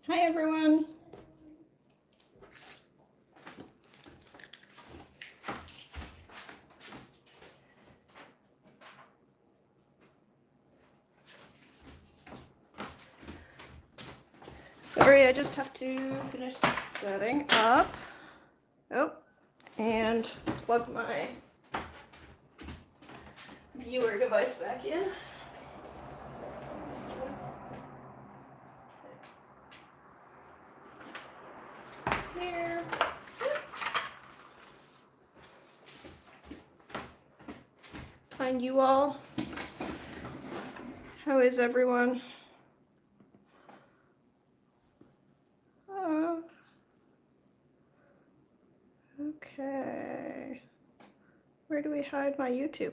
Hi everyone. Sorry, I just have to finish setting up. Oh, and plug my viewer device back in. Here. Find you all. How is everyone? Okay. Where do we hide my YouTube?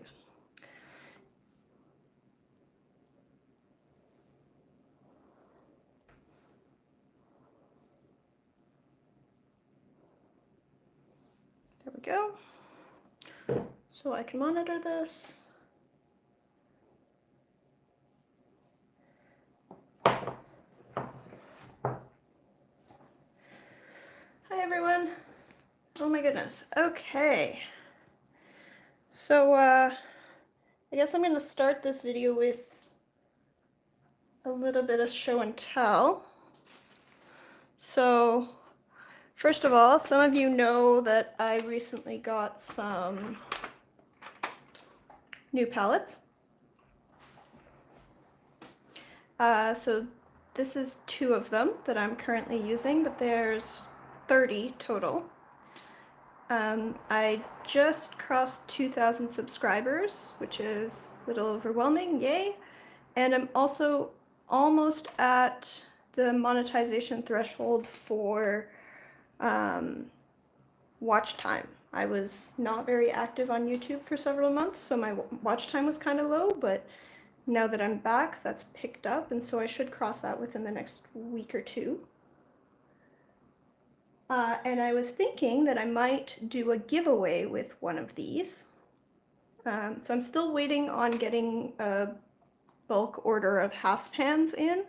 There we go. So I can monitor this. Hi everyone. Oh my goodness. Okay. So I guess I'm going to start this video with a little bit of show and tell. So first of all, some of you know that I recently got some new palettes. So this is 2 of them that I'm currently using, but there's 30 total. I just crossed 2,000 subscribers, which is a little overwhelming, yay! And I'm also almost at the monetization threshold for watch time. I was not very active on YouTube for several months, so my watch time was kind of low, but now that I'm back, that's picked up, and so I should cross that within the next week or 2. And I was thinking that I might do a giveaway with one of these. So I'm still waiting on getting a bulk order of half pans in.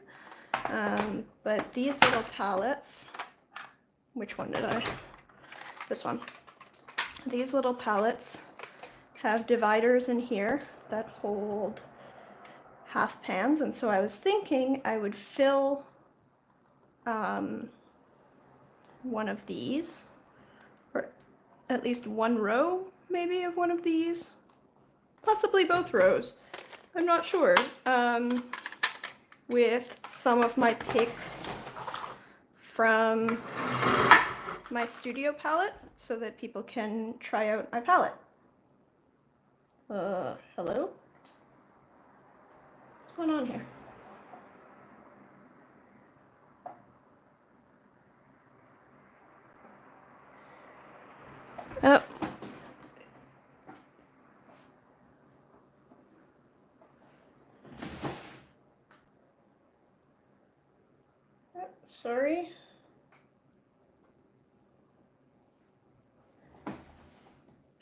But these little palettes, which one did I? This one. These little palettes have dividers in here that hold half pans, and so I was thinking I would fill one of these, or at least one row maybe of one of these, possibly both rows, I'm not sure, with some of my picks from my studio palette so that people can try out my palette. Hello? What's going on here? Oh. Oh, sorry.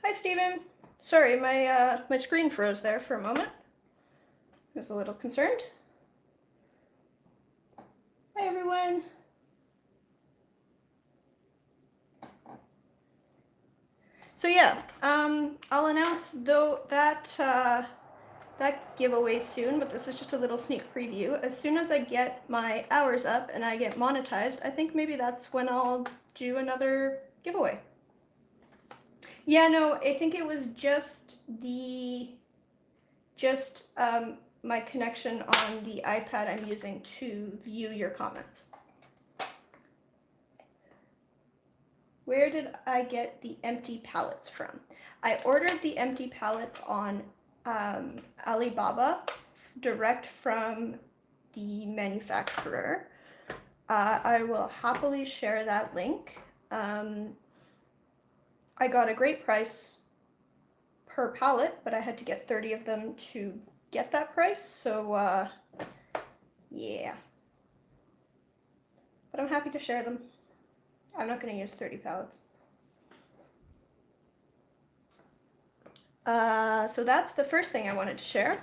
Hi, Steven. Sorry, my screen froze there for a moment. I was a little concerned. Hi, everyone. So yeah, I'll announce though that that giveaway soon, but this is just a little sneak preview. As soon as I get my hours up and I get monetized, I think maybe that's when I'll do another giveaway. Yeah, no, I think it was just my connection on the iPad I'm using to view your comments. Where did I get the empty palettes from? I ordered the empty palettes on Alibaba, direct from the manufacturer. I will happily share that link. I I got a great price per palette, but I had to get 30 of them to get that price, so yeah. But I'm happy to share them. I'm not going to use 30 palettes. So that's the first thing I wanted to share.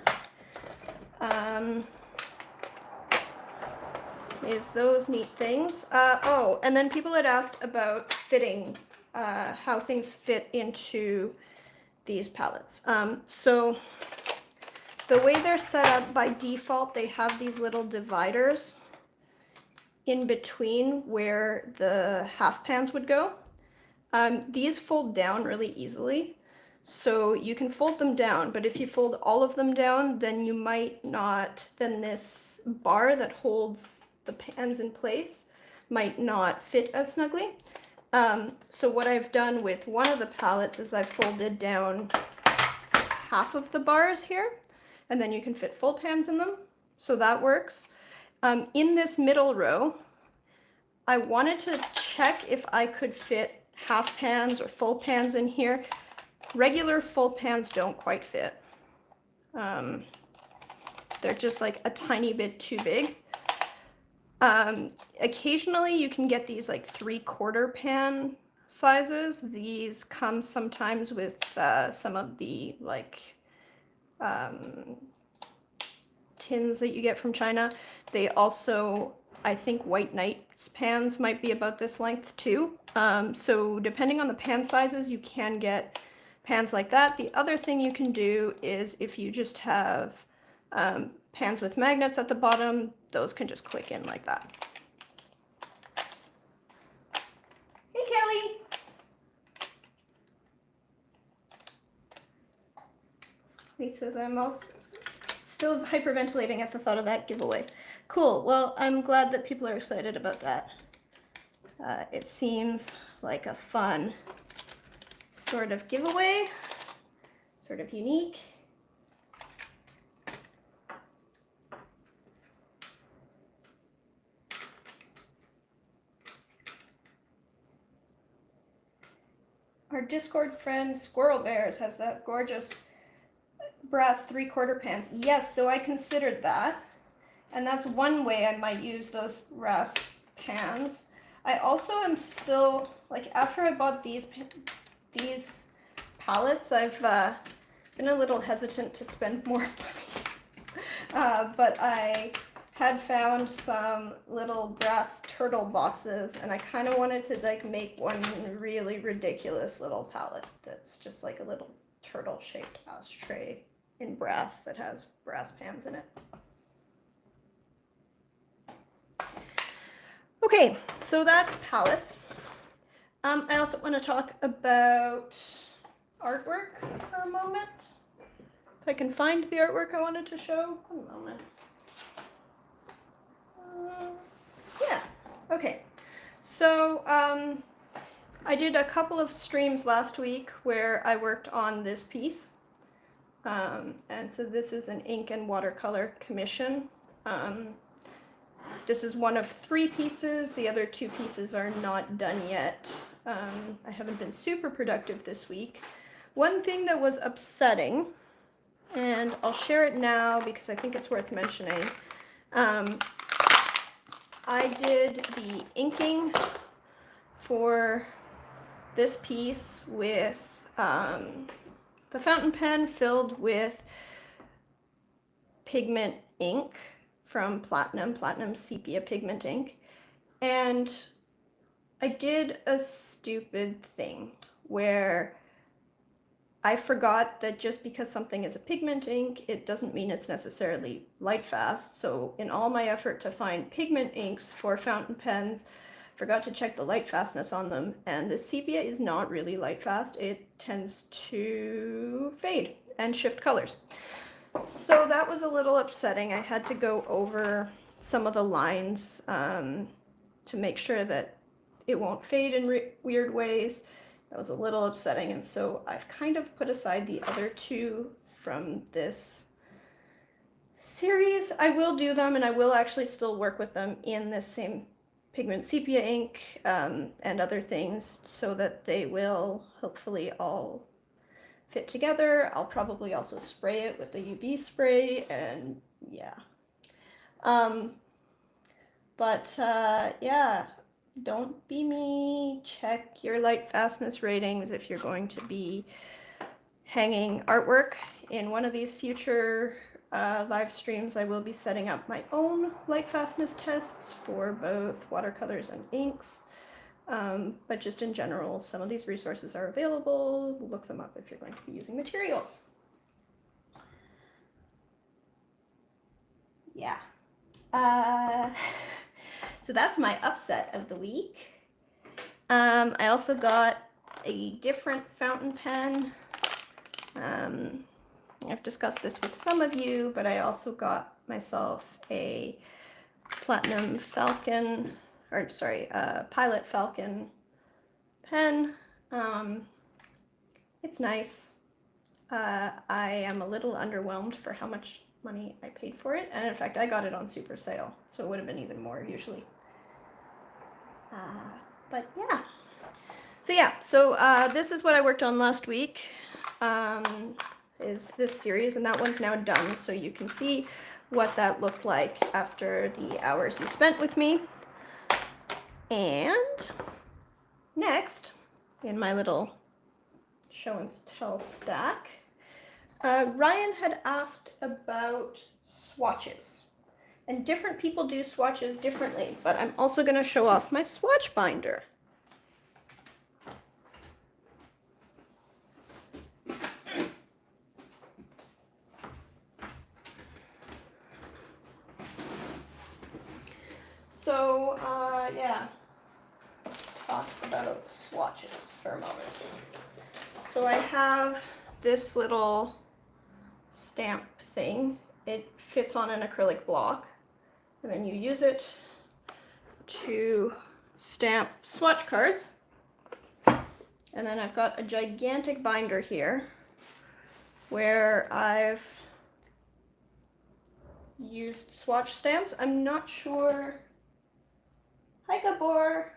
Is those neat things. Oh, and then people had asked about fitting, how things fit into these palettes. So the way they're set up by default, they have these little dividers in between where the half pans would go. These fold down really easily. So you can fold them down, but if you fold all of them down, then you might not, then this bar that holds the pans in place might not fit as snugly. So what I've done with one of the palettes is I've folded down half of the bars here, and then you can fit full pans in them. So that works. In this middle row, I wanted to check if I could fit half pans or full pans in here. Regular full pans don't quite fit. They're just like a tiny bit too big. Occasionally you can get these like 3/4 pan sizes. These come sometimes with some of the like tins that you get from China. They also, I think White Knight's pans might be about this length too. So depending on the pan sizes, you can get pans like that. The other thing you can do is if you just have pans with magnets at the bottom, those can just click in like that. Hey, Kelly! He says I'm also still hyperventilating at the thought of that giveaway. Cool, well, I'm glad that people are excited about that. It seems like a fun sort of giveaway, sort of unique. Our Discord friend Squirrel Bears has that gorgeous brass 3/4 pans. Yes, so I considered that, and that's one way I might use those brass pans. I also am still, like, after I bought these palettes, I've been a little hesitant to spend more money. But I had found some little brass turtle boxes, and I kind of wanted to like make one really ridiculous little palette that's just like a little turtle shaped ashtray in brass that has brass pans in it. Okay, so that's palettes. I also want to talk about artwork for a moment. If I can find the artwork I wanted to show. One moment. Yeah, okay. So I did a couple of streams last week where I worked on this piece. And so this is an ink and watercolor commission. This is one of 3 pieces. The other 2 pieces are not done yet. I haven't been super productive this week. One thing that was upsetting, and I'll share it now because I think it's worth mentioning. I did the inking for this piece with the fountain pen filled with pigment ink from Platinum Sepia Pigment Ink. And I did a stupid thing where I forgot that just because something is a pigment ink, it doesn't mean it's necessarily light fast. So in all my effort to find pigment inks for fountain pens, forgot to check the light fastness on them, and the sepia is not really light fast. It tends to fade and shift colors. So that was a little upsetting. I had to go over some of the lines to make sure that it won't fade in weird ways. That was a little upsetting, and so I've kind of put aside the other 2 from this series. I will do them, and I will actually still work with them in this same pigment sepia ink and other things so that they will hopefully all fit together. I'll probably also spray it with the UV spray, and yeah. Yeah, don't be me. Check your light fastness ratings if you're going to be hanging artwork. In one of these future live streams, I will be setting up my own light fastness tests for both watercolors and inks. But just in general, some of these resources are available. Look them up if you're going to be using materials. Yeah. So that's my upset of the week. I also got a different fountain pen. I've discussed this with some of you, but I also got myself a Platinum Falcon, or sorry, Pilot Falcon pen. It's nice. I am a little underwhelmed for how much money I paid for it, and in fact I got it on super sale, so it would have been even more usually. But yeah. So this is what I worked on last week, is this series, and that one's now done, so you can see what that looked like after the hours you spent with me. And next, in my little show and tell stack, Ryan had asked about swatches. And different people do swatches differently, but I'm also going to show off my swatch binder. So, yeah, talk about swatches for a moment. So I have this little stamp thing. It fits on an acrylic block, and then you use it to stamp swatch cards. And then I've got a gigantic binder here where I've used swatch stamps. I'm not sure. Hi, Gabor.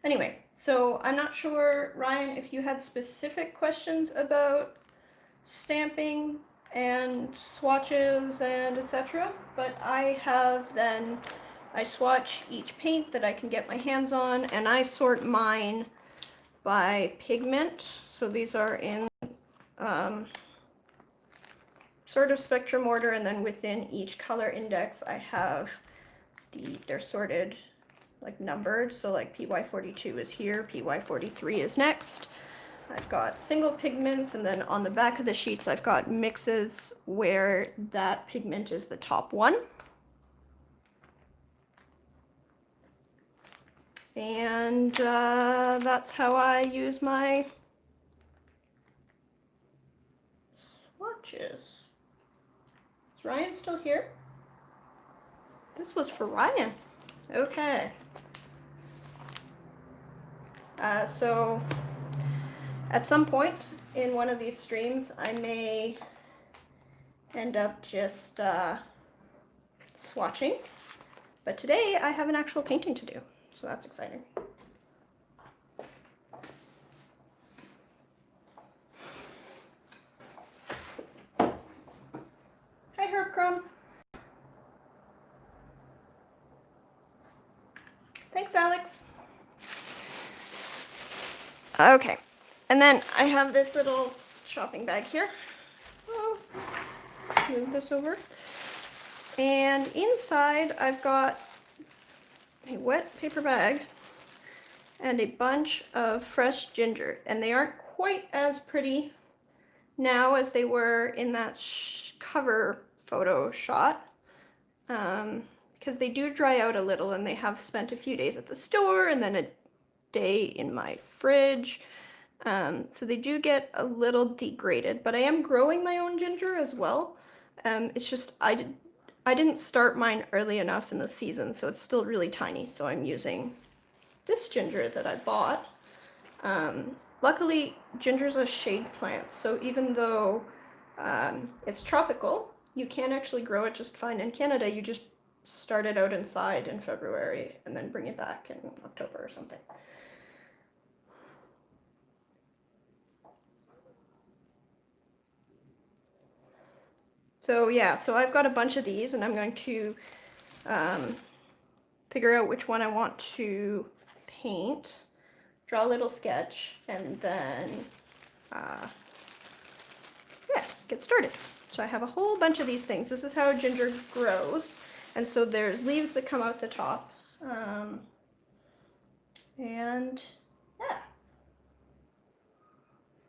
Anyway, so I'm not sure, Ryan, if you had specific questions about stamping and swatches and etc. But I swatch each paint that I can get my hands on, and I sort mine by pigment. So these are in sort of spectrum order, and then within each color index I have they're sorted like numbered, so like PY42 is here, PY43 is next. I've got single pigments, and then on the back of the sheets I've got mixes where that pigment is the top one. And that's how I use my swatches. Is Ryan still here? This was for Ryan. Okay. So at some point in one of these streams, I may end up just swatching. But today I have an actual painting to do, so that's exciting. Hi, Herb. Thanks, Alex. Okay, and then I have this little shopping bag here. Oh, move this over. And inside I've got a wet paper bag and a bunch of fresh ginger. And they aren't quite as pretty now as they were in that cover photo shot. Because they do dry out a little, and they have spent a few days at the store and then a day in my fridge. So they do get a little degraded, but I am growing my own ginger as well. It's just I didn't start mine early enough in the season, so it's still really tiny. So I'm using this ginger that I bought. Luckily, ginger's a shade plant, so even though It's tropical. You can actually grow it just fine. In Canada, you just start it out inside in February and then bring it back in October or something. So yeah, so I've got a bunch of these and I'm going to figure out which one I want to paint, draw a little sketch, and then yeah, get started. So I have a whole bunch of these things. This is how ginger grows. And so there's leaves that come out the top. And yeah.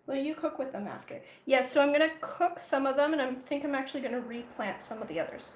Will you cook with them after? Yes, so I'm gonna cook some of them and I think I'm actually gonna replant some of the others.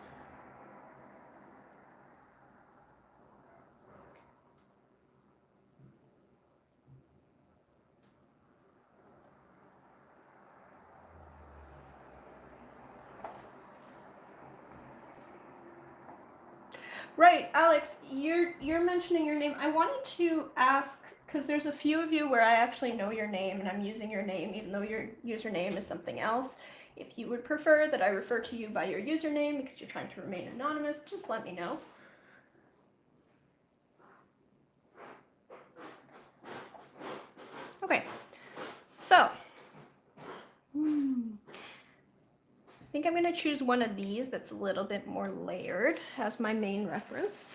Right, Alex, you're mentioning your name. I wanted to ask, because there's a few of you where I actually know your name and I'm using your name even though your username is something else. If you would prefer that I refer to you by your username because you're trying to remain anonymous, just let me know. Okay, so I think I'm going to choose one of these that's a little bit more layered as my main reference.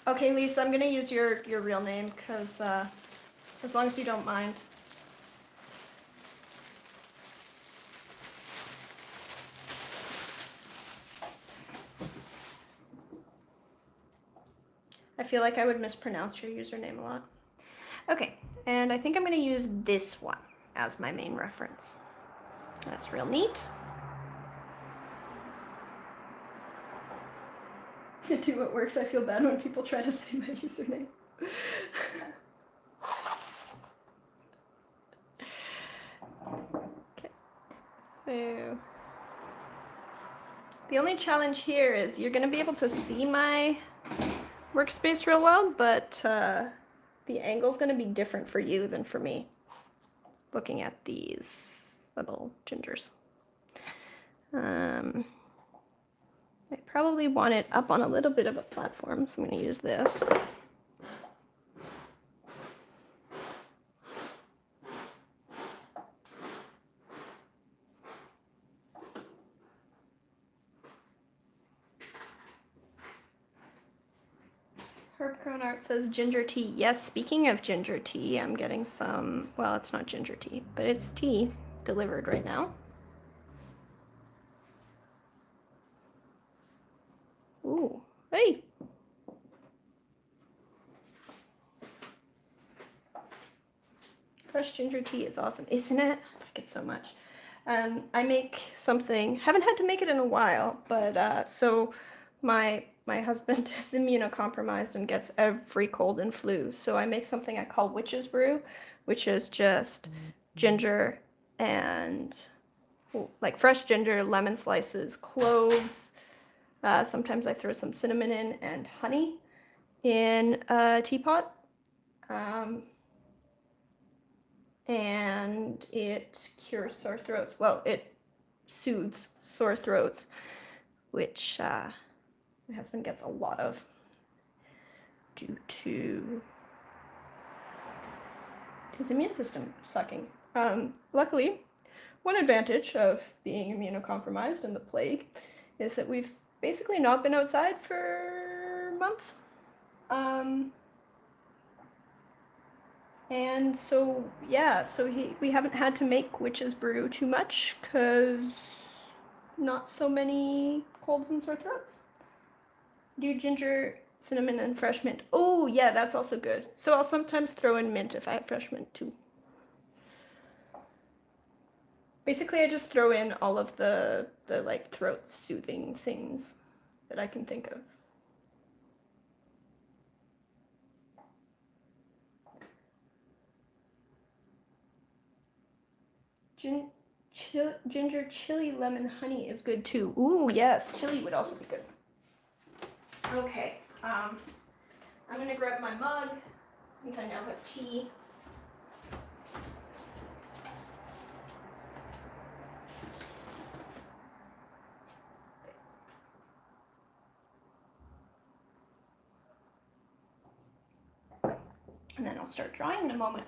Okay, Lisa, I'm going to use your real name because as long as you don't mind. I feel like I would mispronounce your username a lot. Okay, and I think I'm going to use this one as my main reference. That's real neat. To do what works, I feel bad when people try to say my username. Okay, so the only challenge here is you're going to be able to see my workspace real well, but the angle's going to be different for you than for me looking at these little gingers. I probably want it up on a little bit of a platform, so I'm going to use this. Herb Art says ginger tea. Yes, speaking of ginger tea, I'm getting some, well, it's not ginger tea, but it's tea delivered right now. Ooh, hey! Fresh ginger tea is awesome, isn't it? I like it so much. I make something, haven't had to make it in a while, but so my husband is immunocompromised and gets every cold and flu, so I make something I call witch's brew, which is just ginger and like fresh ginger, lemon slices, cloves. Sometimes I throw some cinnamon in and honey in a teapot. And it cures sore throats. Well, it soothes sore throats, which my husband gets a lot of due to his immune system sucking. Luckily, one advantage of being immunocompromised and the plague is that we've basically not been outside for months. And so, yeah, so we haven't had to make witch's brew too much because not so many colds and sore throats. Do ginger, cinnamon, and fresh mint. Oh, yeah, that's also good. So I'll sometimes throw in mint if I have fresh mint too. Basically, I just throw in all of the like throat soothing things that I can think of. Ginger chili lemon honey is good too. Ooh, yes, chili would also be good. Okay, I'm gonna grab my mug since I now have tea. And then I'll start drawing in a moment.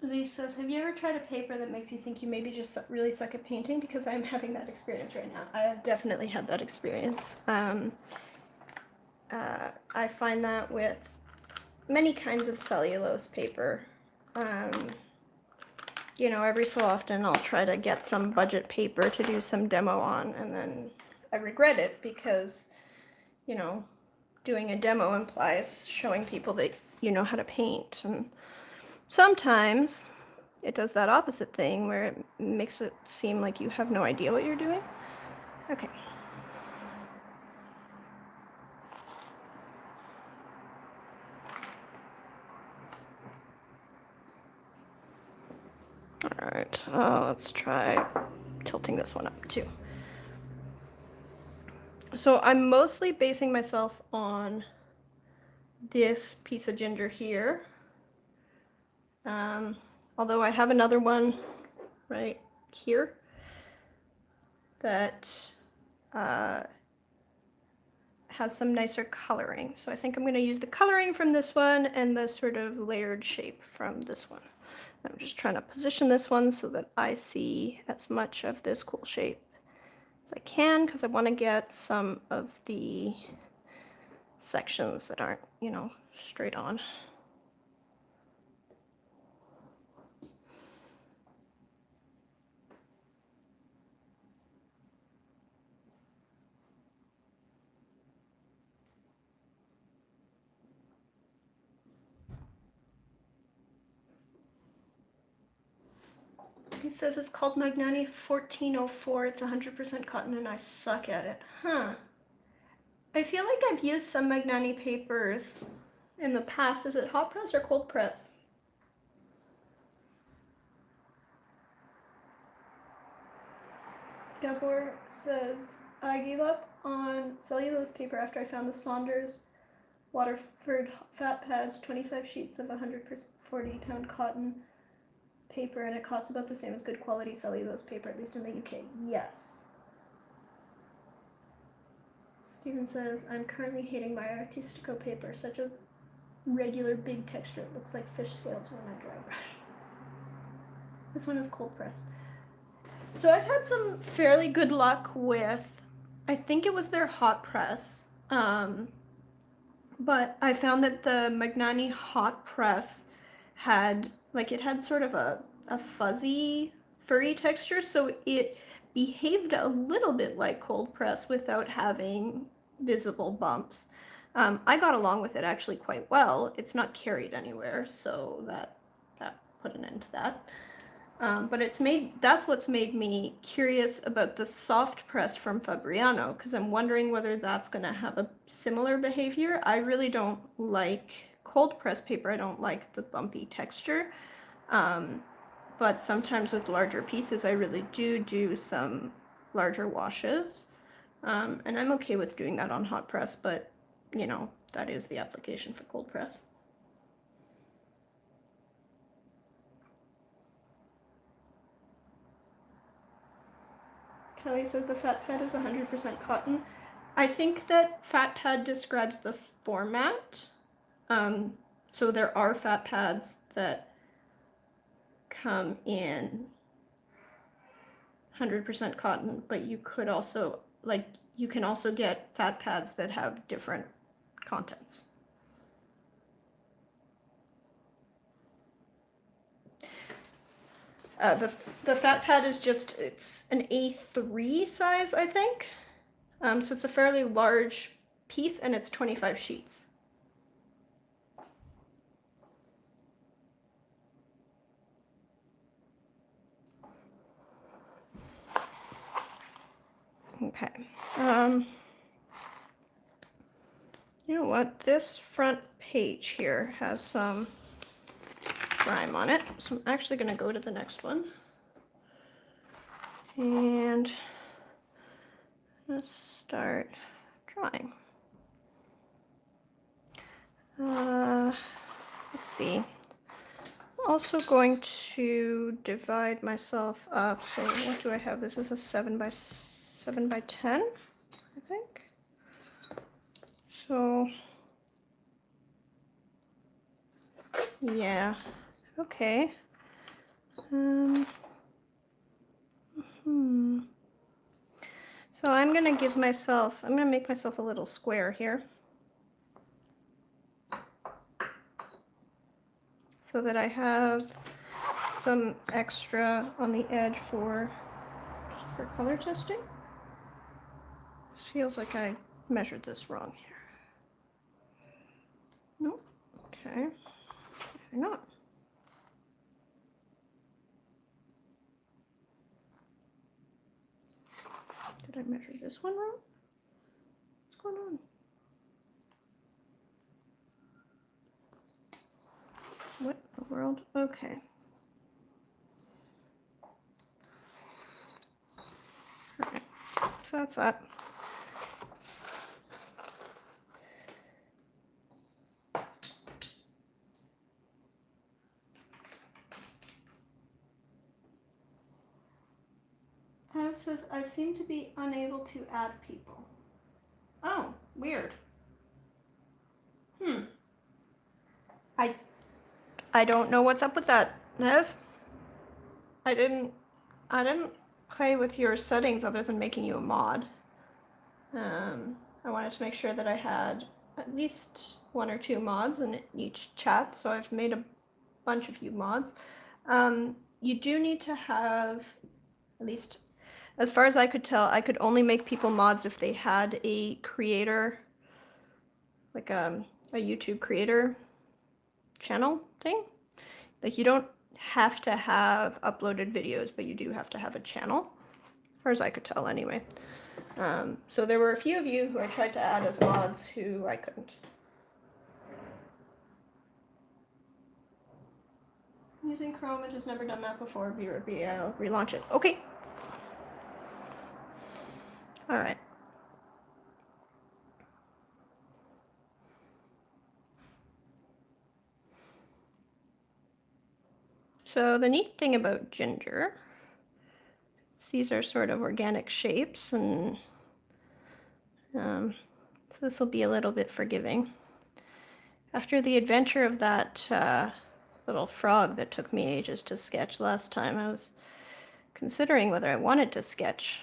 Elise says, have you ever tried a paper that makes you think you maybe just really suck at painting? Because I'm having that experience right now. I have definitely had that experience. I find that with many kinds of cellulose paper. You know, every so often I'll try to get some budget paper to do some demo on, and then I regret it because, you know, doing a demo implies showing people that you know how to paint. And sometimes it does that opposite thing where it makes it seem like you have no idea what you're doing. Okay. Alright, let's try tilting this one up too. So I'm mostly basing myself on this piece of ginger here. Although I have another one right here that has some nicer coloring. So I think I'm going to use the coloring from this one and the sort of layered shape from this one. I'm just trying to position this one so that I see as much of this cool shape as I can, because I want to get some of the sections that aren't, you know, straight on. He says it's called Magnani 1404. It's 100% cotton and I suck at it. Huh. I feel like I've used some Magnani papers in the past. Is it hot press or cold press? Gabor says, I gave up on cellulose paper after I found the Saunders Waterford fat pads, 25 sheets of 140-pound cotton paper, and it costs about the same as good quality cellulose paper, at least in the UK. Yes. Stephen says, I'm currently hating my Artistico paper. Such a regular big texture. It looks like fish scales when I dry brush. This one is cold pressed. So I've had some fairly good luck with, I think it was their hot press, but I found that the Magnani hot press had, like, it had sort of a fuzzy, furry texture, so it behaved a little bit like cold press without having visible bumps. I got along with it actually quite well. It's not carried anywhere, so that put an end to that. But that's what's made me curious about the soft press from Fabriano, because I'm wondering whether that's going to have a similar behavior. I really don't like cold press paper. I don't like the bumpy texture. But sometimes with larger pieces, I really do some larger washes. And I'm okay with doing that on hot press, but, you know, that is the application for cold press. Kelly says the fat pad is 100% cotton. I think that fat pad describes the format. So there are fat pads that come in 100% cotton, but you could also, like, you can also get fat pads that have different contents. The fat pad is just, it's an A3 size, I think. So it's a fairly large piece, and it's 25 sheets. Okay. You know what? This front page here has some grime on it, so I'm actually going to go to the next one. And let's start drawing. Let's see. I'm also going to divide myself up. So what do I have? This is a 7 by 10, I think. So yeah, okay. So I'm gonna make myself a little square here, so that I have some extra on the edge for color testing. This feels like I measured this wrong here. Nope. Okay. Maybe not. Did I measure this one wrong? What's going on? What in the world? Okay. Alright, so that's that. Ev says, I seem to be unable to add people. Oh, weird. I don't know what's up with that, Nev. I didn't play with your settings other than making you a mod. I wanted to make sure that I had at least 1 or 2 mods in each chat, so I've made a bunch of you mods. You do need to have, at least as far as I could tell, I could only make people mods if they had a creator, like a YouTube creator channel thing. Like, you don't have to have uploaded videos, but you do have to have a channel, as far as I could tell anyway. So there were a few of you who I tried to add as mods who I couldn't. Using Chrome, it has never done that before. I'll relaunch it. Okay. All right. So the neat thing about ginger, these are sort of organic shapes, and so this will be a little bit forgiving. After the adventure of that little frog that took me ages to sketch last time, I was considering whether I wanted to sketch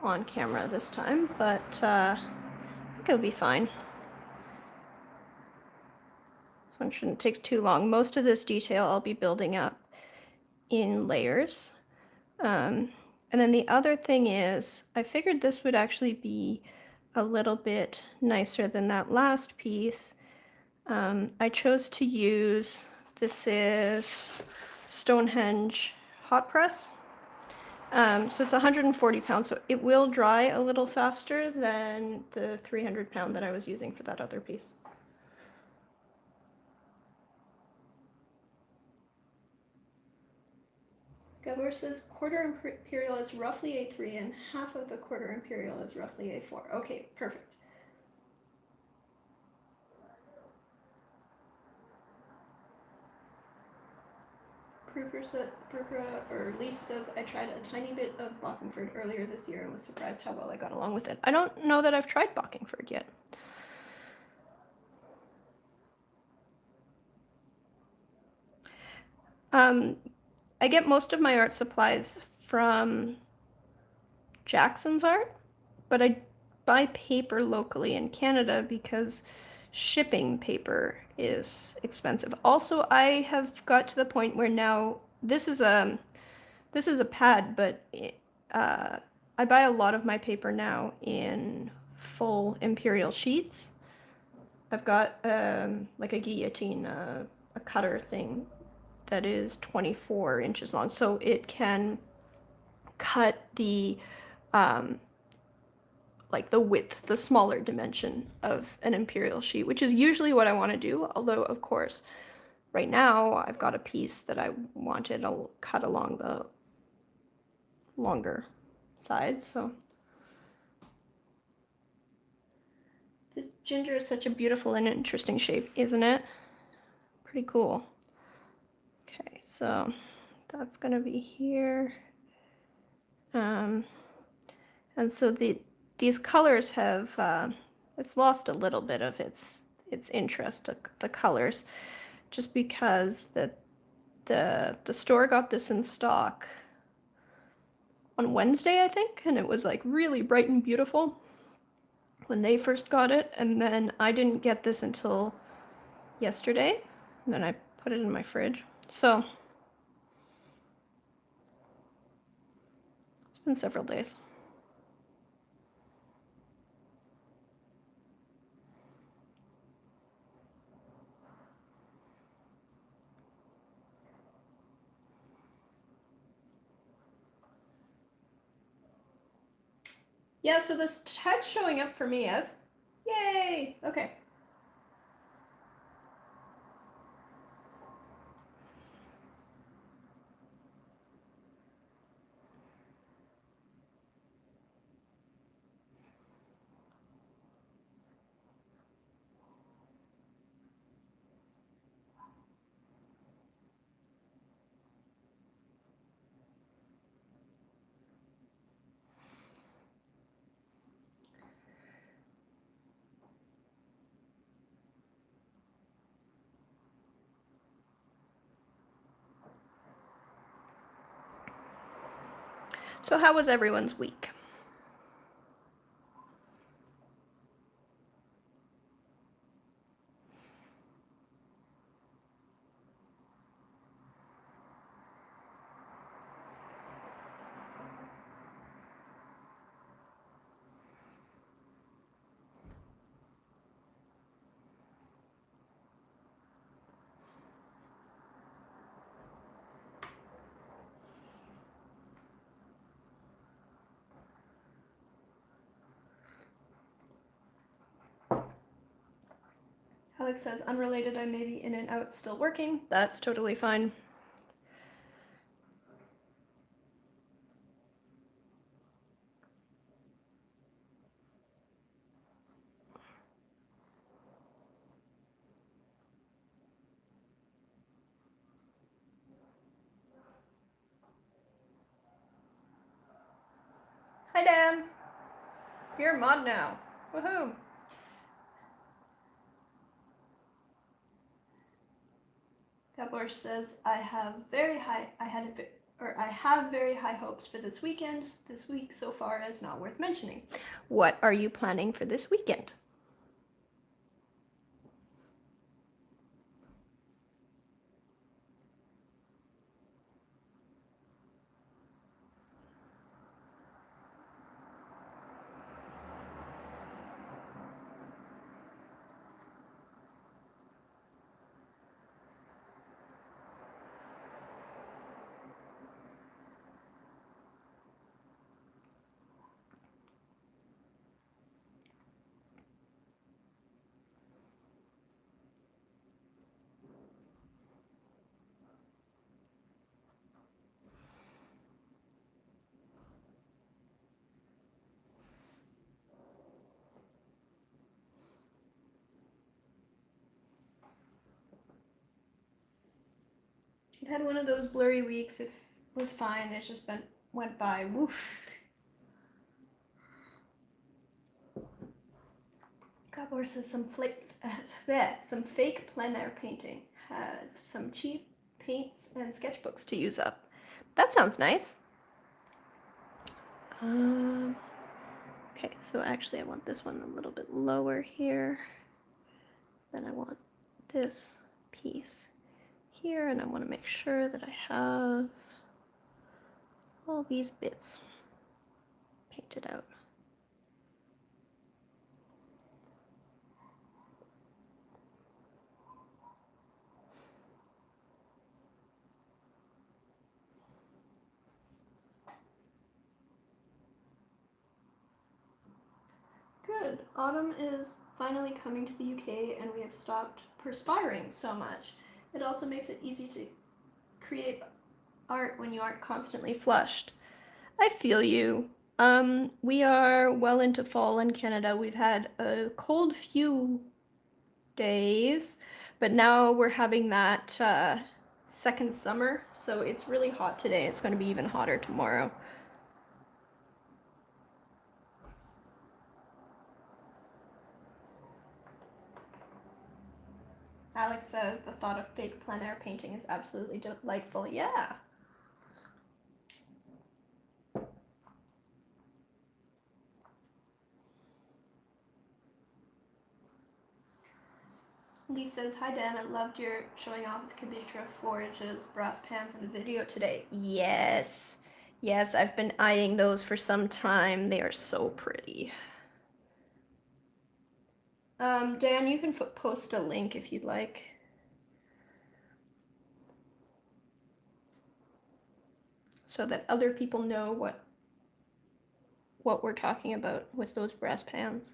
on camera this time, but I think it'll be fine. This one shouldn't take too long. Most of this detail I'll be building up in layers. And then the other thing is, I figured this would actually be a little bit nicer than that last piece. I chose to use, this is Stonehenge hot press. So it's 140 pounds, so it will dry a little faster than the 300 pound that I was using for that other piece. Gabor says quarter imperial is roughly A3 and half of the quarter imperial is roughly A4. Okay, perfect. Lise says, I tried a tiny bit of Bockingford earlier this year and was surprised how well I got along with it. I don't know that I've tried Bockingford yet. I get most of my art supplies from Jackson's Art, but I buy paper locally in Canada because shipping paper is expensive. Also, I have got to the point where now this is a pad, but I buy a lot of my paper now in full imperial sheets. I've got like a guillotine, a cutter thing that is 24 inches long, so it can cut the like the width, the smaller dimension of an imperial sheet, which is usually what I want to do. Although, of course, right now I've got a piece that I wanted to cut along the longer side, so. The ginger is such a beautiful and interesting shape, isn't it? Pretty cool. Okay, so that's gonna be here. And so these colors have it's lost a little bit of its interest, the colors, just because the store got this in stock on Wednesday, I think, and it was like really bright and beautiful when they first got it, and then I didn't get this until yesterday, and then I put it in my fridge. So it's been several days. Yeah, so this chat's showing up for me as, yay, okay. So how was everyone's week? Alex says, unrelated, I may be in and out still working. That's totally fine. Hi, Dan. You're a mod now. Woohoo. Gabor says, I have very high hopes for this weekend. This week so far is not worth mentioning. What are you planning for this weekend? I've had one of those blurry weeks. It was fine. It just went by. Whoosh. Gabor says some fake plein air painting. Have some cheap paints and sketchbooks to use up. That sounds nice. Okay, so actually I want this one a little bit lower here. Then I want this piece here, and I want to make sure that I have all these bits painted out. Good. Autumn is finally coming to the UK and we have stopped perspiring so much. It also makes it easy to create art when you aren't constantly flushed. I feel you. We are well into fall in Canada. We've had a cold few days, but now we're having that second summer, so it's really hot today. It's going to be even hotter tomorrow. Alex says the thought of fake plein air painting is absolutely delightful. Yeah. Lee says, hi Dan, I loved your showing off with Kibitra Forge's brass pans in the video today. Yes. Yes, I've been eyeing those for some time. They are so pretty. Dan, you can post a link if you'd like. So that other people know what we're talking about with those brass pans.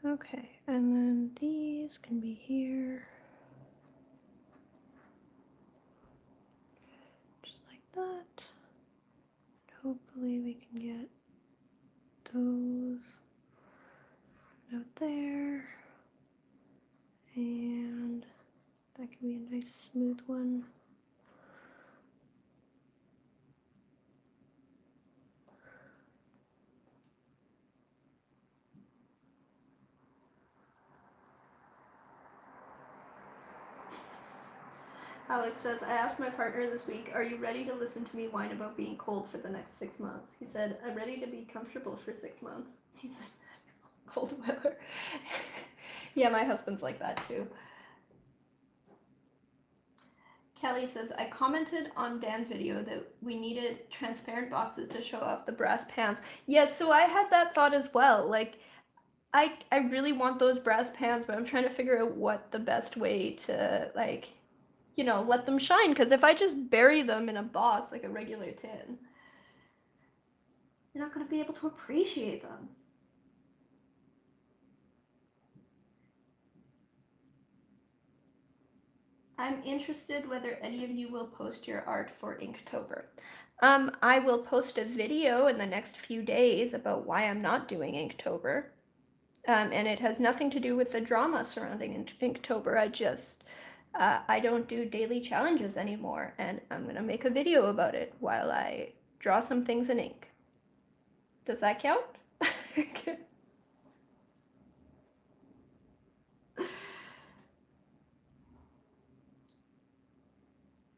Okay, and then these can be here. Just like that. Hopefully we can get those out there. And that can be a nice smooth one. Alex says, I asked my partner this week, are you ready to listen to me whine about being cold for the next 6 months? He said, I'm ready to be comfortable for 6 months. He said, cold weather. Yeah, my husband's like that too. Kelly says, I commented on Dan's video that we needed transparent boxes to show off the brass pans. Yes, so I had that thought as well. Like, I really want those brass pans, but I'm trying to figure out what the best way to, like, you know, let them shine. Because if I just bury them in a box like a regular tin, you're not going to be able to appreciate them. I'm interested whether any of you will post your art for Inktober. I will post a video in the next few days about why I'm not doing Inktober. And it has nothing to do with the drama surrounding Inktober. I don't do daily challenges anymore, and I'm gonna make a video about it while I draw some things in ink. Does that count?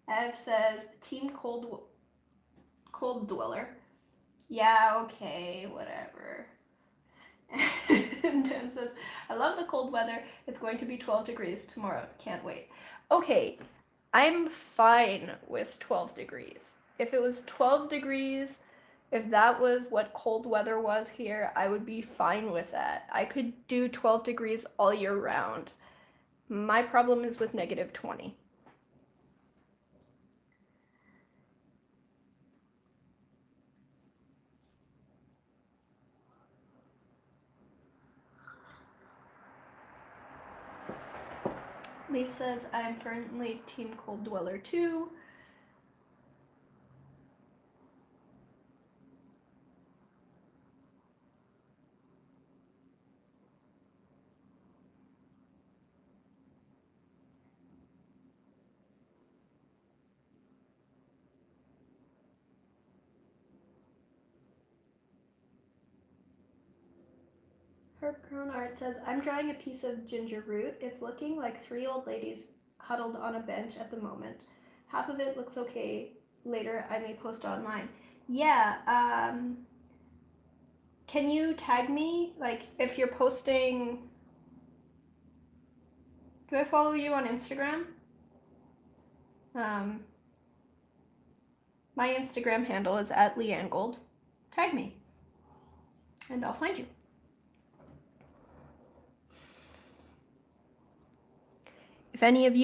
Ev says, Team Cold Dweller. Yeah, okay, whatever. And Dan says, I love the cold weather. It's going to be 12 degrees tomorrow. Can't wait. Okay, I'm fine with 12 degrees. If it was 12 degrees, if that was what cold weather was here, I would be fine with that. I could do 12 degrees all year round. My problem is with -20. Lee says, I'm firmly Team Cold Dweller too. Herb Crown Art says, I'm drawing a piece of ginger root. It's looking like 3 old ladies huddled on a bench at the moment. Half of it looks okay. Later, I may post online. Yeah, can you tag me? Like, if you're posting... Do I follow you on Instagram? My Instagram handle is @LeanneGold. Tag me, and I'll find you. If any of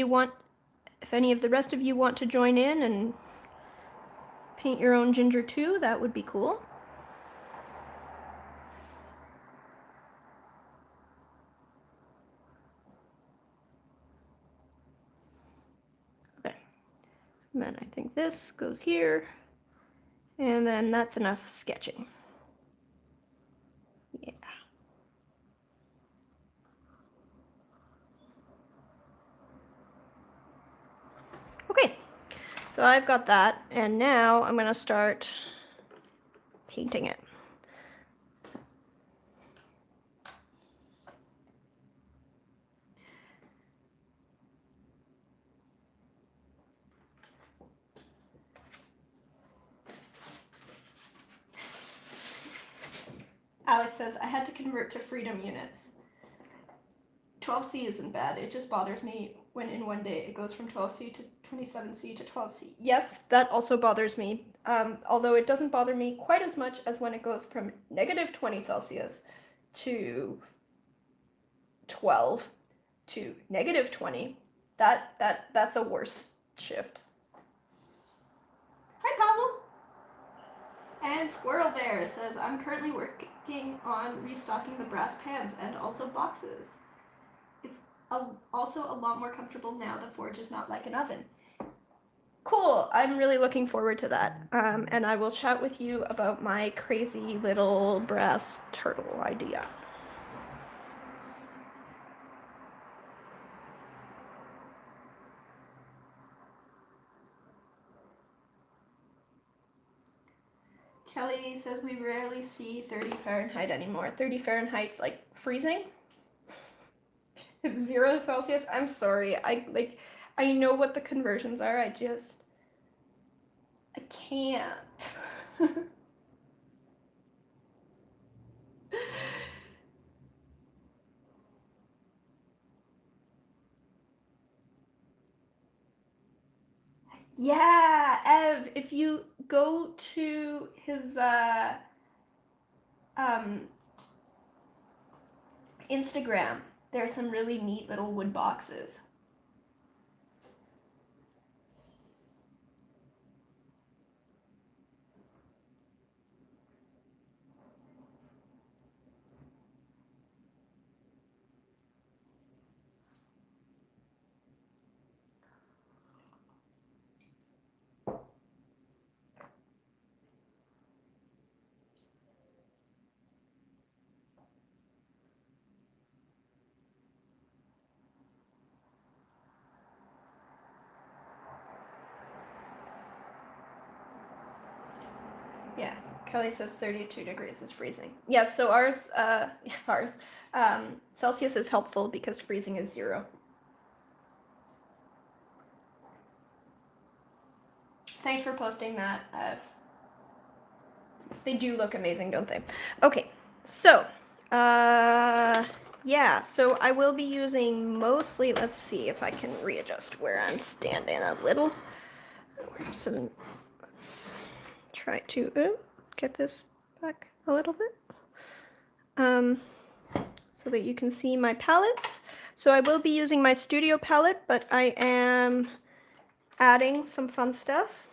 the rest of you want to join in and paint your own ginger too, that would be cool. Okay, and then I think this goes here, and then that's enough sketching. Yeah. Okay, so I've got that, and now I'm gonna start painting it. Alex says, I had to convert to freedom units. 12C isn't bad, it just bothers me when in one day it goes from 12C to 27C to 12C. Yes, that also bothers me, although it doesn't bother me quite as much as when it goes from -20 Celsius to 12 to -20. That's a worse shift. Hi, Pablo! And Squirrel Bear says, I'm currently working on restocking the brass pans and also boxes. It's also a lot more comfortable now. The forge is not like an oven. Cool, I'm really looking forward to that. And I will chat with you about my crazy little brass turtle idea. Kelly says we rarely see 30 Fahrenheit anymore. 30 Fahrenheit's like freezing. It's 0 Celsius. I'm sorry. I know what the conversions are. I can't. Yeah, Ev, if you go to his Instagram, there are some really neat little wood boxes. Yeah, Kelly says 32 degrees is freezing. Yes, so ours, Celsius is helpful because freezing is 0. Thanks for posting that, Ev. They do look amazing, don't they? Okay, so, yeah, so I will be using mostly, let's see if I can readjust where I'm standing a little. So let's try to get this back a little bit, so that you can see my palettes. So I will be using my studio palette, but I am adding some fun stuff.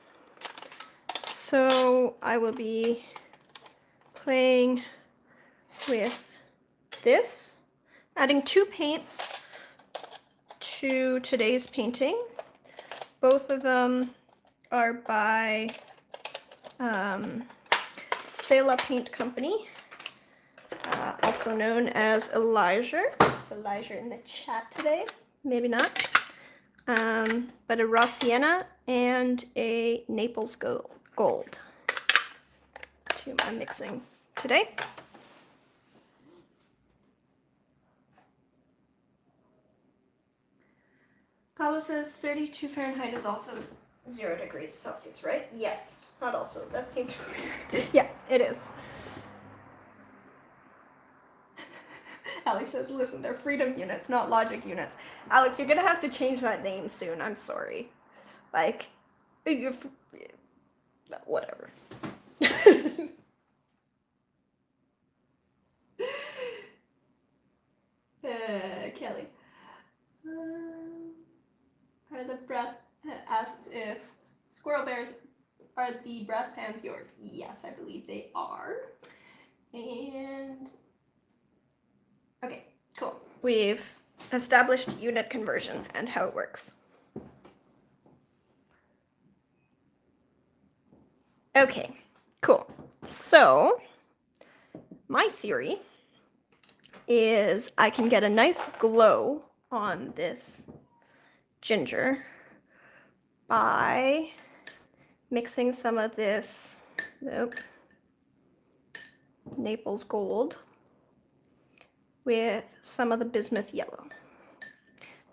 So I will be playing with this, adding 2 paints to today's painting. Both of them are by Sela Paint Company, also known as Elijah. It's Elijah in the chat today, maybe not. But a raw sienna and a Naples gold to my mixing today. Paula says 32 Fahrenheit is also 0 degrees Celsius, right? Yes, not also. That seemed weird. Yeah, it is. Alex says, listen, they're freedom units, not logic units. Alex, you're gonna have to change that name soon. I'm sorry. Like, whatever. Kelly. Are the brass asks if squirrel bears are the brass pans yours? Yes, I believe they are. And okay, cool. We've established unit conversion and how it works. Okay, cool. So my theory is I can get a nice glow on this ginger by mixing some of this Naples gold with some of the bismuth yellow.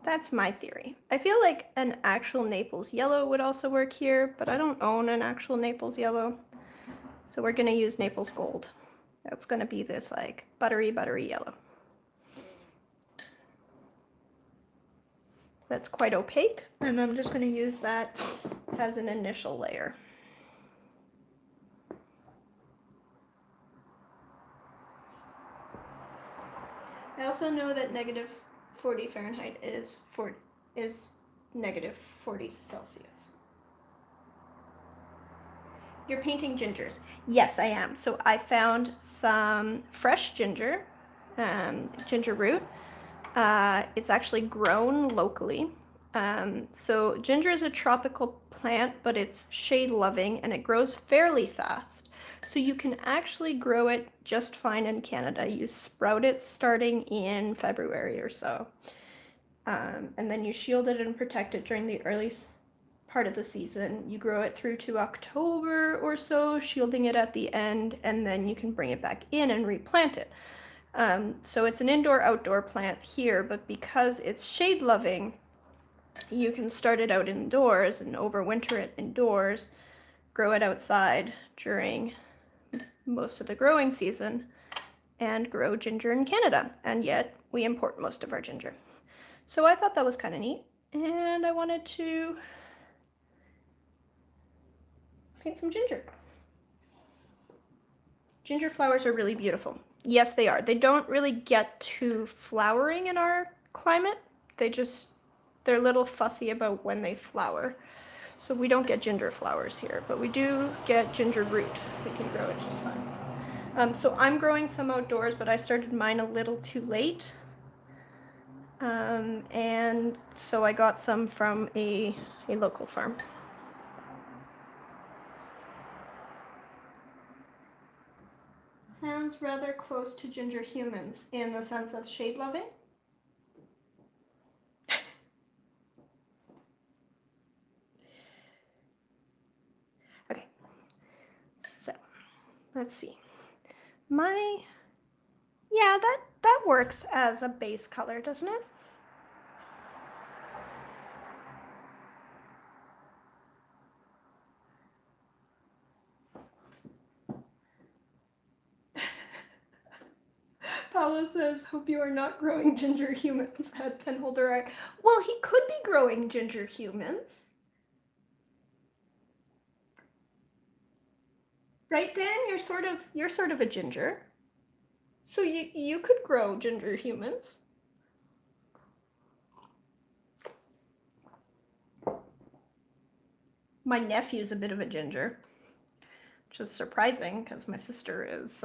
That's my theory. I feel like an actual Naples yellow would also work here, but I don't own an actual Naples yellow, so we're gonna use Naples gold. That's gonna be this like buttery yellow. That's quite opaque, and I'm just going to use that as an initial layer. I also know that negative 40 Fahrenheit is negative 40 Celsius. You're painting gingers. Yes, I am. So I found some fresh ginger, ginger root. It's actually grown locally. So ginger is a tropical plant, but it's shade loving and it grows fairly fast. So you can actually grow it just fine in Canada. You sprout it starting in February or so. And then you shield it and protect it during the early part of the season. You grow it through to October or so, shielding it at the end, and then you can bring it back in and replant it. So it's an indoor-outdoor plant here, but because it's shade-loving, you can start it out indoors and overwinter it indoors, grow it outside during most of the growing season, and grow ginger in Canada. And yet, we import most of our ginger. So I thought that was kind of neat, and I wanted to paint some ginger. Ginger flowers are really beautiful. Yes, they are. They don't really get to flowering in our climate. They're a little fussy about when they flower. So we don't get ginger flowers here, but we do get ginger root. We can grow it just fine. So I'm growing some outdoors, but I started mine a little too late. And so I got some from a local farm. Sounds rather close to ginger humans in the sense of shade loving. Okay, so let's see. Yeah, that works as a base color, doesn't it? Paula says, hope you are not growing ginger humans at Penholder Art. Well, he could be growing ginger humans. Right, Dan? You're sort of a ginger. So you could grow ginger humans. My nephew's a bit of a ginger, which is surprising because my sister is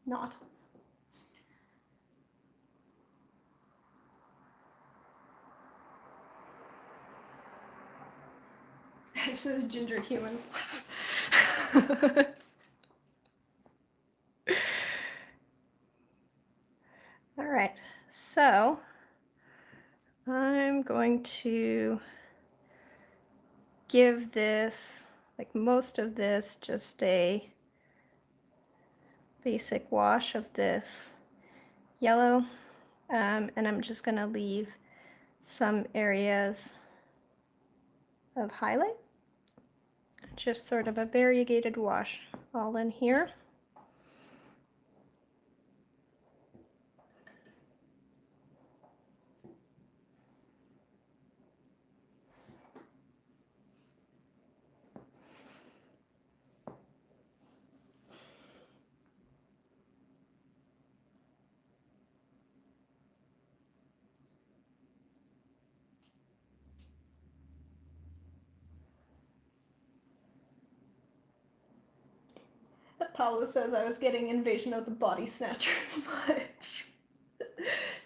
not. It says ginger humans. All right, so I'm going to give this, like most of this, just a basic wash of this yellow, and I'm just going to leave some areas of highlight, just sort of a variegated wash all in here. Paulo says I was getting Invasion of the Body Snatcher much.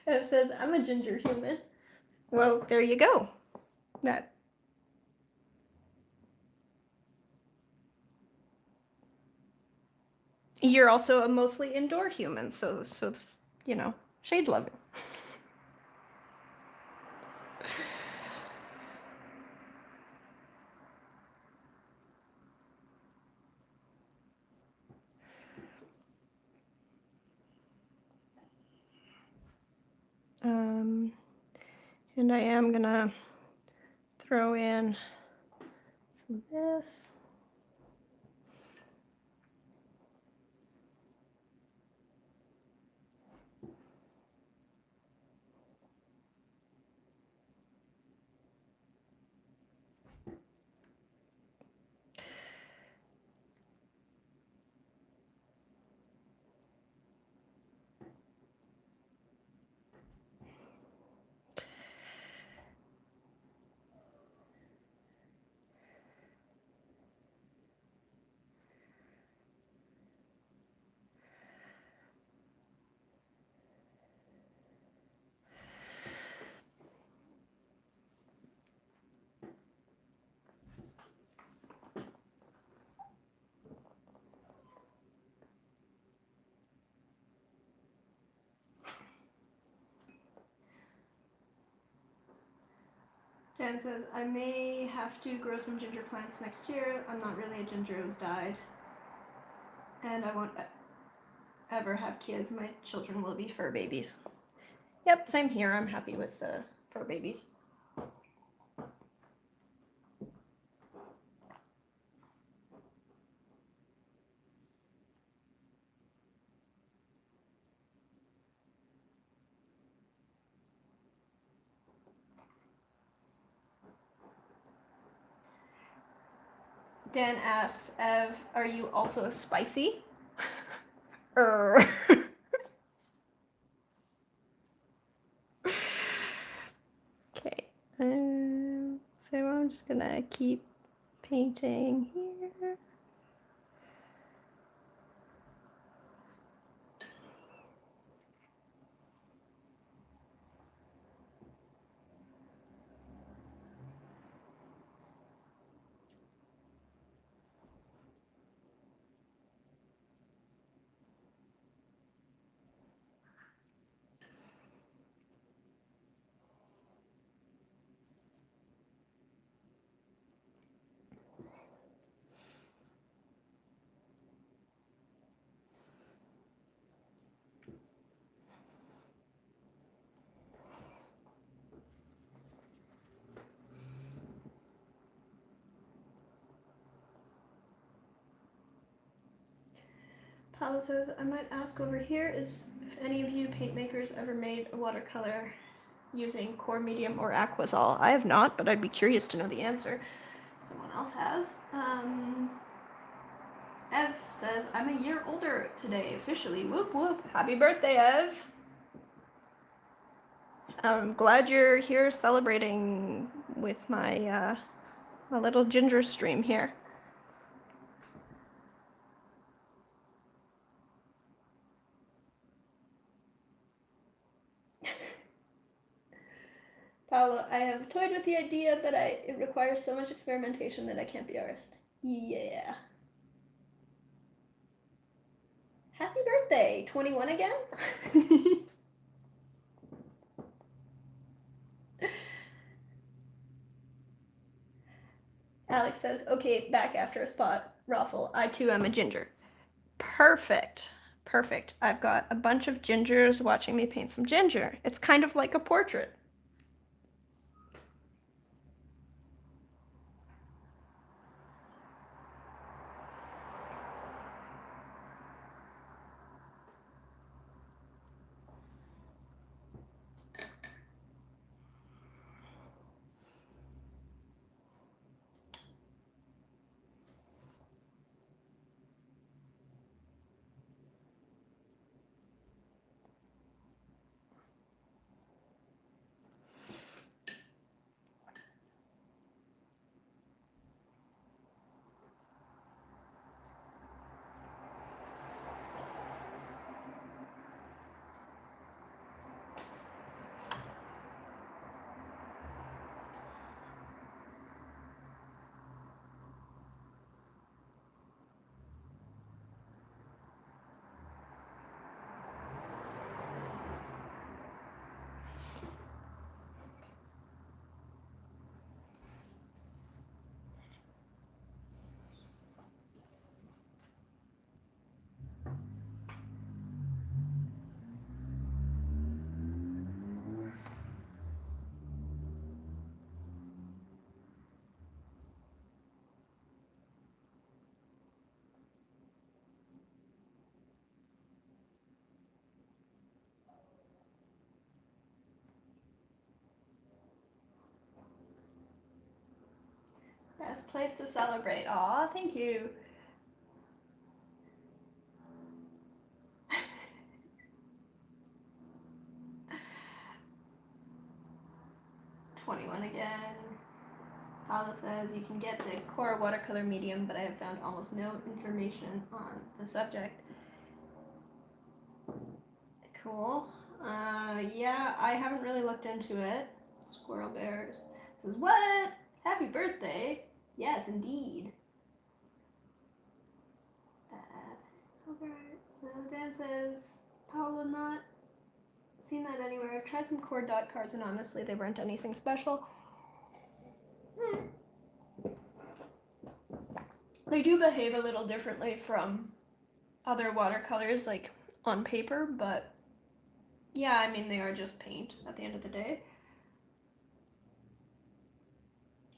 It says I'm a ginger human. Well, there you go. That. You're also a mostly indoor human, so you know, shade loving. And I am gonna throw in some of this. Dan says, I may have to grow some ginger plants next year. I'm not really a ginger who's died. And I won't ever have kids. My children will be fur babies. Yep, same here. I'm happy with the fur babies. Dan asks, Ev, are you also spicy? Okay, so I'm just gonna keep painting here. Paulo says, I might ask over here is if any of you paint makers ever made a watercolor using core medium or Aquazol. I have not, but I'd be curious to know the answer. Someone else has. Ev says, I'm a year older today, officially. Whoop whoop. Happy birthday, Ev. I'm glad you're here celebrating with my my little ginger stream here. Paolo, I have toyed with the idea, but it requires so much experimentation that I can't be arsed. Yeah. Happy birthday! 21 again? Alex says, okay, back after a spot raffle. I too am a ginger. Perfect. Perfect. I've got a bunch of gingers watching me paint some ginger. It's kind of like a portrait. Best place to celebrate. Aw, thank you. 21 again. Paula says you can get the core watercolor medium, but I have found almost no information on the subject. Cool. Yeah, I haven't really looked into it. Squirrel Bears says, what? Happy birthday. Yes, indeed. So Dan says, Paula, not seen that anywhere. I've tried some core dot cards and honestly they weren't anything special. They do behave a little differently from other watercolors, like on paper, but yeah, I mean, they are just paint at the end of the day.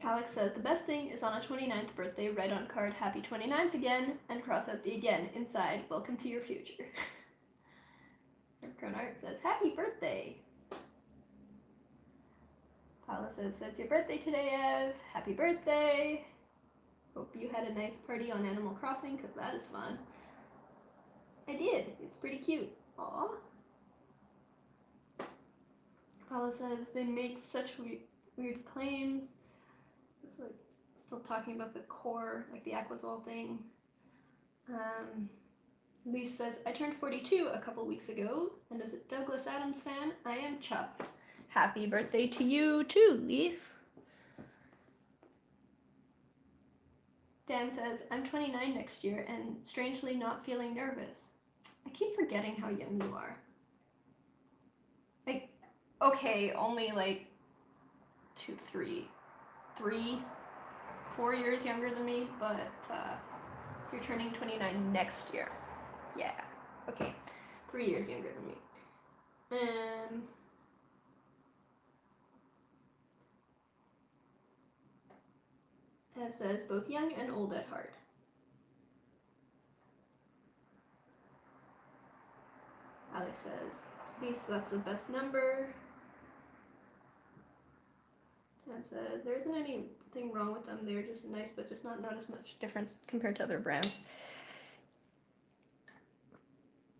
Alex says, the best thing is on a 29th birthday, write on card, happy 29th again, and cross out the again inside, welcome to your future. Cronart says, happy birthday. Paula says, it's your birthday today, Ev. Happy birthday. Hope you had a nice party on Animal Crossing, because that is fun. I did. It's pretty cute. Aww. Paula says, they make such weird claims. It's like still talking about the core, like the Aquazol thing. Lise says, I turned 42 a couple weeks ago, and as a Douglas Adams fan, I am chuffed. Happy birthday to you too, Lise. Dan says, I'm 29 next year and strangely not feeling nervous. I keep forgetting how young you are. Like, okay, only like 4 years younger than me, but you're turning 29 next year. Yeah, okay, 3 years younger than me. Ev says, both young and old at heart. Alex says, at least that's the best number. Dan says, there isn't anything wrong with them. They're just nice, but just not as much difference compared to other brands.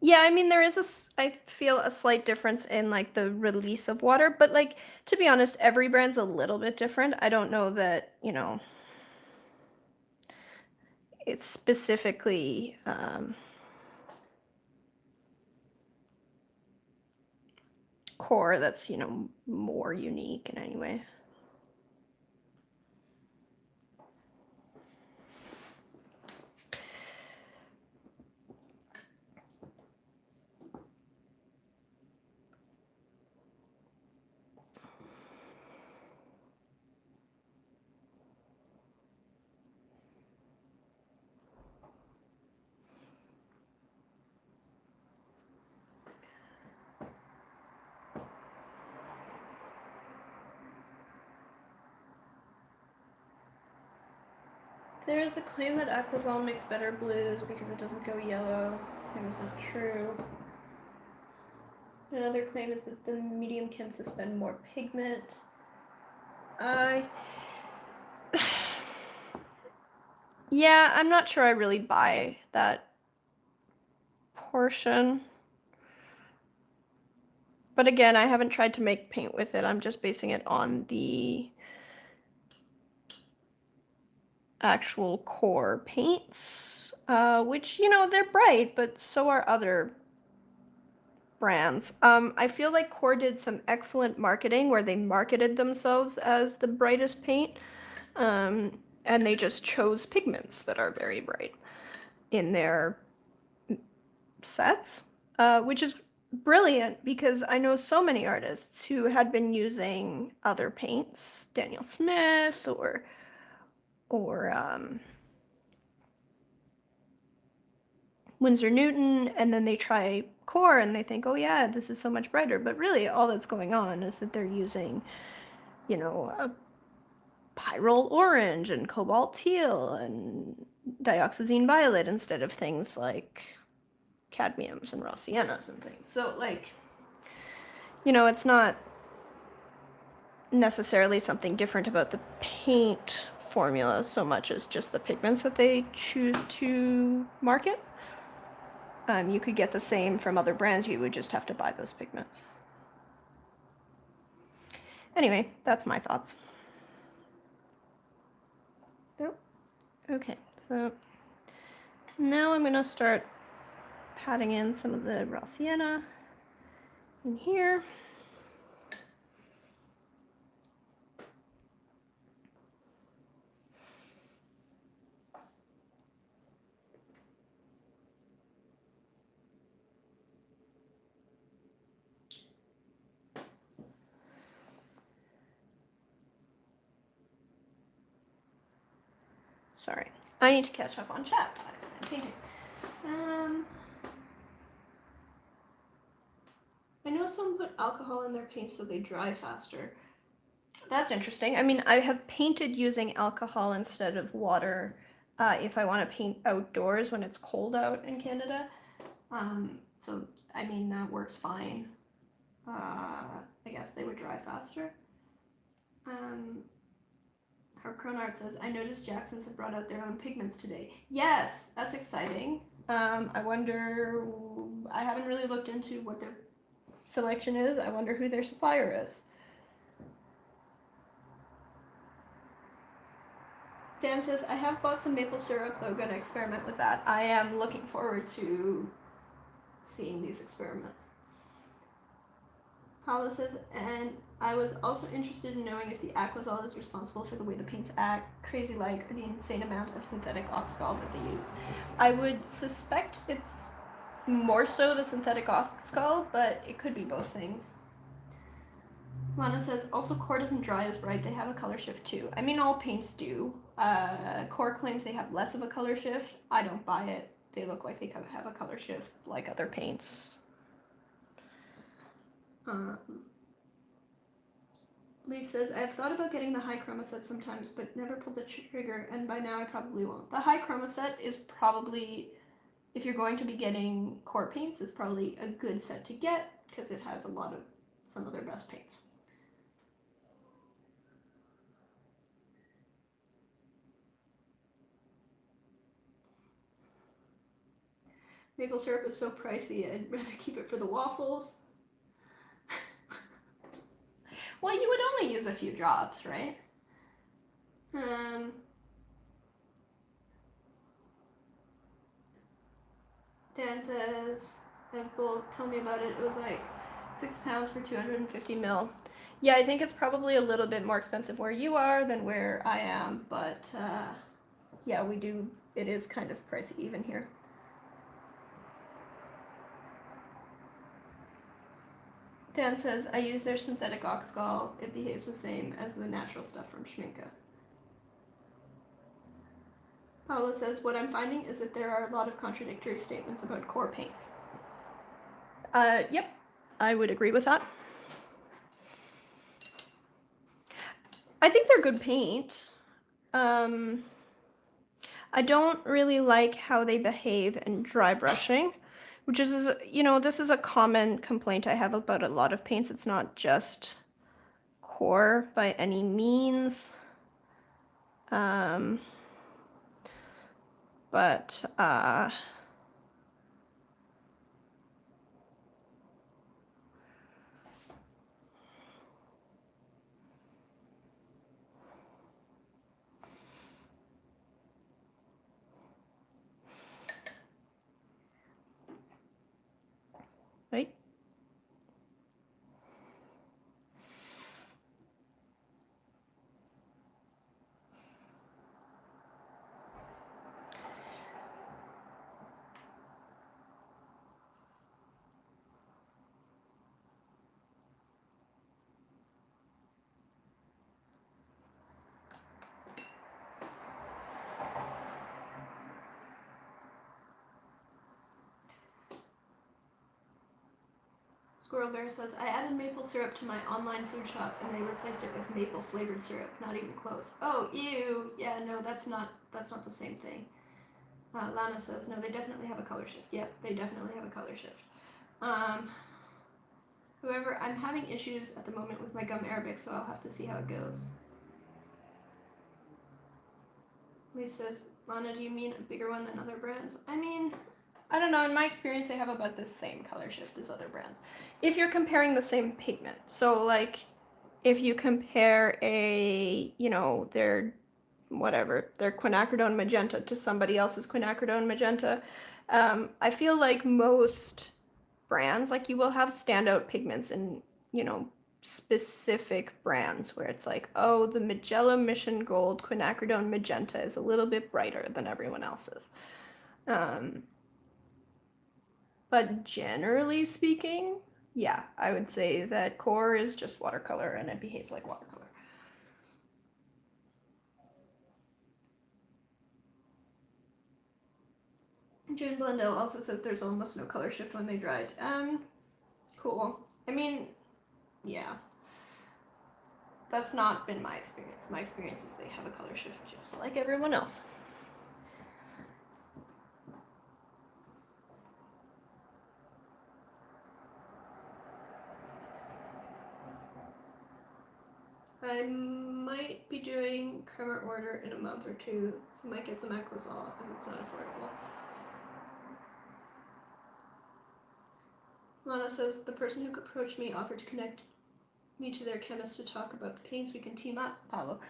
Yeah, I mean, there is I feel a slight difference in like the release of water, but like to be honest, every brand's a little bit different. I don't know that, you know, it's specifically core that's, you know, more unique in any way. There is the claim that Aquazol makes better blues because it doesn't go yellow. Claim is not true. Another claim is that the medium can suspend more pigment. Yeah, I'm not sure I really buy that portion. But again, I haven't tried to make paint with it. I'm just basing it on the actual core paints, which, you know, they're bright, but so are other brands. I feel like Core did some excellent marketing where they marketed themselves as the brightest paint, and they just chose pigments that are very bright in their sets, which is brilliant because I know so many artists who had been using other paints, Daniel Smith or Winsor Newton, and then they try Core and they think, oh yeah, this is so much brighter. But really, all that's going on is that they're using, you know, a pyrrole orange and cobalt teal and dioxazine violet instead of things like cadmiums and raw siennas and things. So, like, you know, it's not necessarily something different about the paint formula so much as just the pigments that they choose to market. You could get the same from other brands, you would just have to buy those pigments. Anyway, that's my thoughts. Oh, okay, so now I'm gonna start patting in some of the raw sienna in here. Sorry, I need to catch up on chat. I'm painting. I know some put alcohol in their paint so they dry faster. That's interesting. I mean, I have painted using alcohol instead of water if I want to paint outdoors when it's cold out in Canada. So, I mean, that works fine. I guess they would dry faster. Her Cronart says, I noticed Jackson's have brought out their own pigments today. Yes, that's exciting. I wonder, I haven't really looked into what their selection is. I wonder who their supplier is. Dan says, I have bought some maple syrup, though, gonna experiment with that. I am looking forward to seeing these experiments. Paula says, and I was also interested in knowing if the Aquazol is responsible for the way the paints act, crazy light, or the insane amount of synthetic oxgal that they use. I would suspect it's more so the synthetic oxgal, but it could be both things. Lana says, also Core doesn't dry as bright, they have a color shift too. I mean, all paints do. Core claims they have less of a color shift. I don't buy it. They look like they have a color shift like other paints. Lee says, I've thought about getting the high chroma set sometimes, but never pulled the trigger, and by now I probably won't. The high chroma set is probably, if you're going to be getting Core paints, it's probably a good set to get, because it has a lot of some of their best paints. Maple syrup is so pricey, I'd rather keep it for the waffles. Well, you would only use a few drops, right? Dan says, tell me about it. It was like £6 for 250 ml. Yeah, I think it's probably a little bit more expensive where you are than where I am, but yeah, it is kind of pricey even here. Dan says, I use their synthetic oxgall. It behaves the same as the natural stuff from Schminke. Paolo says, what I'm finding is that there are a lot of contradictory statements about core paints. Yep, I would agree with that. I think they're good paint. I don't really like how they behave in dry brushing, which is, you know, this is a common complaint I have about a lot of paints. It's not just core by any means. But right? Squirrel Bear says, I added maple syrup to my online food shop and they replaced it with maple flavored syrup. Not even close. Oh, ew. Yeah, no, that's not the same thing. Lana says, no, they definitely have a color shift. Yep, they definitely have a color shift. However, I'm having issues at the moment with my gum arabic, so I'll have to see how it goes. Lee says, Lana, do you mean a bigger one than other brands? I mean, I don't know, in my experience they have about the same color shift as other brands. If you're comparing the same pigment. So like if you compare a, you know, their quinacridone magenta to somebody else's quinacridone magenta, I feel like most brands, like you will have standout pigments in, you know, specific brands where it's like, oh, the Magello Mission Gold quinacridone magenta is a little bit brighter than everyone else's. But generally speaking, yeah, I would say that core is just watercolor and it behaves like watercolor. June Blundell also says there's almost no color shift when they dried. Cool. I mean, yeah. That's not been my experience. My experience is they have a color shift just like everyone else. I might be doing Kremer order in a month or two, so I might get some Equisol as it's not affordable. Lana says, the person who approached me offered to connect me to their chemist to talk about the paints. We can team up, Paolo.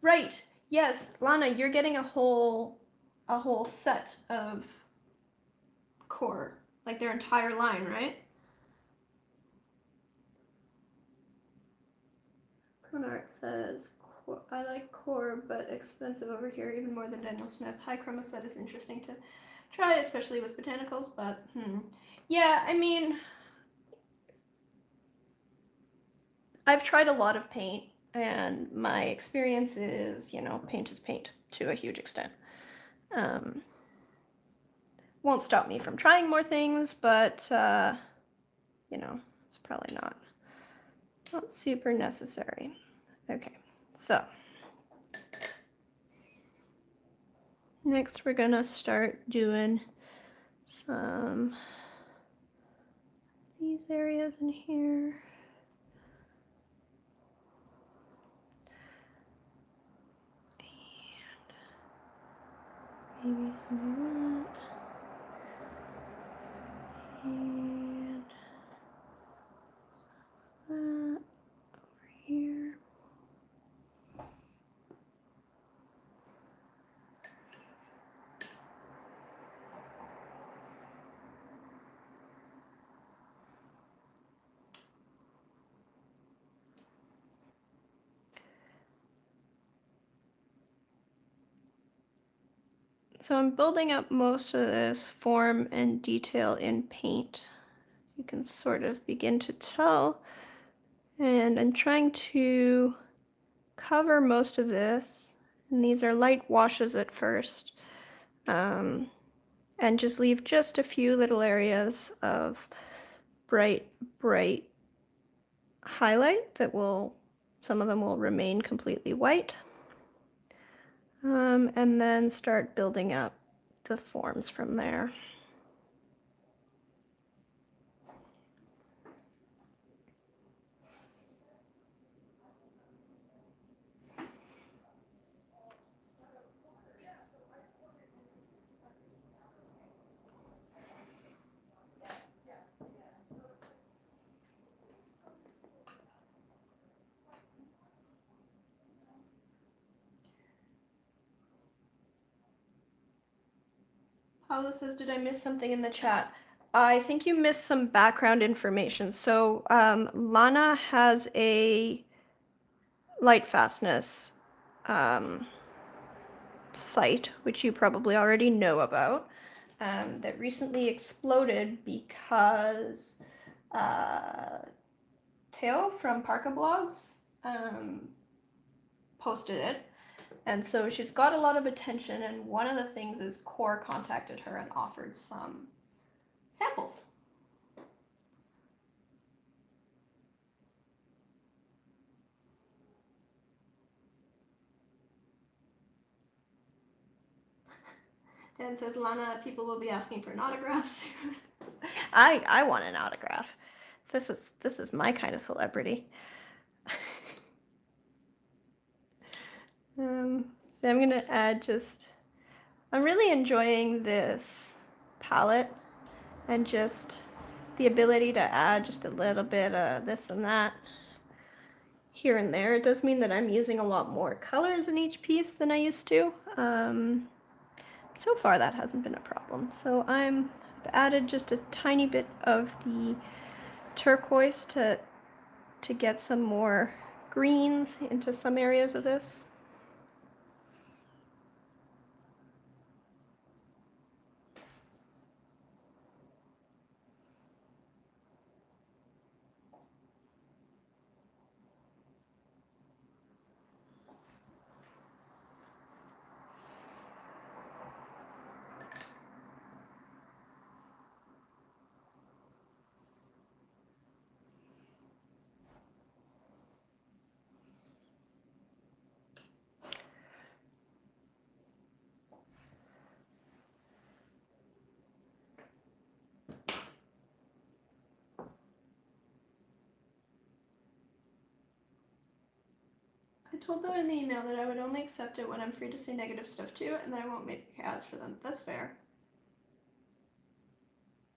Right, yes, Lana, you're getting a whole set of core, like their entire line, right? Cronart says, I like core, but expensive over here, even more than Daniel Smith. High chroma set is interesting to try, especially with botanicals, but yeah, I mean, I've tried a lot of paint, and my experience is, you know, paint is paint to a huge extent. Won't stop me from trying more things, but, you know, it's probably not super necessary. Okay, so next we're gonna start doing some these areas in here. And maybe some of that. So I'm building up most of this form and detail in paint. You can sort of begin to tell. And I'm trying to cover most of this. And these are light washes at first. And just leave just a few little areas of bright highlight that will, some of them will remain completely white. And then start building up the forms from there. Paula says, did I miss something in the chat? I think you missed some background information. So Lana has a lightfastness site, which you probably already know about, that recently exploded because Teo from Parka Blogs posted it. And so she's got a lot of attention, and one of the things is Core contacted her and offered some samples. Dan says, Lana, people will be asking for an autograph soon. I want an autograph. This is my kind of celebrity. So I'm gonna add just, I'm really enjoying this palette and just the ability to add just a little bit of this and that here and there. It does mean that I'm using a lot more colors in each piece than I used to. So far that hasn't been a problem. So I've added just a tiny bit of the turquoise to get some more greens into some areas of this. I told them in the email that I would only accept it when I'm free to say negative stuff too, and that I won't make ads for them. That's fair.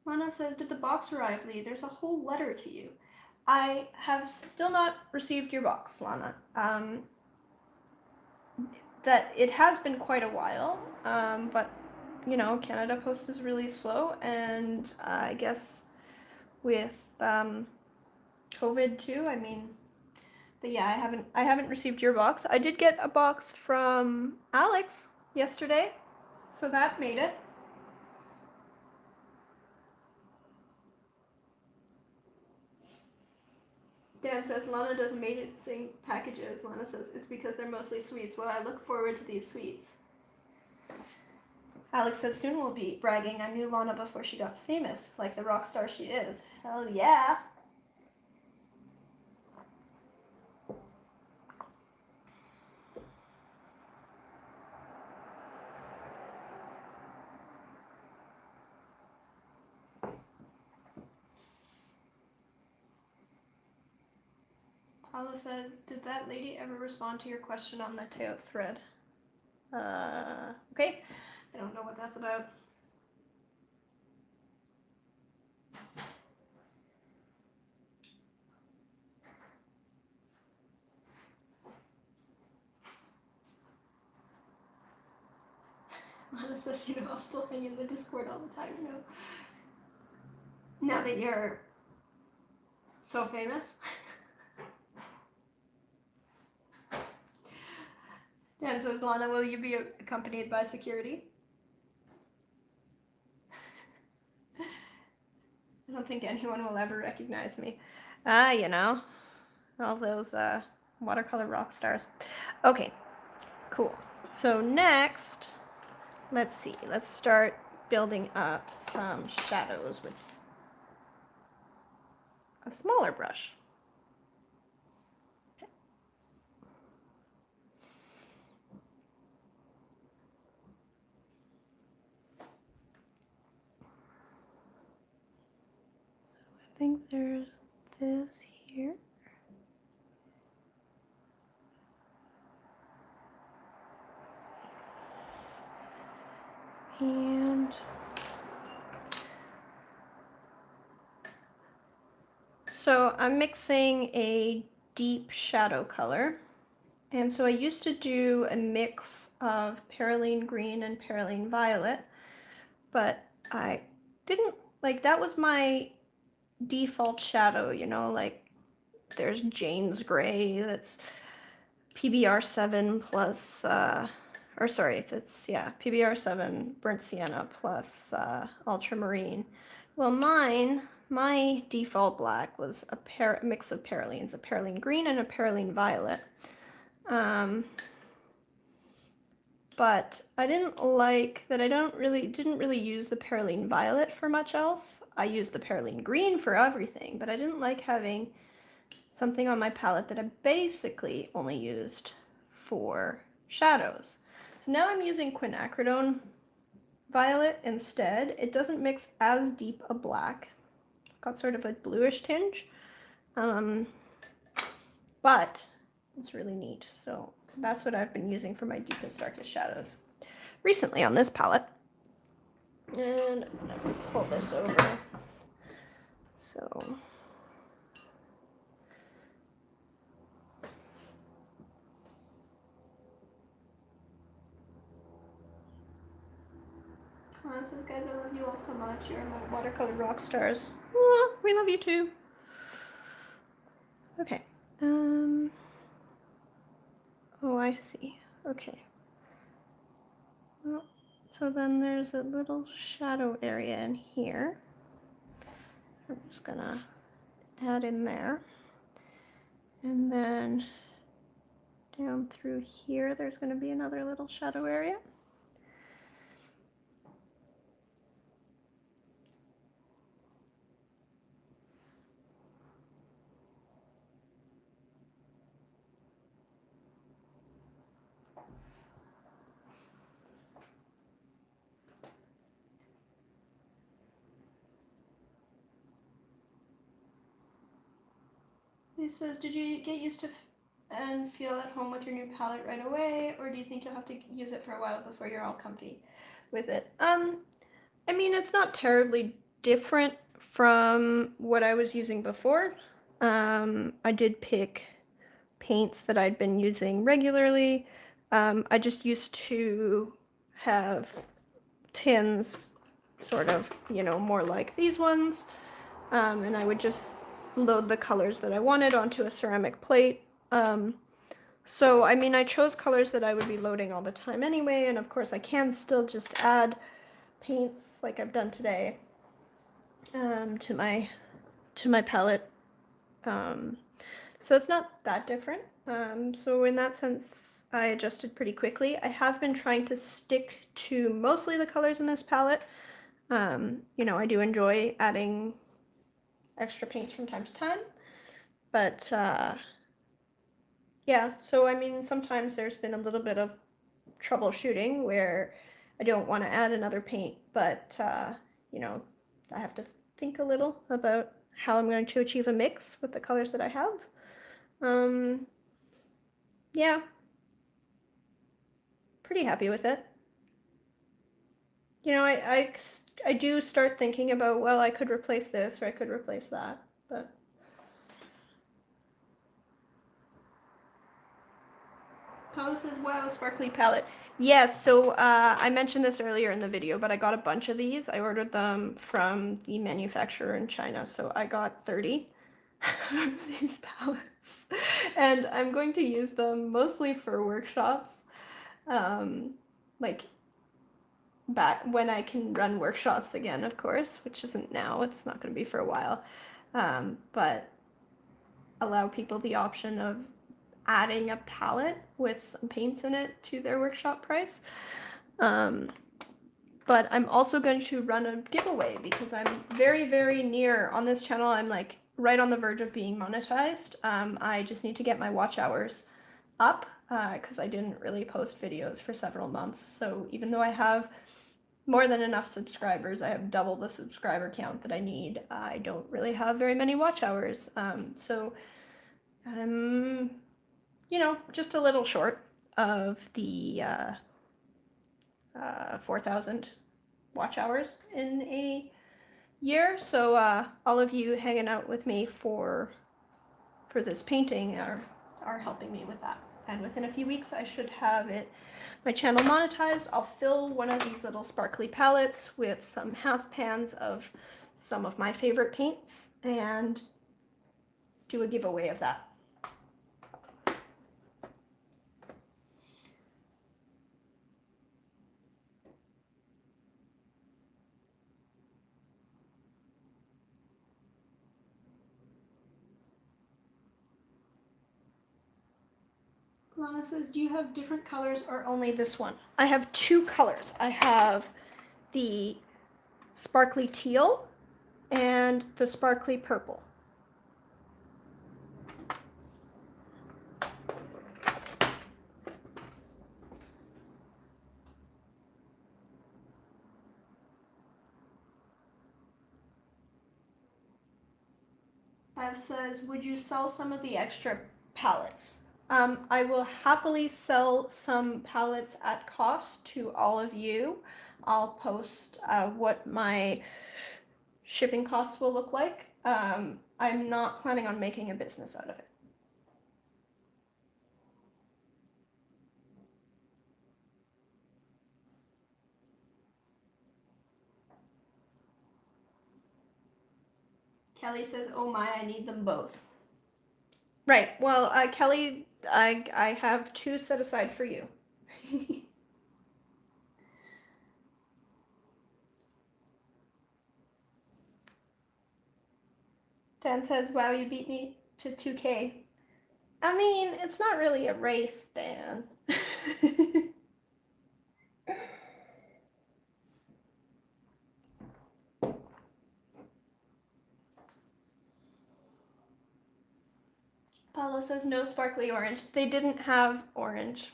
Lana says, did the box arrive, Lee? There's a whole letter to you. I have still not received your box, Lana. That it has been quite a while, but you know, Canada Post is really slow, and I guess with COVID too, I mean, but yeah, I haven't received your box. I did get a box from Alex yesterday, so that made it. Dan says, Lana does amazing packages. Lana says, it's because they're mostly sweets. Well, I look forward to these sweets. Alex says, soon we'll be bragging. I knew Lana before she got famous, like the rock star she is. Hell yeah. Paula said, did that lady ever respond to your question on the Teo thread? Okay. I don't know what that's about. Lana says, you know, I'll still hang in the Discord all the time, you know. Now that you're so famous. Dan says, Lana, will you be accompanied by security? I don't think anyone will ever recognize me. Ah, you know, all those watercolor rock stars. Okay, cool. So next, let's see. Let's start building up some shadows with a smaller brush. I think there's this here. And so I'm mixing a deep shadow color. And so I used to do a mix of perylene green and perylene violet, but I didn't, like, that was my default shadow, you know, like there's Jane's Gray, that's PBR7 plus, or sorry, that's, yeah, PBR7 burnt sienna plus ultramarine. Well, my default black was a mix of perylenes, a perylene green and a perylene violet. But I didn't like that. I didn't really use the perylene violet for much else. I used the perylene green for everything, but I didn't like having something on my palette that I basically only used for shadows. So now I'm using quinacridone violet instead. It doesn't mix as deep a black. It's got sort of a bluish tinge, but it's really neat. So that's what I've been using for my deepest, darkest shadows recently on this palette. And I'm gonna pull this over. So this says, guys, I love you all so much. You're my watercolor rock stars. Oh, we love you too. Okay. Oh, I see. Okay. Well, so then there's a little shadow area in here. I'm just gonna add in there. And then down through here, there's gonna be another little shadow area. He says, did you get used to and feel at home with your new palette right away, or do you think you'll have to use it for a while before you're all comfy with it? I mean, it's not terribly different from what I was using before. I did pick paints that I'd been using regularly. I just used to have tins sort of, you know, more like these ones, and I would just load the colors that I wanted onto a ceramic plate. So, I mean, I chose colors that I would be loading all the time anyway, and of course I can still just add paints like I've done today to my palette. So it's not that different. So in that sense, I adjusted pretty quickly. I have been trying to stick to mostly the colors in this palette. You know, I do enjoy adding extra paints from time to time, but yeah, so I mean, sometimes there's been a little bit of troubleshooting where I don't want to add another paint, but you know, I have to think a little about how I'm going to achieve a mix with the colors that I have. Yeah, pretty happy with it. You know, I do start thinking about, well, I could replace this or I could replace that, but Paula says, wow, sparkly palette. Yes, so I mentioned this earlier in the video, but I got a bunch of these. I ordered them from the manufacturer in China, so I got 30 of these palettes. And I'm going to use them mostly for workshops. Like, back when I can run workshops again, of course, which isn't now. It's not going to be for a while. But allow people the option of adding a palette with some paints in it to their workshop price. But I'm also going to run a giveaway because I'm very, very near on this channel. I'm like right on the verge of being monetized. I just need to get my watch hours up because I didn't really post videos for several months. So even though I have more than enough subscribers, I have double the subscriber count that I need. I don't really have very many watch hours. So I'm, you know, just a little short of the 4,000 watch hours in a year. So all of you hanging out with me for this painting are helping me with that. And within a few weeks, I should have my channel monetized. I'll fill one of these little sparkly palettes with some half pans of some of my favorite paints and do a giveaway of that. Lana says, do you have different colors or only this one? I have two colors. I have the sparkly teal and the sparkly purple. Bev says, would you sell some of the extra palettes? I will happily sell some palettes at cost to all of you. I'll post what my shipping costs will look like. I'm not planning on making a business out of it. Kelly says, oh my, I need them both. Right, well, Kelly, I have two set aside for you. Dan says, wow, you beat me to 2K. I mean, it's not really a race, Dan. Paula says, no sparkly orange. They didn't have orange.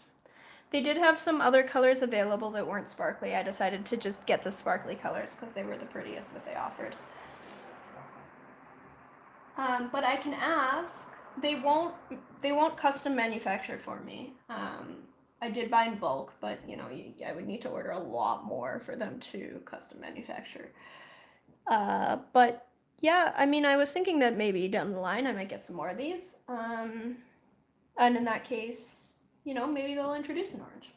They did have some other colors available that weren't sparkly. I decided to just get the sparkly colors because they were the prettiest that they offered. But I can ask. They won't custom manufacture for me. I did buy in bulk, but you know, I would need to order a lot more for them to custom manufacture. But yeah, I mean, I was thinking that maybe down the line I might get some more of these. And in that case, you know, maybe they'll introduce an orange.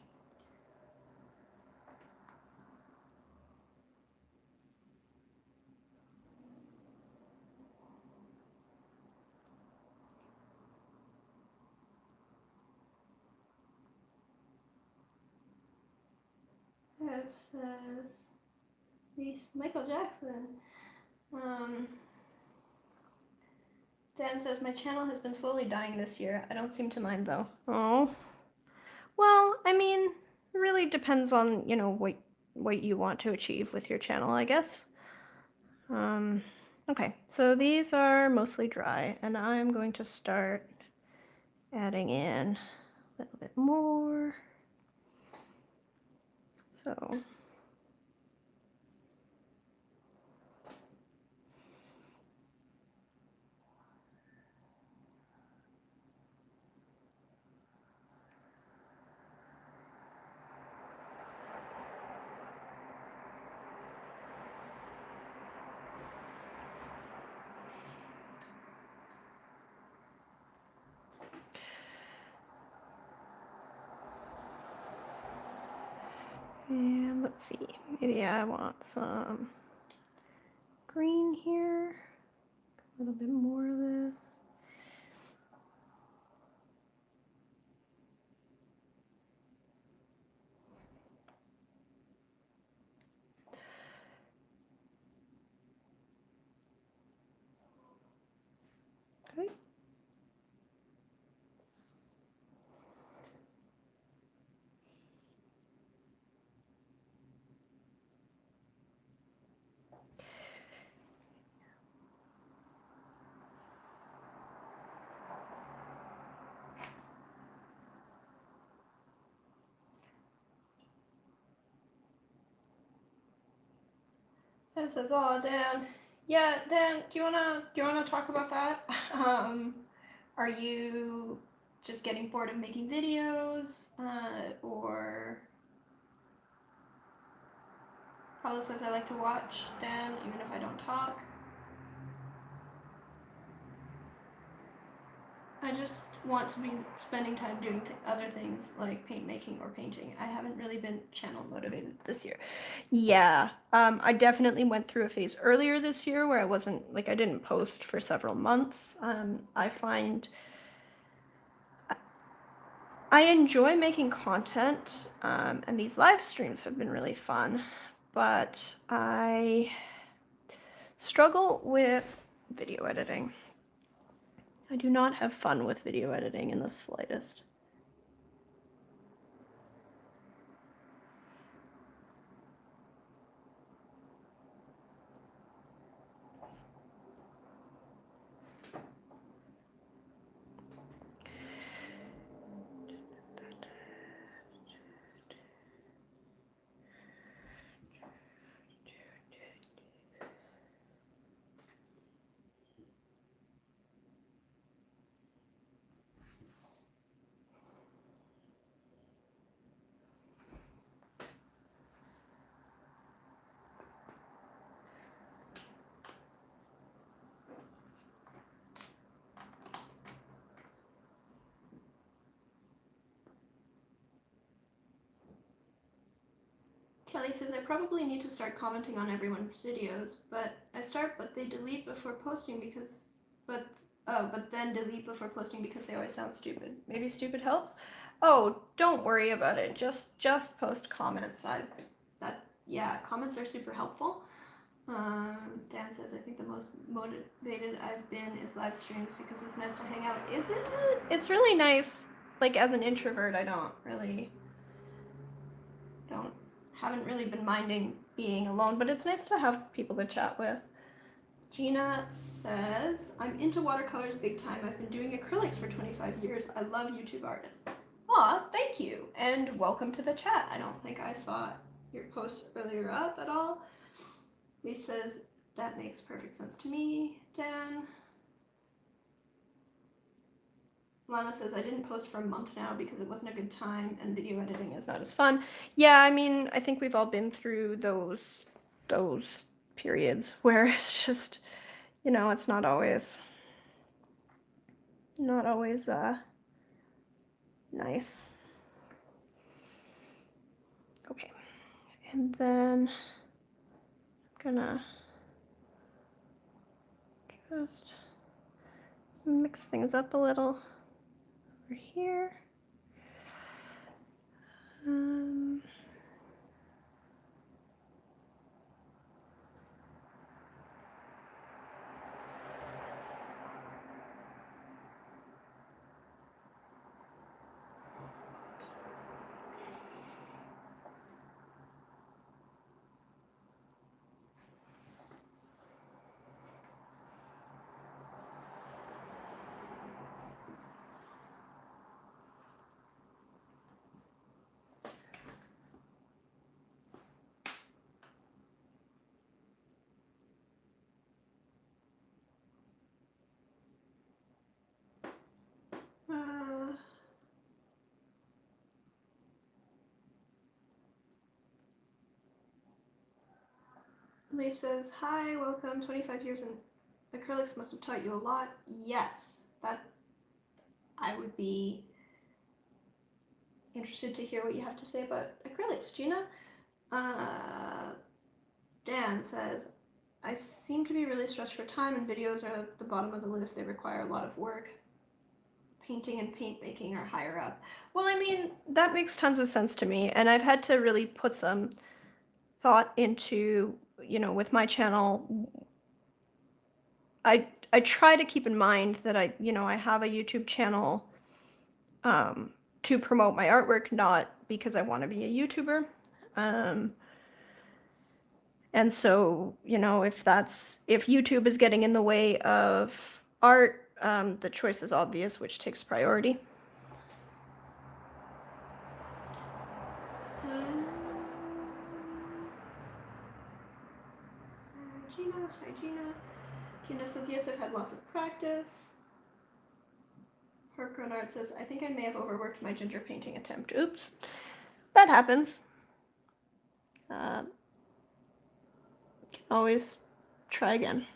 Bev says, these Michael Jackson. Dan says, my channel has been slowly dying this year. I don't seem to mind though. Oh. Well, I mean, it really depends on, you know, what you want to achieve with your channel, I guess. Okay, so these are mostly dry, and I'm going to start adding in a little bit more. So and let's see, maybe I want some green here, a little bit more of this. Dan says, "Oh, Dan, yeah, Dan, do you wanna talk about that? Are you just getting bored of making videos, or?" Paula says, "I like to watch Dan even if I don't talk. I just want to be spending time doing other things like paint making or painting. I haven't really been channel motivated this year." Yeah, I definitely went through a phase earlier this year where I wasn't, like, I didn't post for several months. I find I enjoy making content, and these live streams have been really fun, but I struggle with video editing. I do not have fun with video editing in the slightest. Kelly says, "I probably need to start commenting on everyone's videos, but they delete before posting because, but then delete before posting because they always sound stupid. Maybe stupid helps." Oh, don't worry about it. Just post comments. Yeah, comments are super helpful. Dan says, "I think the most motivated I've been is live streams because it's nice to hang out." Isn't it? It's really nice. Like, as an introvert, I haven't really been minding being alone, but it's nice to have people to chat with. Gina says, "I'm into watercolors big time. I've been doing acrylics for 25 years. I love YouTube artists." Aw, thank you, and welcome to the chat. I don't think I saw your post earlier up at all. Lee says, "That makes perfect sense to me, Dan." Lana says, "I didn't post for a month now because it wasn't a good time and video editing is not as fun." Yeah, I mean, I think we've all been through those periods where it's just, it's not always nice. Okay, and then I'm gonna just mix things up a little over here. Lee says, "Hi, welcome. 25 years in acrylics must have taught you a lot." Yes, that I would be interested to hear what you have to say about acrylics, Gina. Dan says, "I seem to be really stretched for time and videos are at the bottom of the list. They require a lot of work. Painting and paint making are higher up." Well, I mean, that makes tons of sense to me, and I've had to really put some thought into, with my channel, I try to keep in mind that I have a YouTube channel to promote my artwork, not because I want to be a YouTuber. And so, if YouTube is getting in the way of art, the choice is obvious, which takes priority. Gina says, yes, I've had lots of practice. Her Art says, I think I may have overworked my ginger painting attempt. Oops. That happens. Can always try again.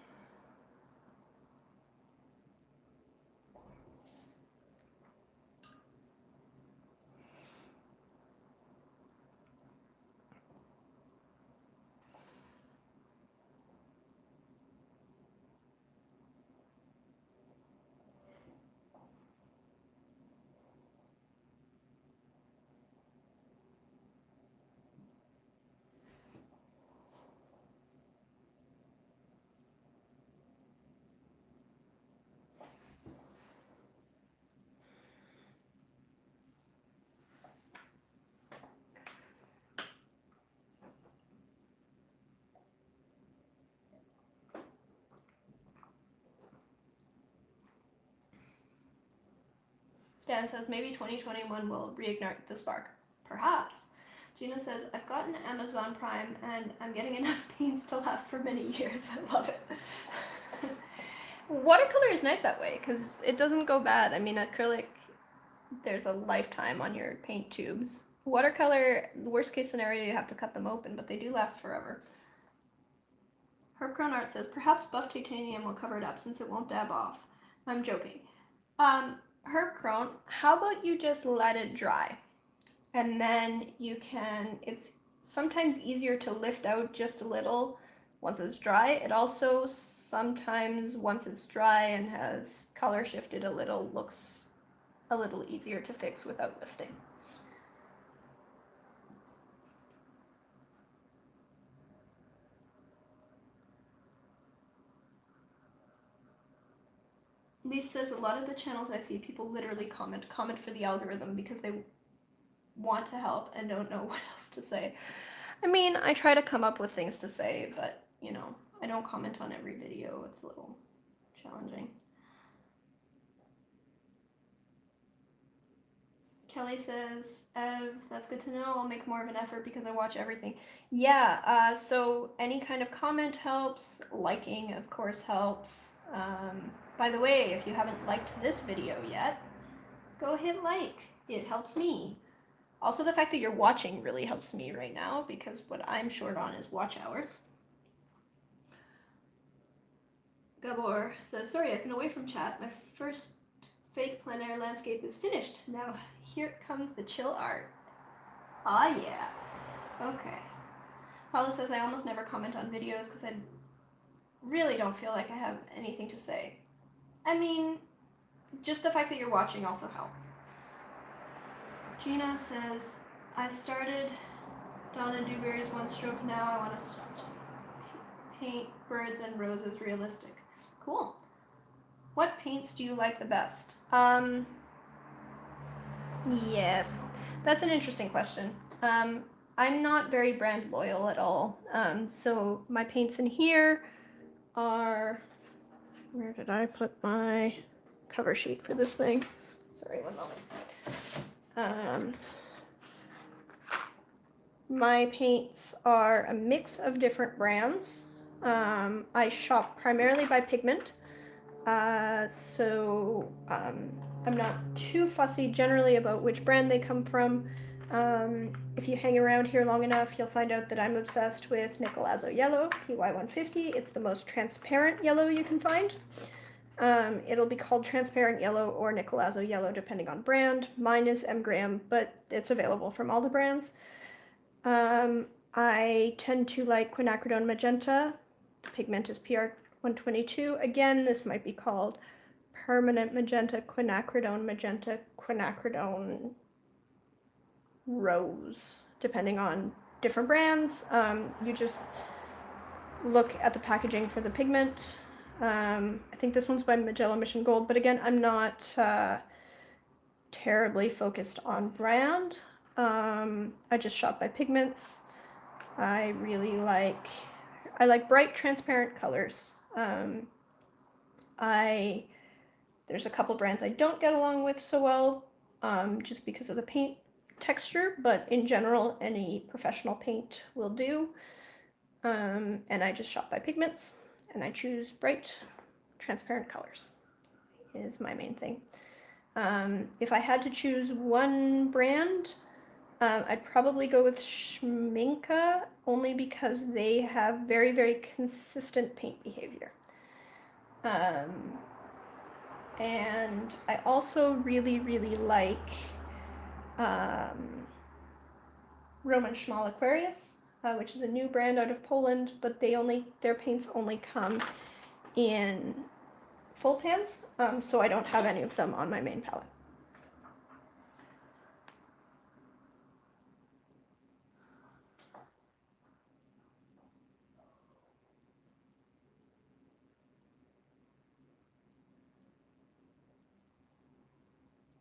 Dan says, maybe 2021 will reignite the spark. Perhaps. Gina says, I've gotten Amazon Prime and I'm getting enough paints to last for many years. I love it. Watercolor is nice that way because it doesn't go bad. I mean, acrylic, there's a lifetime on your paint tubes. Watercolor, the worst case scenario, you have to cut them open, but they do last forever. Herb Crown Art says, perhaps buff titanium will cover it up since it won't dab off. I'm joking. Herb Crown, how about you just let it dry? And then you can, it's sometimes easier to lift out just a little once it's dry. It also sometimes, once it's dry and has color shifted a little, looks a little easier to fix without lifting. Lisa says, a lot of the channels I see, people literally comment for the algorithm because they want to help and don't know what else to say. I mean, I try to come up with things to say, but, you know, I don't comment on every video. It's a little challenging. Kelly says, Ev, that's good to know. I'll make more of an effort because I watch everything. Yeah, so any kind of comment helps. Liking, of course, helps. By the way, if you haven't liked this video yet, go hit like. It helps me. Also, the fact that you're watching really helps me right now because what I'm short on is watch hours. Gabor says, sorry, I've been away from chat. My first fake plein air landscape is finished. Now here comes the chill art. Ah, yeah. Okay. Paula says, I almost never comment on videos because I really don't feel like I have anything to say. I mean, just the fact that you're watching also helps. Gina says, I started Donna Dewberry's One Stroke. Now I want to paint birds and roses realistic. Cool. What paints do you like the best? Yes, that's an interesting question. I'm not very brand loyal at all. So my paints in here are, where did I put my cover sheet for this thing? Sorry, one moment. My paints are a mix of different brands. I shop primarily by pigment. So I'm not too fussy generally about which brand they come from. If you hang around here long enough, you'll find out that I'm obsessed with Nicolazzo Yellow, PY150. It's the most transparent yellow you can find. It'll be called transparent yellow or Nicolazzo Yellow depending on brand. Mine is M. Graham, but it's available from all the brands. I tend to like quinacridone magenta. The pigment is PR122. Again, this might be called permanent magenta, quinacridone rose, depending on different brands. You just look at the packaging for the pigment. I think this one's by Magellan Mission Gold, but again, I'm not terribly focused on brand. I just shop by pigments. I really like bright, transparent colors. There's a couple brands I don't get along with so well, just because of the paint texture, but in general, any professional paint will do. And I just shop by pigments. and I choose bright, transparent colors is my main thing. If I had to choose one brand, I'd probably go with Schminke, only because they have very, very consistent paint behavior. And I also really, really like Roman Szmal Aquarius, which is a new brand out of Poland, but their paints only come in full pans, so I don't have any of them on my main palette.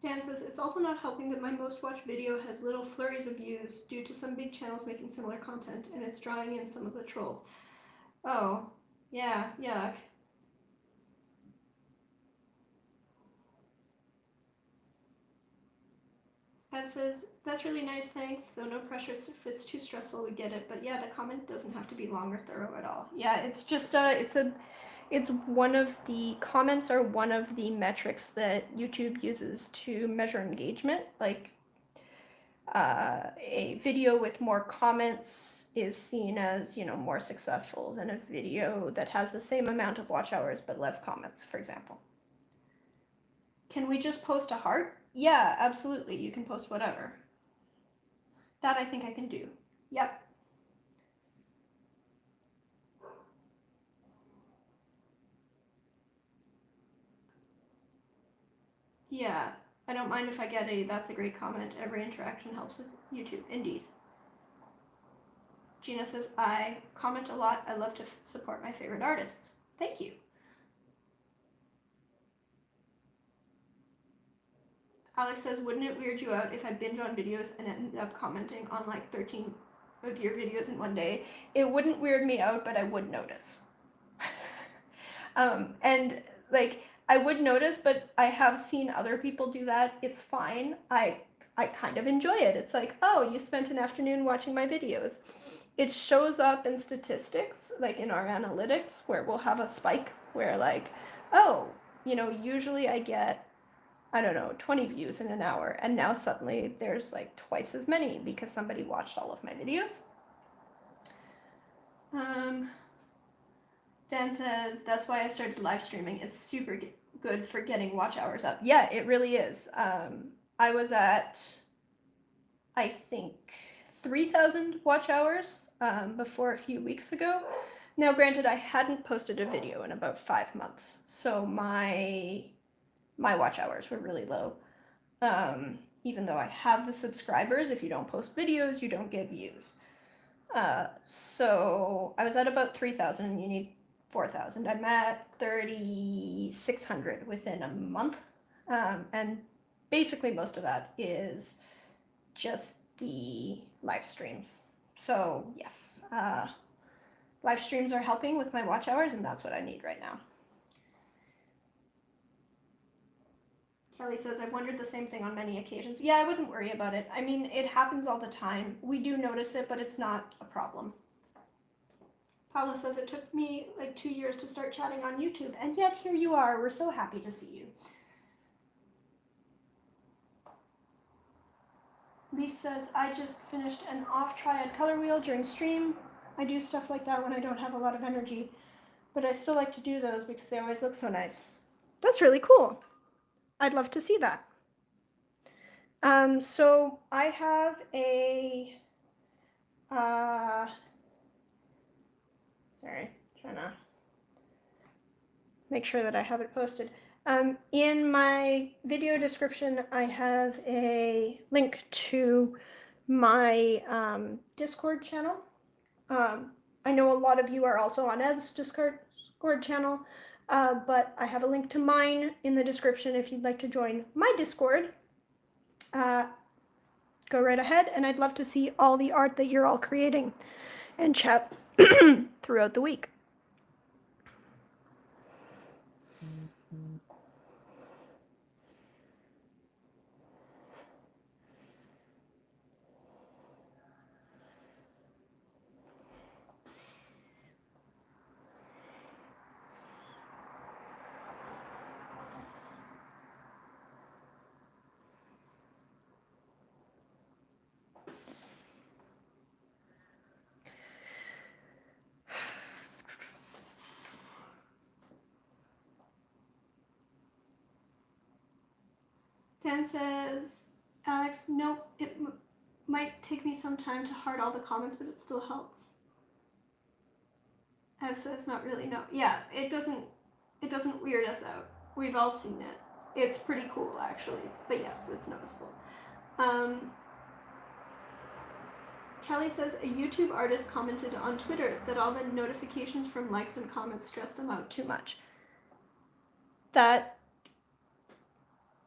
Dan says, it's also not helping that my most watched video has little flurries of views due to some big channels making similar content, and it's drawing in some of the trolls. Oh, yeah, yuck. Ev says, that's really nice, thanks, though no pressure if it's too stressful, we get it, but yeah, the comment doesn't have to be long or thorough at all. Yeah, it's just, it's one of the comments are one of the metrics that YouTube uses to measure engagement. Like, a video with more comments is seen as, you know, more successful than a video that has the same amount of watch hours but less comments, for example. Can we just post a heart? Yeah, absolutely. You can post whatever. That I think I can do. Yep. Yeah, I don't mind if I get a that's a great comment. Every interaction helps with YouTube. Indeed. Gina says, I comment a lot. I love to support my favorite artists. Thank you. Alex says, wouldn't it weird you out if I binge on videos and end up commenting on like 13 of your videos in one day? It wouldn't weird me out, but I would notice. And like, I would notice, but I have seen other people do that. It's fine. I kind of enjoy it. It's like, oh, you spent an afternoon watching my videos. It shows up in statistics, like in our analytics, where we'll have a spike where like, oh, you know, usually I get, I don't know, 20 views in an hour, and now suddenly there's like twice as many because somebody watched all of my videos. Dan says, that's why I started live streaming. It's super good for getting watch hours up. Yeah, it really is. I was at, I think, 3,000 watch hours before a few weeks ago. Now, granted, I hadn't posted a video in about 5 months, so my watch hours were really low. Even though I have the subscribers, if you don't post videos, you don't get views. So I was at about 3,000 and you need 4,000. I'm at 3,600 within a month. And basically most of that is just the live streams. So yes, live streams are helping with my watch hours, and that's what I need right now. Kelly says, I've wondered the same thing on many occasions. Yeah, I wouldn't worry about it. I mean, it happens all the time. We do notice it, but it's not a problem. Paula says, it took me like 2 years to start chatting on YouTube, and yet here you are. We're so happy to see you. Lise says, I just finished an off-triad color wheel during stream. I do stuff like that when I don't have a lot of energy, but I still like to do those because they always look so nice. That's really cool. I'd love to see that. So I have a, sorry, trying to make sure that I have it posted. In my video description, I have a link to my Discord channel. I know a lot of you are also on Ev's Discord channel, but I have a link to mine in the description if you'd like to join my Discord. Go right ahead, and I'd love to see all the art that you're all creating and chat throughout the week. Dan says, Alex, nope, it might take me some time to heart all the comments, but it still helps. Ev says, not really, no. Yeah, it doesn't weird us out. We've all seen it. It's pretty cool, actually. But yes, it's noticeable. Kelly says, a YouTube artist commented on Twitter that all the notifications from likes and comments stress them out too much.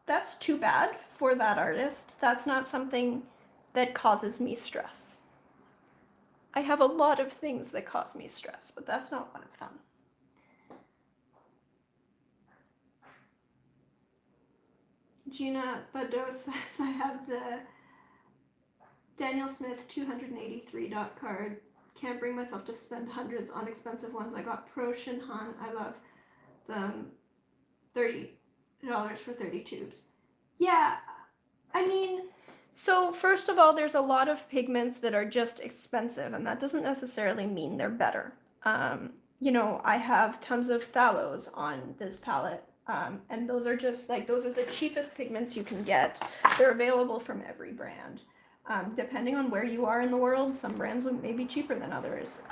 That's too bad for that artist. That's not something that causes me stress. I have a lot of things that cause me stress, but that's not one of them. Gina Bado says, I have the Daniel Smith 283 dot card. Can't bring myself to spend hundreds on expensive ones. I got Pro Shinhan. I love them. $30 for 30 tubes. Yeah, I mean, so first of all, there's a lot of pigments that are just expensive, and that doesn't necessarily mean they're better. You know, I have tons of phthalos on this palette, and those are just like, those are the cheapest pigments you can get. They're available from every brand. Depending on where you are in the world, some brands may be cheaper than others.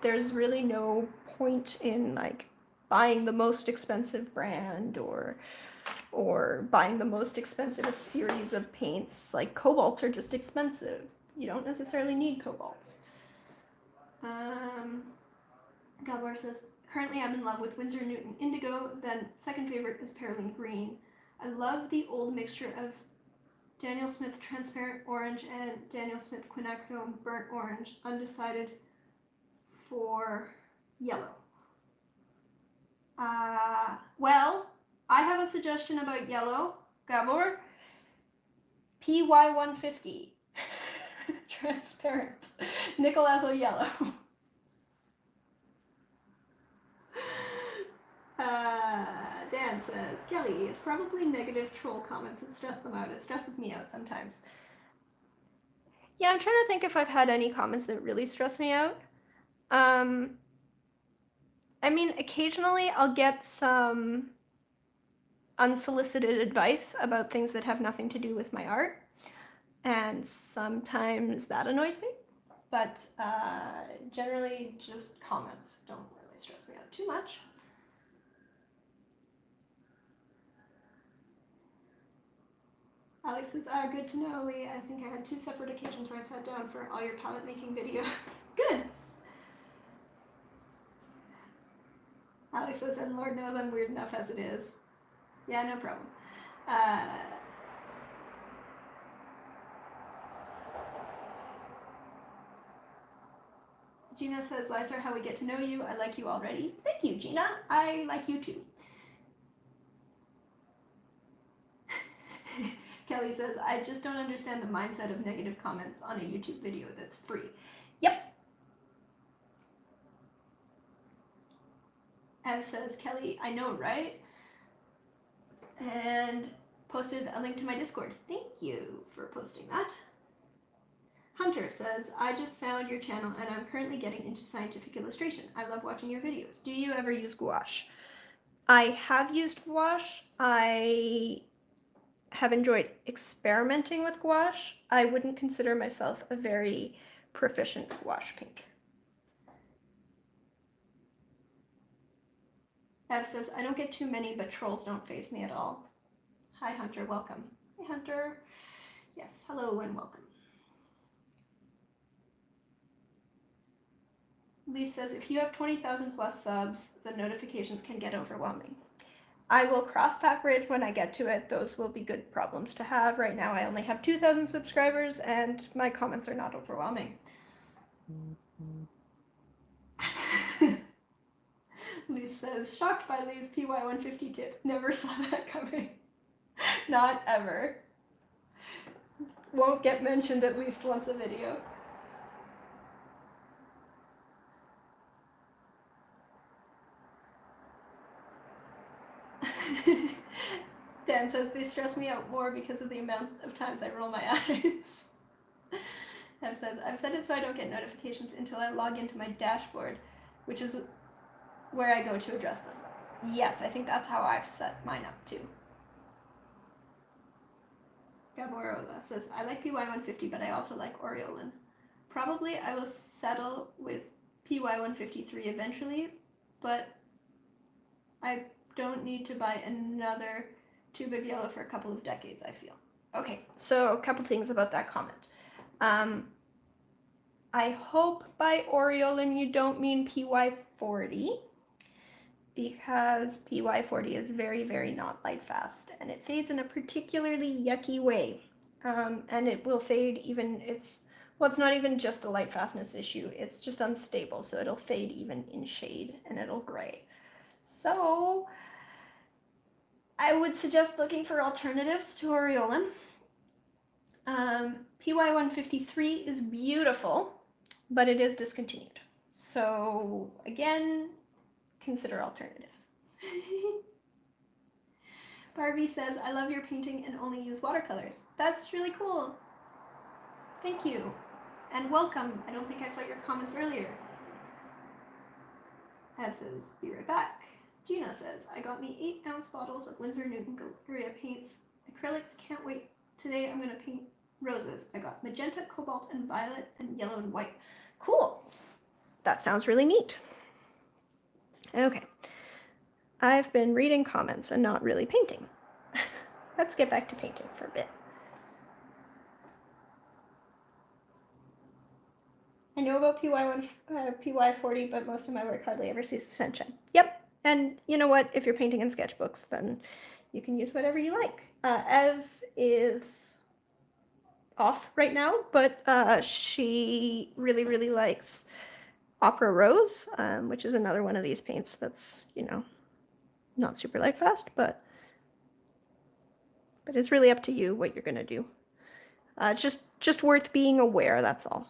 There's really no point in like buying the most expensive brand or buying the most expensive series of paints. Like cobalts are just expensive. You don't necessarily need cobalts. Gabor says, currently I'm in love with Winsor Newton Indigo, then second favorite is Pearline Green. I love the old mixture of Daniel Smith Transparent Orange and Daniel Smith Quinacridone Burnt Orange. Undecided for yellow. Well, I have a suggestion about yellow, Gabor. PY150. Transparent. Nicolazo yellow. Dan says, Kelly, it's probably negative troll comments that stress them out. It stresses me out sometimes. Yeah, I'm trying to think if I've had any comments that really stress me out. I mean, occasionally I'll get some unsolicited advice about things that have nothing to do with my art, and sometimes that annoys me, but generally just comments don't really stress me out too much. Alex says, good to know, Lee. I think I had 2 separate occasions where I sat down for all your palette making videos. Good. Alex says, and Lord knows I'm weird enough as it is. Yeah, no problem. Gina says, Liza, how we get to know you. I like you already. Thank you, Gina. I like you too. Kelly says, I just don't understand the mindset of negative comments on a YouTube video that's free. Yep. Ev says, Kelly, I know, right? And posted a link to my Discord. Thank you for posting that. Hunter says, I just found your channel and I'm currently getting into scientific illustration. I love watching your videos. Do you ever use gouache? I have used gouache. I have enjoyed experimenting with gouache. I wouldn't consider myself a very proficient gouache painter. Ev says, I don't get too many, but trolls don't faze me at all. Hi, Hunter. Welcome. Hi, Hunter. Yes, hello and welcome. Lee says, if you have 20,000 plus subs, the notifications can get overwhelming. I will cross that bridge when I get to it. Those will be good problems to have. Right now I only have 2,000 subscribers and my comments are not overwhelming. Lee says, shocked by Lee's PY150 tip. Never saw that coming. Not ever. Won't get mentioned at least once a video. Dan says, they stress me out more because of the amount of times I roll my eyes. Ev says, I've set it so I don't get notifications until I log into my dashboard, which is where I go to address them. Yes, I think that's how I've set mine up too. Gaborola says, I like PY150, but I also like Aureolin. Probably I will settle with PY153 eventually, but I don't need to buy another tube of yellow for a couple of decades, I feel. Okay, so a couple things about that comment. I hope by Aureolin you don't mean PY40, because PY40 is very, very not light fast, and it fades in a particularly yucky way. And it will fade even, it's not even just a light fastness issue, it's just unstable, so it'll fade even in shade, and it'll gray. So I would suggest looking for alternatives to Aureolin. PY153 is beautiful, but it is discontinued. So again, consider alternatives. Barbie says, I love your painting and only use watercolors. That's really cool. Thank you. And welcome. I don't think I saw your comments earlier. Ed says, be right back. Gina says, I got me 8-ounce bottles of Winsor Newton Galleria paints. Acrylics, can't wait. Today I'm going to paint roses. I got magenta, cobalt, and violet, and yellow and white. Cool. That sounds really neat. Okay. I've been reading comments and not really painting. Let's get back to painting for a bit. I know about PY40, but most of my work hardly ever sees the sunshine. Yep, and you know what? If you're painting in sketchbooks, then you can use whatever you like. Ev is off right now, but she really, really likes Opera Rose, which is another one of these paints that's, you know, not super light fast, but it's really up to you what you're gonna do. It's just worth being aware, that's all.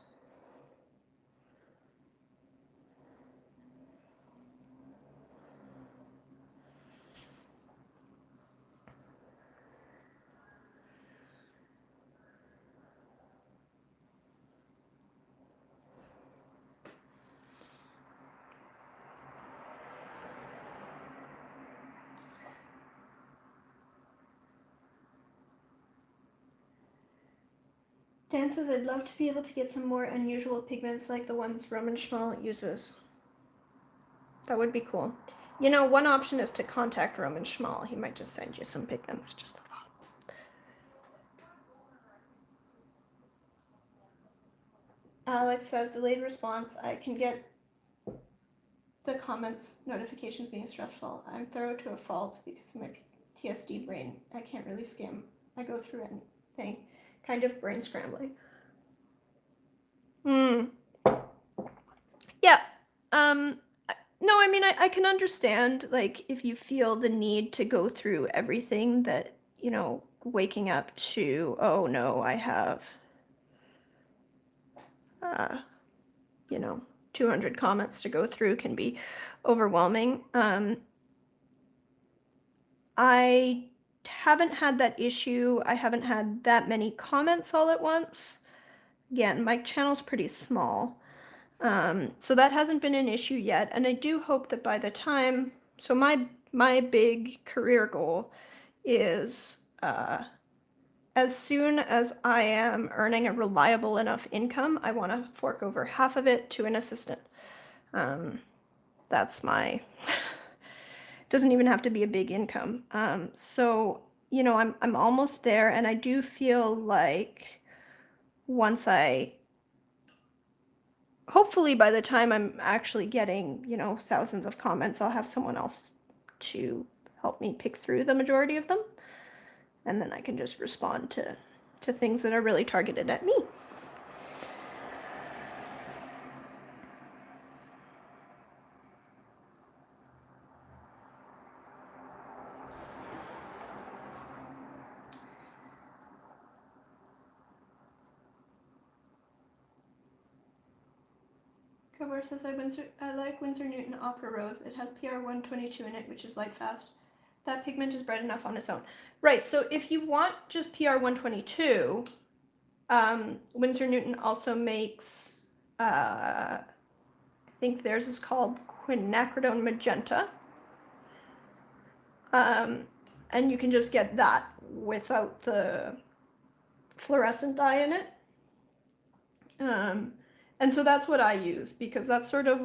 Dan says, I'd love to be able to get some more unusual pigments like the ones Roman Schmal uses. That would be cool. You know, one option is to contact Roman Schmal. He might just send you some pigments, just a thought. Alex says, delayed response. I can get the comments notifications being stressful. I'm thorough to a fault because of my PTSD brain. I can't really skim. I go through anything. Kind of brain scrambling. Yeah. No, I mean, I can understand, like, if you feel the need to go through everything that, you know, waking up to, oh no, I have, you know, 200 comments to go through can be overwhelming. I haven't had that issue. I haven't had that many comments all at once. Again, my channel's pretty small. So that hasn't been an issue yet, and I do hope that by the time, so my big career goal is as soon as I am earning a reliable enough income, I want to fork over half of it to an assistant. That's my, doesn't even have to be a big income. So, you know, I'm almost there, and I do feel like once hopefully by the time I'm actually getting, you know, thousands of comments, I'll have someone else to help me pick through the majority of them. And then I can just respond to things that are really targeted at me. Cover says, I like Winsor Newton Opera Rose. It has PR122 in it, which is light fast. That pigment is bright enough on its own. Right, so if you want just PR122, Winsor Newton also makes, I think theirs is called quinacridone magenta. And you can just get that without the fluorescent dye in it. And so that's what I use, because that's sort of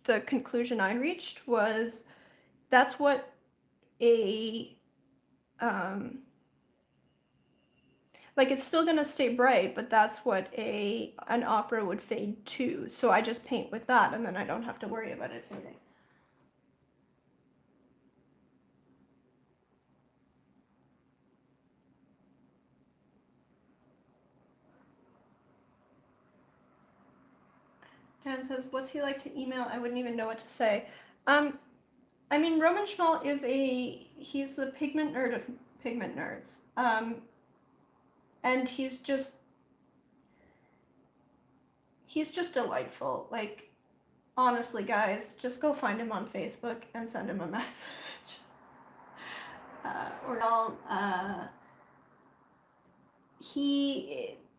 the conclusion I reached, was that's what a like, it's still gonna stay bright, but that's what an opera would fade to. So I just paint with that, and then I don't have to worry about it fading. Dan says, what's he like to email? I wouldn't even know what to say. I mean, Roman Schmal is he's the pigment nerd of pigment nerds. And he's just delightful. Like, honestly, guys, just go find him on Facebook and send him a message.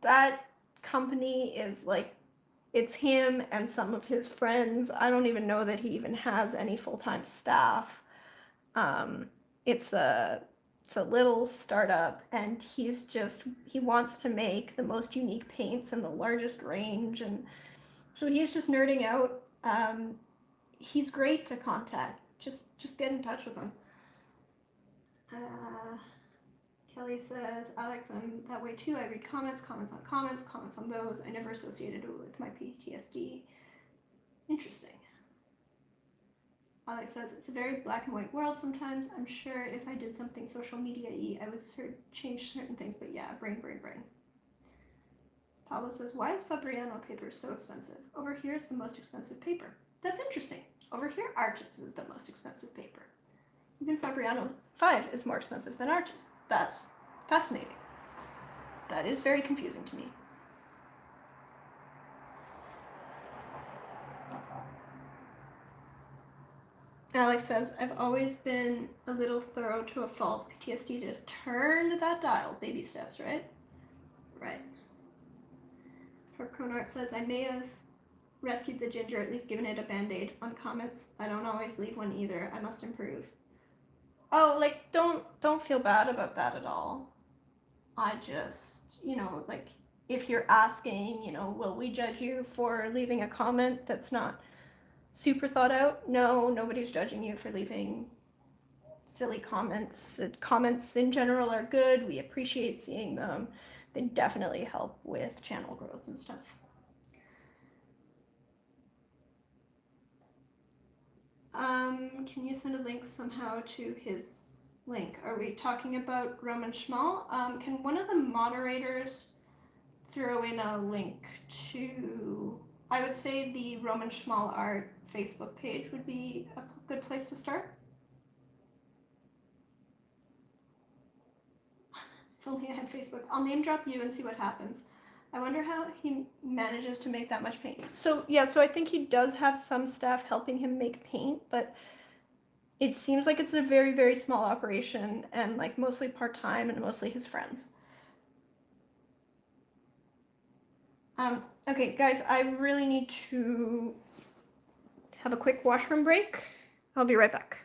That company is like, it's him and some of his friends. I don't even know that he even has any full-time staff. It's a little startup, and he wants to make the most unique paints and the largest range, and so he's just nerding out. He's great to contact. Just get in touch with him. Kelly says, Alex, I'm that way too. I read comments on those. I never associated it with my PTSD. Interesting. Alex says, it's a very black and white world sometimes. I'm sure if I did something social media-y, I would change certain things, but yeah, brain. Pablo says, why is Fabriano paper so expensive? Over here, it's the most expensive paper. That's interesting. Over here, Arches is the most expensive paper. Even Fabriano 5 is more expensive than Arches. That's fascinating. That is very confusing to me. Alex says, I've always been a little thorough to a fault. PTSD just turned that dial. Baby steps, right? Right. Cronart says, I may have rescued the ginger, at least given it a band-aid. On comments, I don't always leave one either. I must improve. Oh, like, don't feel bad about that at all. I just, like, if you're asking, will we judge you for leaving a comment that's not super thought out? No, nobody's judging you for leaving silly comments. Comments in general are good. We appreciate seeing them. They definitely help with channel growth and stuff. Can you send a link somehow to his link? Are we talking about Roman Schmal? Can one of the moderators throw in a link to, I would say the Roman Schmal art Facebook page would be a good place to start. If only I had Facebook. I'll name drop you and see what happens. I wonder how he manages to make that much paint. So yeah, so I think he does have some staff helping him make paint, but it seems like it's a very, very small operation, and like mostly part-time and mostly his friends. Okay, guys, I really need to have a quick washroom break. I'll be right back.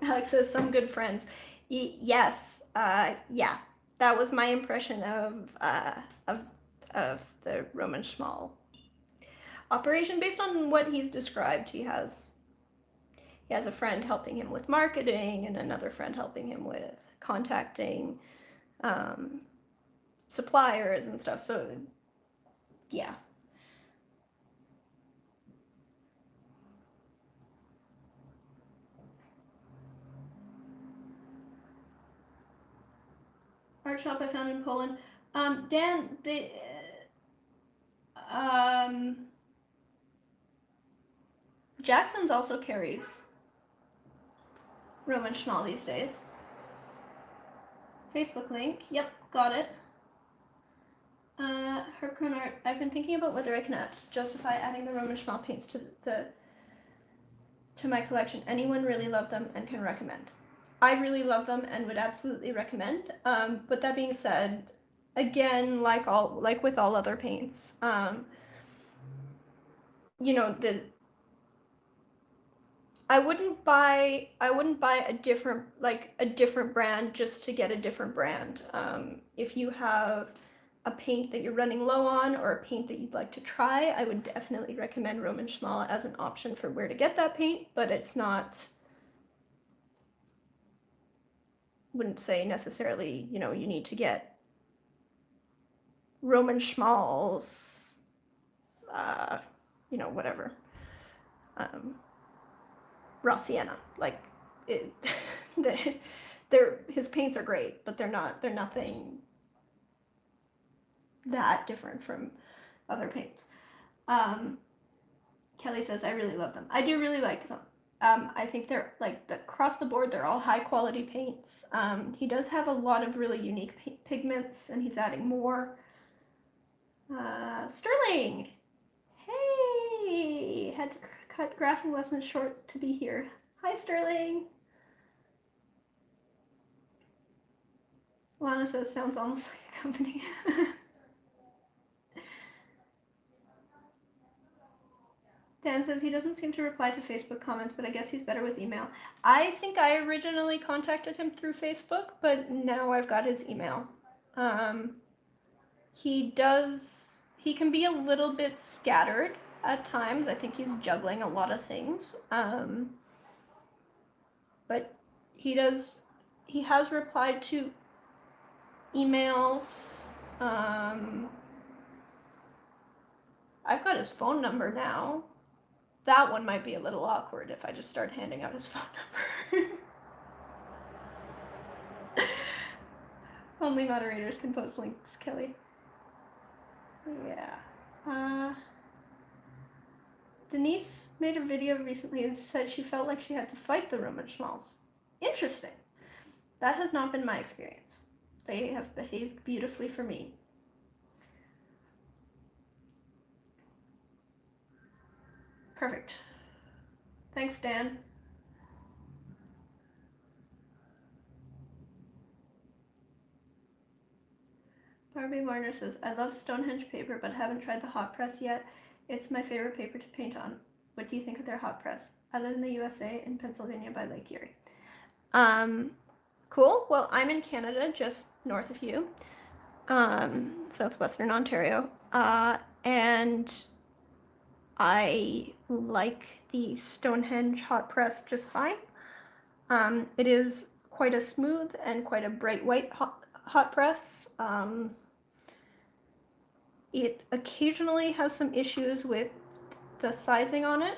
Alex says some good friends. Yes, yeah, that was my impression of the Roman Schmal operation based on what he's described. He has a friend helping him with marketing and another friend helping him with contacting suppliers and stuff. So yeah. Art shop I found in Poland. Dan, Jackson's also carries Roman Schmal these days. Facebook link. Yep, got it. Herb Art. I've been thinking about whether I can justify adding the Roman Schmal paints to my collection. Anyone really love them and can recommend? I really love them and would absolutely recommend. But that being said, again, like with all other paints, you know, I wouldn't buy a different brand just to get a different brand. If you have a paint that you're running low on or a paint that you'd like to try, I would definitely recommend Roman Schmal as an option for where to get that paint, but it's not, wouldn't say necessarily, you know, you need to get Roman Schmal's, you know, whatever, raw sienna. Like, his paints are great, but they're nothing that different from other paints. Kelly says, I really love them. I do really like them. I think they're, like, across the board, they're all high quality paints. He does have a lot of really unique pigments, and he's adding more. Sterling! Hey! Had to cut graphing lessons short to be here. Hi, Sterling! Lana says, sounds almost like a company. Dan says he doesn't seem to reply to Facebook comments, but I guess he's better with email. I think I originally contacted him through Facebook, but now I've got his email. He can be a little bit scattered at times. I think he's juggling a lot of things. But he has replied to emails. I've got his phone number now. That one might be a little awkward if I just start handing out his phone number. Only moderators can post links, Kelly. Yeah. Denise made a video recently and said she felt like she had to fight the Roman Schmals. Interesting. That has not been my experience. They have behaved beautifully for me. Perfect. Thanks, Dan. Barbie Warner says, I love Stonehenge paper, but haven't tried the hot press yet. It's my favorite paper to paint on. What do you think of their hot press? I live in the USA in Pennsylvania by Lake Erie. Cool. Well, I'm in Canada, just north of you, southwestern Ontario, and I like the Stonehenge hot press just fine. It is quite a smooth and quite a bright white hot press. It occasionally has some issues with the sizing on it,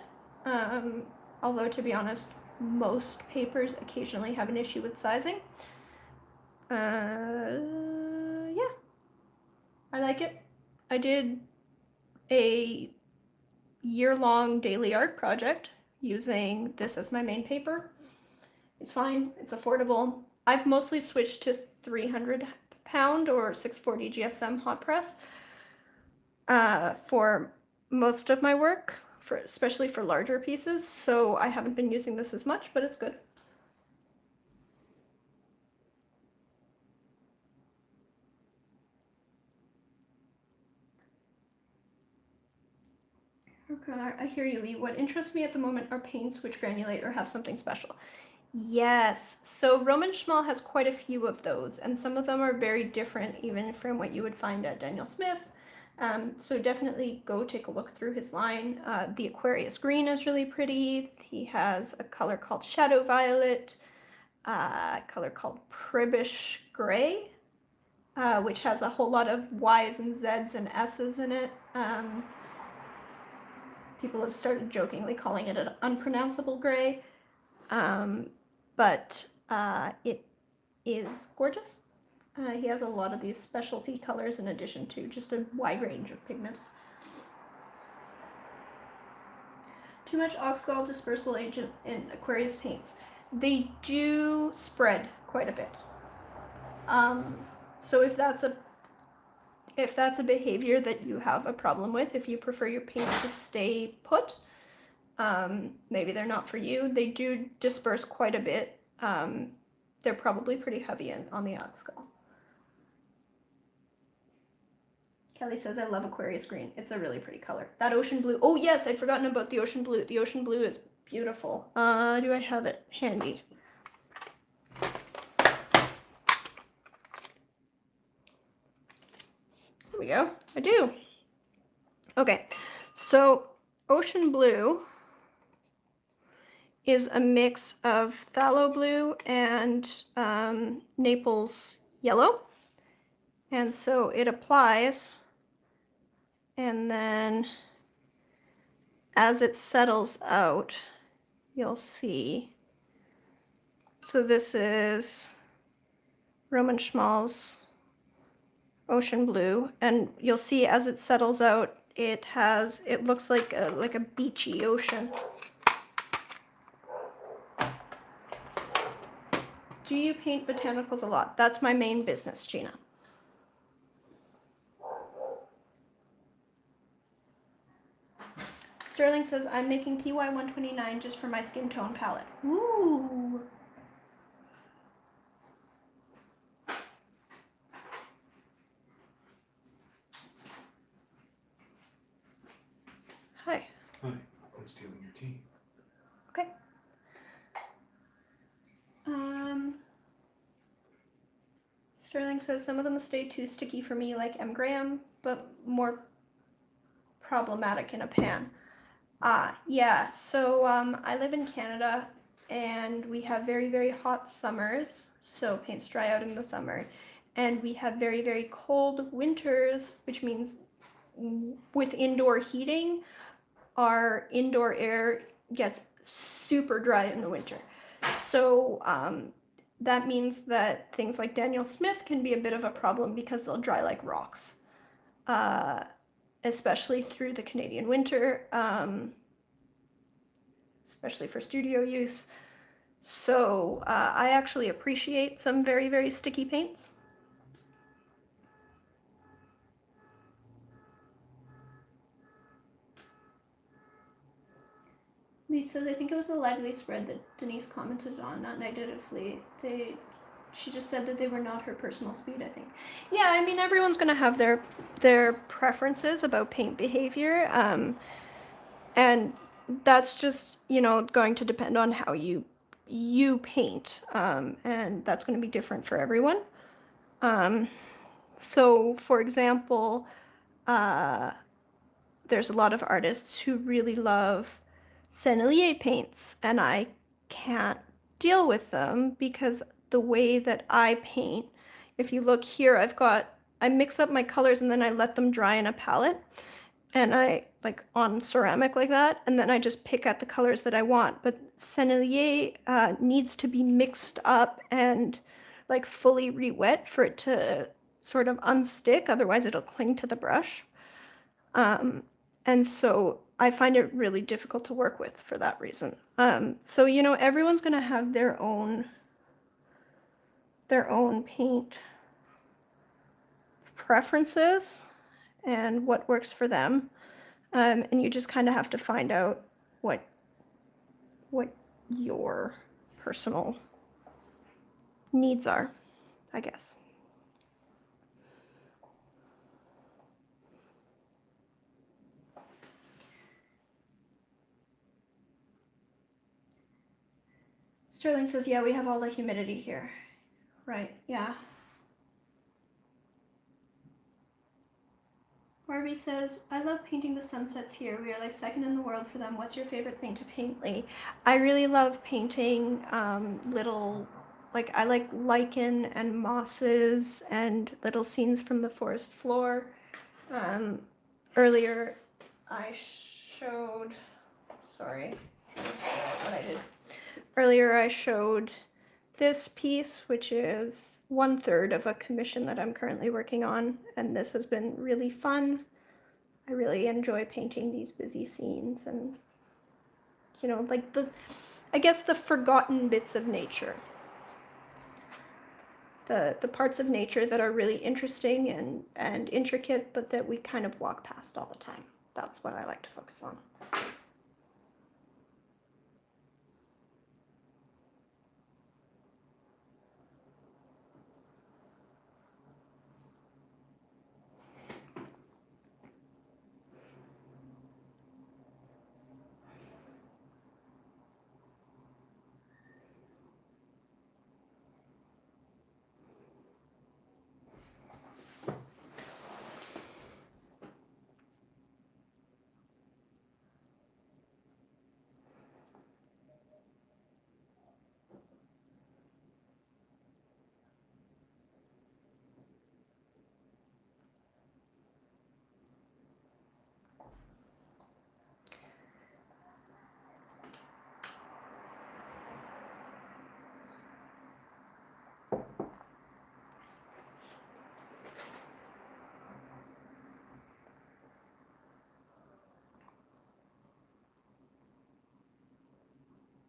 although to be honest, most papers occasionally have an issue with sizing. Yeah, I like it. I did a year-long daily art project using this as my main paper. It's fine, it's affordable. I've mostly switched to 300 pound or 640 GSM hot press for most of my work, especially for larger pieces, so I haven't been using this as much, but it's good. I hear you, Lee. What interests me at the moment are paints which granulate or have something special. Yes, so Roman Schmal has quite a few of those, and some of them are very different even from what you would find at Daniel Smith. So definitely go take a look through his line. The Aquarius Green is really pretty. He has a color called Shadow Violet, a color called Pribish Gray, which has a whole lot of Y's and Z's and S's in it. People have started jokingly calling it an unpronounceable gray. But it is gorgeous. He has a lot of these specialty colors in addition to just a wide range of pigments. Too much oxgal dispersal agent in Aquarius paints. They do spread quite a bit. So if that's a behavior that you have a problem with, if you prefer your paints to stay put, maybe they're not for you. They do disperse quite a bit. They're probably pretty heavy on the oxgal. Kelly says, I love Aquarius Green. It's a really pretty color. That ocean blue. Oh yes, I'd forgotten about the ocean blue. The ocean blue is beautiful. Do I have it handy? There we go. I do. Okay, so ocean blue is a mix of phthalo blue and Naples yellow. And so it applies, and then as it settles out, you'll see. So this is Roman Schmal's ocean blue, and you'll see as it settles out, it looks like a beachy ocean. Do you paint botanicals a lot? That's my main business, Gina. Sterling says, I'm making PY129 just for my skin tone palette. Ooh. Hi. Hi, I'm stealing your tea. Okay. Sterling says, some of them stay too sticky for me, like M. Graham, but more problematic in a pan. Yeah, so I live in Canada, and we have very, very hot summers, so paints dry out in the summer, and we have very, very cold winters, which means with indoor heating, our indoor air gets super dry in the winter. So that means that things like Daniel Smith can be a bit of a problem because they'll dry like rocks, especially through the Canadian winter, especially for studio use. So I actually appreciate some very, very sticky paints. Lisa, I think it was the lively spread that Denise commented on, not negatively. She just said that they were not her personal speed, I think. Yeah, I mean, everyone's going to have their preferences about paint behavior, and that's just, going to depend on how you paint, and that's going to be different for everyone. So, for example, there's a lot of artists who really love Sennelier paints, and I can't deal with them because the way that I paint, if you look here, I mix up my colors and then I let them dry in a palette, and I like on ceramic like that, and then I just pick at the colors that I want. But Sennelier needs to be mixed up and like fully re-wet for it to sort of unstick, otherwise it'll cling to the brush. And so I find it really difficult to work with for that reason. So, everyone's going to have their own paint preferences and what works for them. And you just kind of have to find out what your personal needs are, I guess. Sterling says, yeah, we have all the humidity here. Right, yeah. Barbie says, I love painting the sunsets here. We are like second in the world for them. What's your favorite thing to paint, Lee? I really love painting little, like I like lichen and mosses and little scenes from the forest floor. Earlier I showed, sorry, what I did. Earlier I showed this piece, which is 1/3 of a commission that I'm currently working on, and this has been really fun. I really enjoy painting these busy scenes and, you know, like I guess the forgotten bits of nature. The parts of nature that are really interesting and intricate, but that we kind of walk past all the time. That's what I like to focus on.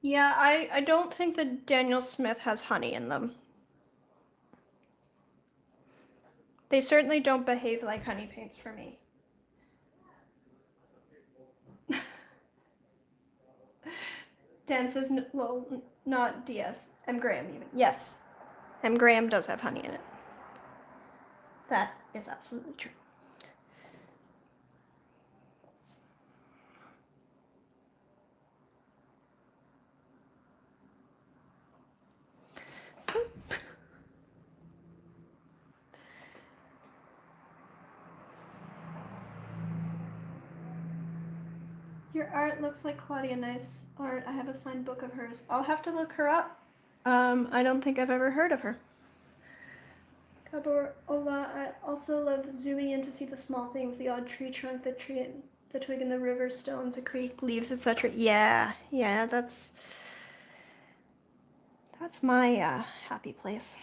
Yeah, I don't think that Daniel Smith has honey in them. They certainly don't behave like honey paints for me. Dan says, well, not DS. M. Graham, even. Yes, M. Graham does have honey in it. That is absolutely true. Your art looks like Claudia. Nice art. I have a signed book of hers. I'll have to look her up. I don't think I've ever heard of her. Gabor Ola, I also love zooming in to see the small things, the odd tree trunk, the twig in the river, stones, a creek, leaves, etc. Yeah, that's my happy place.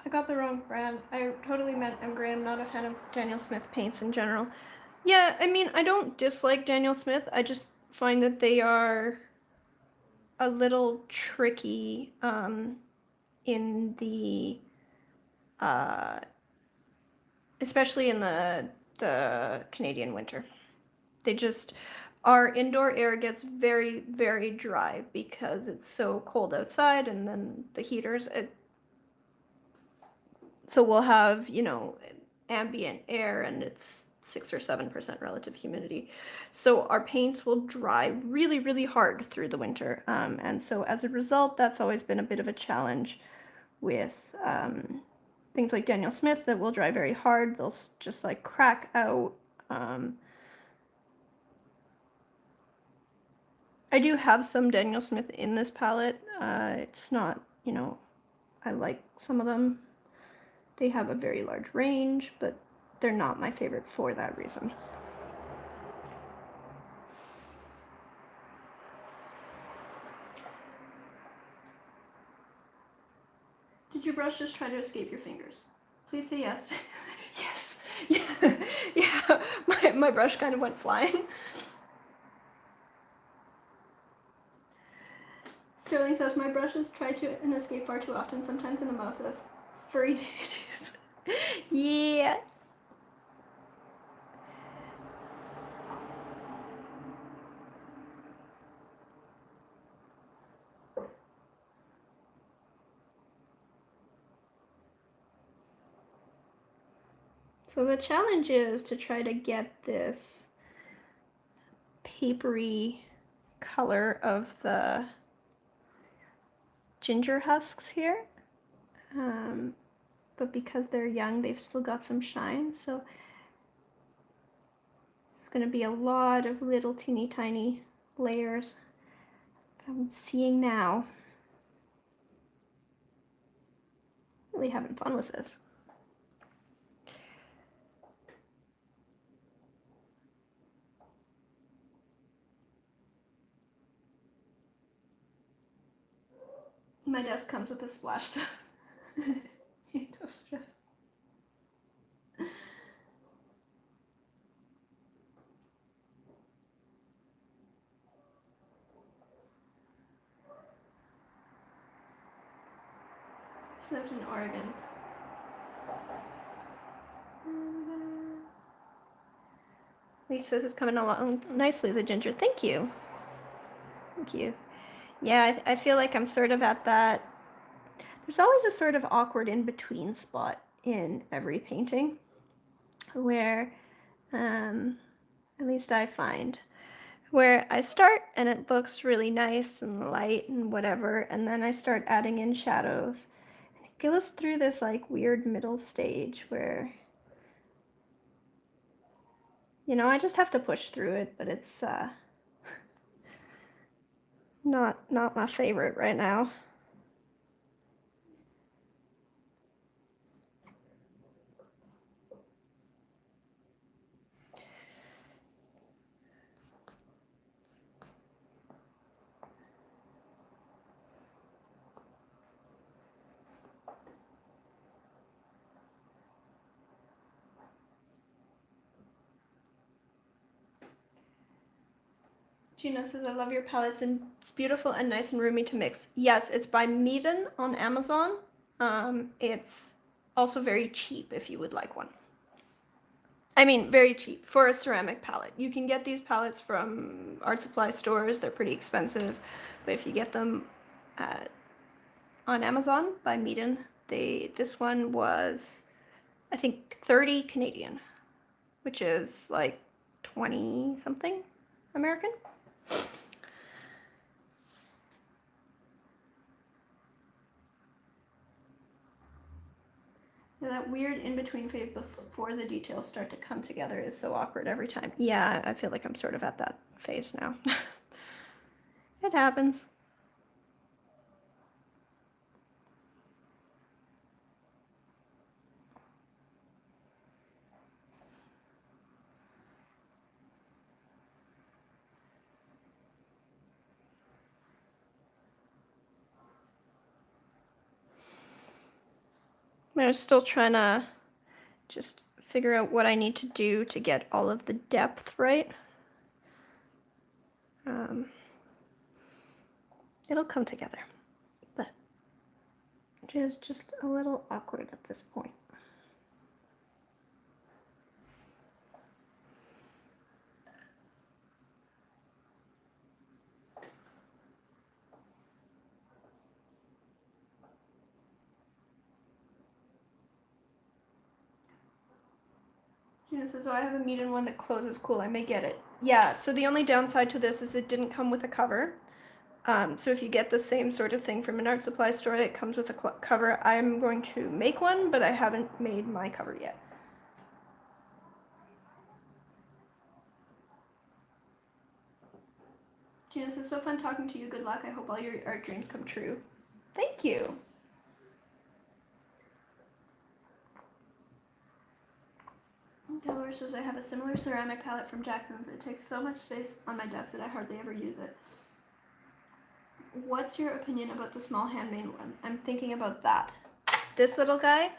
I got the wrong brand. I totally meant M. Graham, not a fan of Daniel Smith paints in general. Yeah, I mean, I don't dislike Daniel Smith. I just find that they are a little tricky in the, especially in the Canadian winter. They just, our indoor air gets very, very dry because it's so cold outside, and then the heaters, so we'll have, you know, ambient air and it's 6 or 7% relative humidity. So our paints will dry really, really hard through the winter. And so as a result, that's always been a bit of a challenge with things like Daniel Smith that will dry very hard. They'll just like crack out. I do have some Daniel Smith in this palette. It's not, you know, I like some of them. They have a very large range, but they're not my favorite for that reason. Did your brush just try to escape your fingers? Please say yes. Yes. Yeah. My brush kind of went flying. Sterling says, my brushes try to and escape far too often, sometimes in the mouth of furry deities. Yeah. So the challenge is to try to get this papery color of the ginger husks here. But because they're young, they've still got some shine. So it's going to be a lot of little teeny tiny layers. I'm seeing now. Really having fun with this. My desk comes with a splash zone. No stress. She lived in Oregon. Lisa says it's coming along nicely, the ginger. Thank you. Thank you. Yeah, I feel like I'm sort of at that. There's always a sort of awkward in-between spot in every painting where, at least I find, where I start and it looks really nice and light and whatever, and then I start adding in shadows. And it goes through this like weird middle stage where, you know, I just have to push through it, but it's not my favorite right now. Gina says, I love your palettes and it's beautiful and nice and roomy to mix. Yes, it's by Meeden on Amazon. It's also very cheap if you would like one. I mean, very cheap for a ceramic palette. You can get these palettes from art supply stores. They're pretty expensive. But if you get them on Amazon by Meeden, this one was, I think, 30 Canadian, which is like 20 something American. Yeah, that weird in-between phase before the details start to come together is so awkward every time. Yeah, I feel like I'm sort of at that phase now. It happens. I'm still trying to just figure out what I need to do to get all of the depth right. It'll come together, but it is just a little awkward at this point. Gina says, oh, I have a Meeden one that closes cool. I may get it. Yeah, so the only downside to this is it didn't come with a cover. So if you get the same sort of thing from an art supply store that comes with a cover, I'm going to make one, but I haven't made my cover yet. Gina says, so fun talking to you. Good luck. I hope all your art dreams come true. Thank you. Delaware says, I have a similar ceramic palette from Jackson's. It takes so much space on my desk that I hardly ever use it. What's your opinion about the small handmade one? I'm thinking about that. This little guy,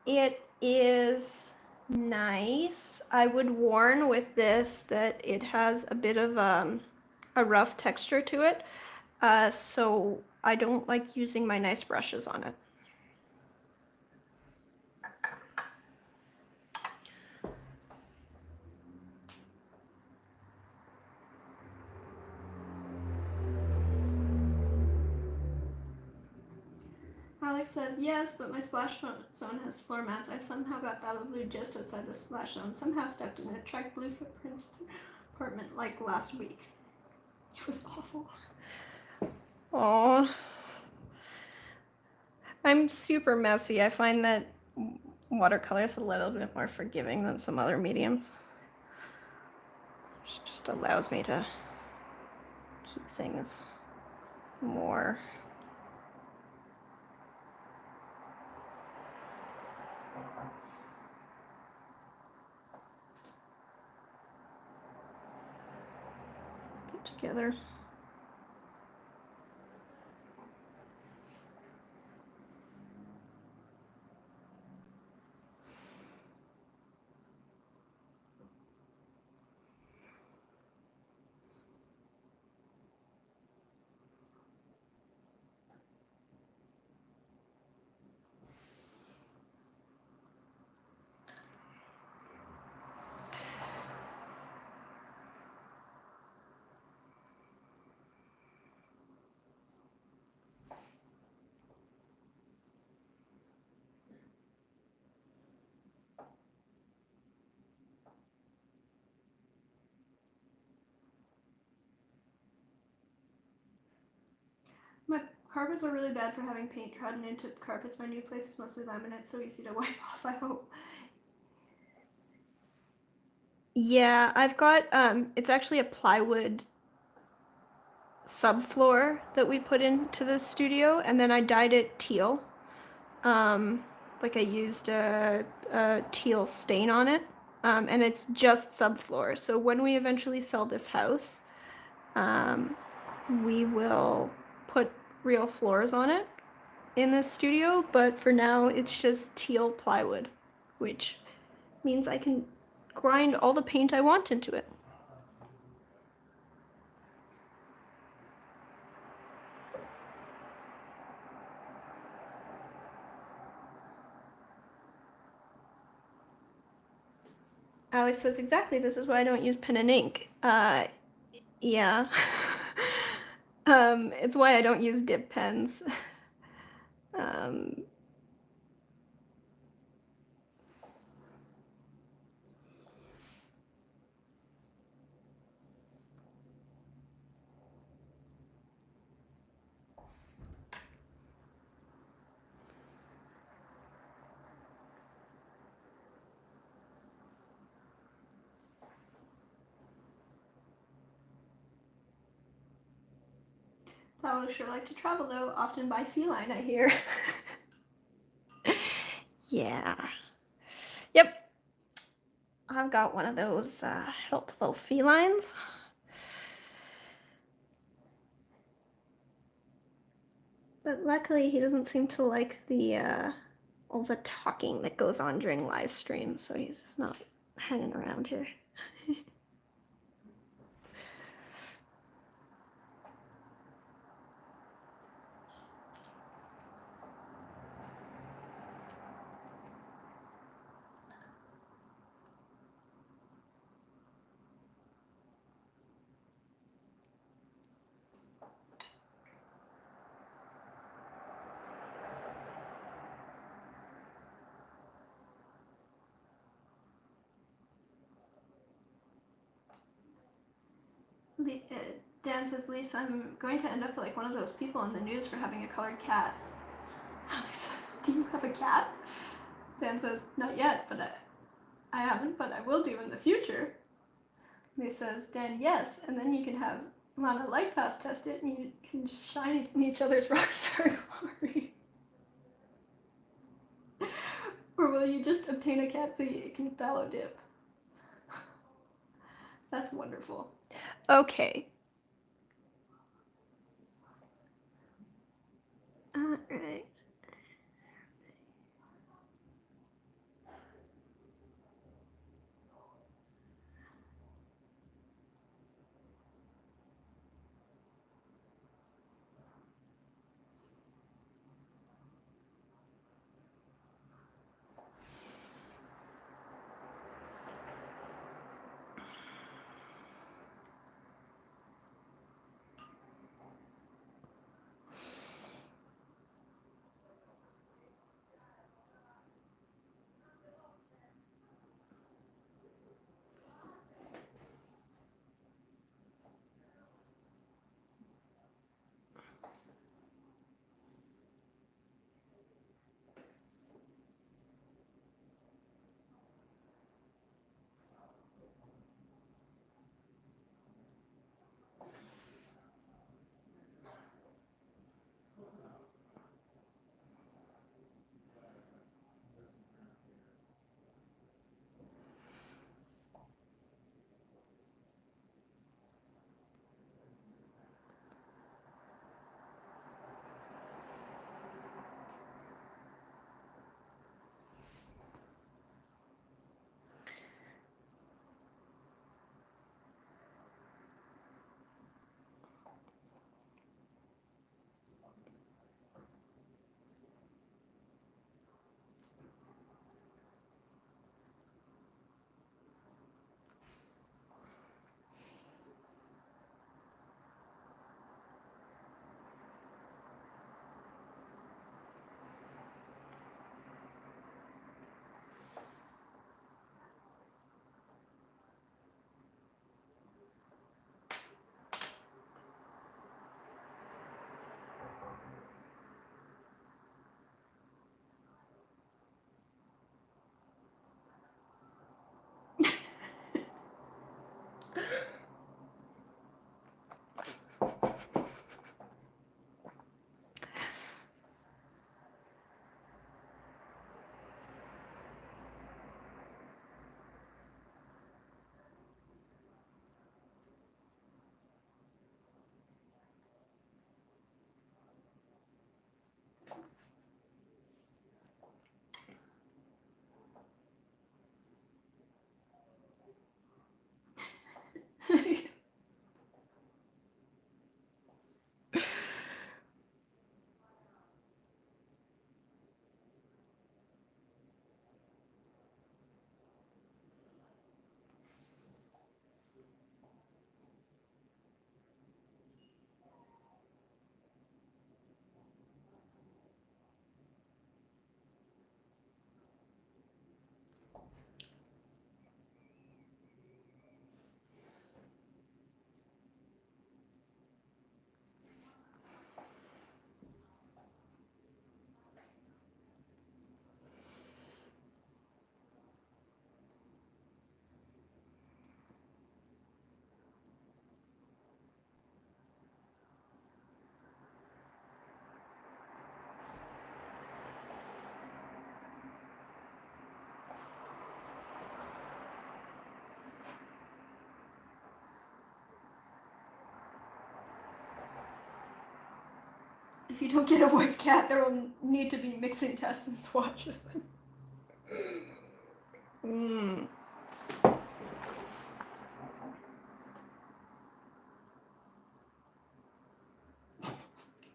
it is nice. I would warn with this that it has a bit of a rough texture to it. So I don't like using my nice brushes on it. Alex says, yes, but my splash zone has floor mats. I somehow got phthalo blue just outside the splash zone. Somehow stepped in it, tracked blue footprints to the apartment like last week. It was awful. Aww. I'm super messy. I find that watercolor is a little bit more forgiving than some other mediums. It just allows me to keep things more put together. My carpets are really bad for having paint trodden into carpets. My new place is mostly laminate, so easy to wipe off, I hope. Yeah, I've got, it's actually a plywood subfloor that we put into the studio, and then I dyed it teal. Like I used a teal stain on it, and it's just subfloor. So when we eventually sell this house, we will put real floors on it in this studio, but for now it's just teal plywood, which means I can grind all the paint I want into it. Alex says, exactly, this is why I don't use pen and ink. Yeah. It's why I don't use dip pens. Thou sure like to travel though, often by feline, I hear. Yeah. Yep. I've got one of those helpful felines. But luckily he doesn't seem to like the all the talking that goes on during live streams, so he's not hanging around here. Dan says, Lisa, I'm going to end up like one of those people in the news for having a colored cat. Do you have a cat? Dan says, not yet, but I haven't, but I will do in the future. And he says, Dan, yes, and then you can have Lana Lightfast test it, and you can just shine in each other's rockstar glory. Or will you just obtain a cat so you can phthalo dip? That's wonderful. Okay. Alright. If you don't get a white cat, there will need to be mixing tests and swatches.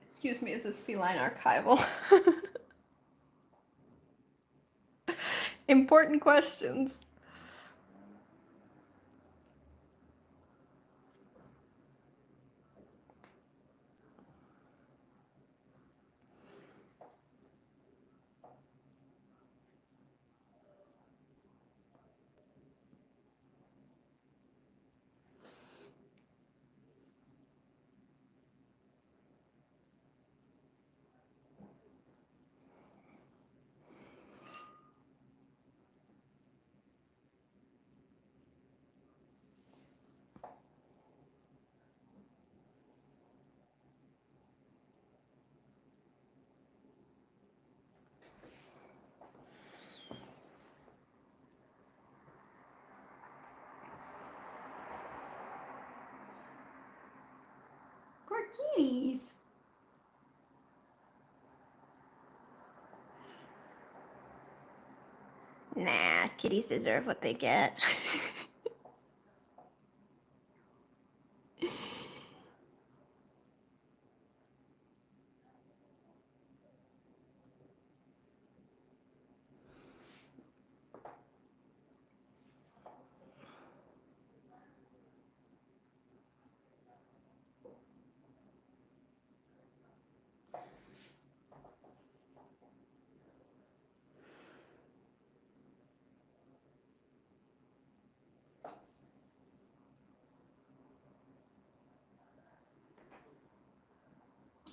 Excuse me, is this feline archival? Important questions. Poor kitties. Nah, kitties deserve what they get.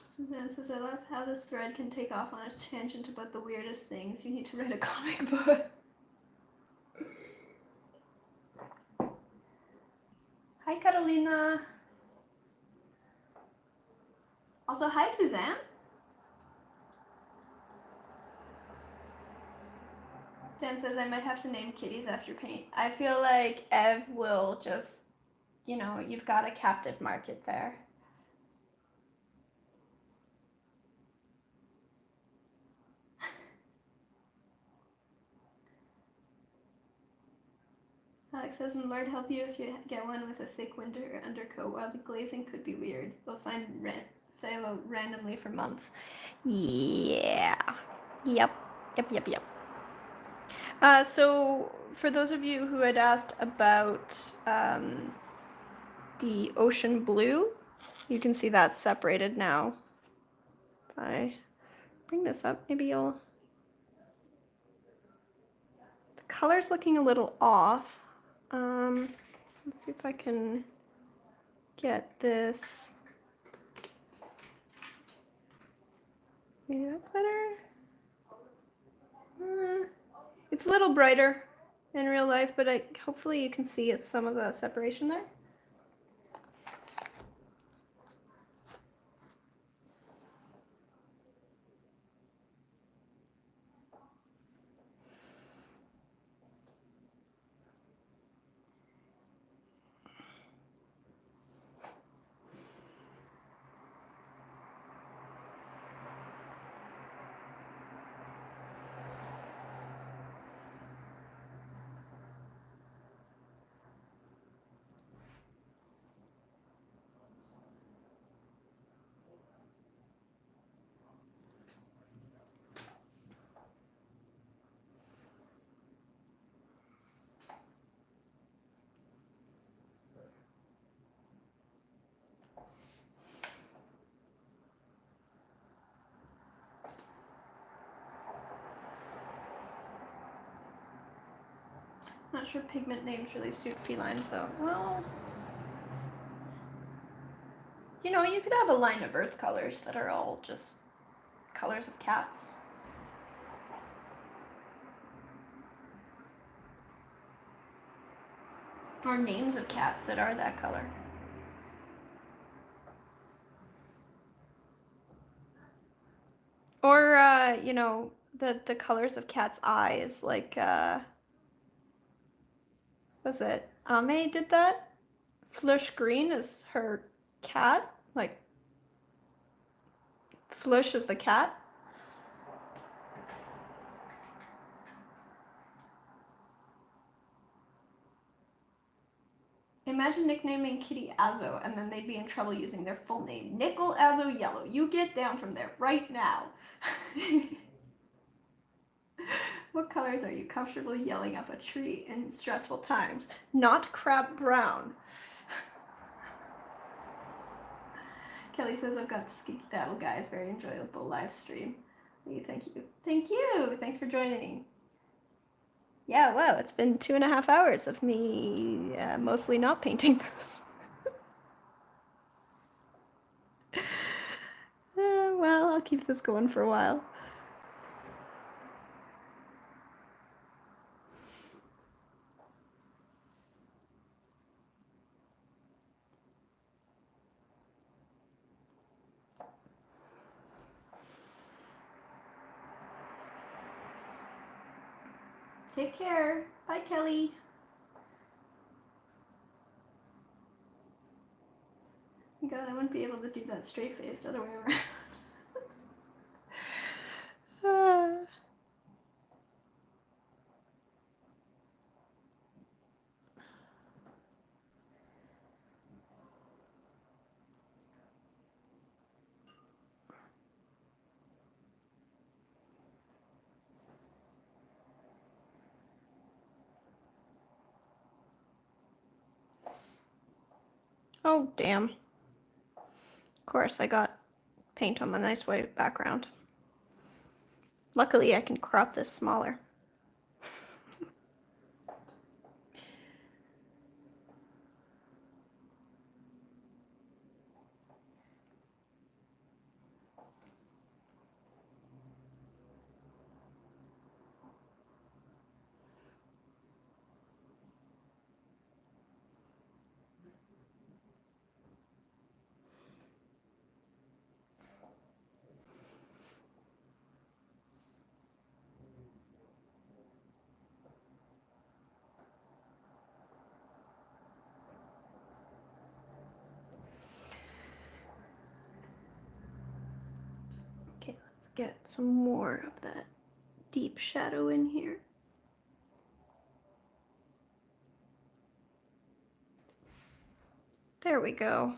Suzanne says, I love how this thread can take off on a tangent about the weirdest things. You need to write a comic book. Hi, Catalina. Also, hi, Suzanne. Dan says, I might have to name kitties after paint. I feel like Ev will just, you know, you've got a captive market there. Alex says, and Lord help you if you get one with a thick winter undercoat, while the glazing could be weird. They'll find phthalo randomly for months. Yeah. Yep. So for those of you who had asked about the ocean blue, you can see that's separated now. If I bring this up, maybe you'll... The color's looking a little off. Let's see if I can get this. Maybe that's better. It's a little brighter in real life, but hopefully you can see some of the separation there. Not sure pigment names really suit felines though. Well, you know, you could have a line of earth colors that are all just colors of cats. Or names of cats that are that color. Or, you know, the colors of cats' eyes, like, was it Ame did that? Flush green is her cat, like Flush is the cat. Imagine nicknaming Kitty Azzo, and then they'd be in trouble using their full name. Nickel Azzo Yellow. You get down from there right now. What colors are you comfortable yelling up a tree in stressful times? Not crap brown. Kelly says, I've got skedaddle guys. Very enjoyable live stream. Thank you. Thank you. Thanks for joining. Yeah, wow, it's been 2.5 hours of me mostly not painting this. Well, I'll keep this going for a while. Take care. Bye, Kelly. God, I wouldn't be able to do that straight-faced other way around. Oh, damn. Of course, I got paint on the nice white background. Luckily, I can crop this smaller. Okay, let's get some more of that deep shadow in here. There we go.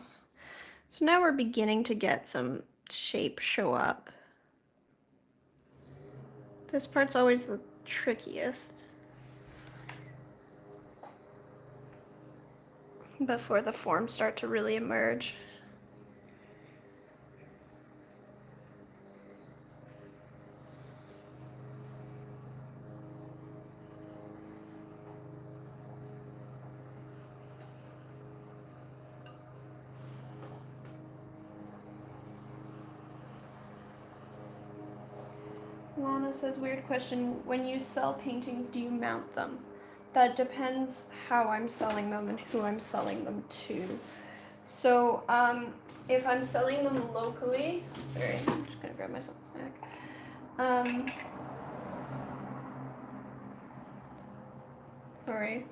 So now we're beginning to get some shape show up. This part's always the trickiest before the forms start to really emerge. Lana says, weird question, when you sell paintings, do you mount them? That depends how I'm selling them and who I'm selling them to. So, if I'm selling them locally, sorry, I'm just gonna grab myself a snack. Sorry.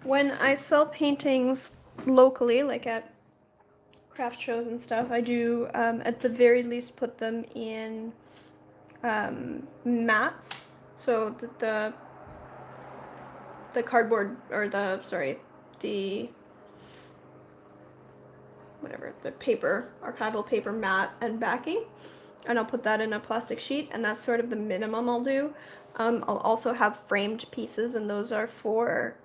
When I sell paintings locally, like at craft shows and stuff, I do at the very least put them in mats, so that the cardboard, or the paper, archival paper mat and backing, and I'll put that in a plastic sheet, and that's sort of the minimum I'll do. I'll also have framed pieces, and those are for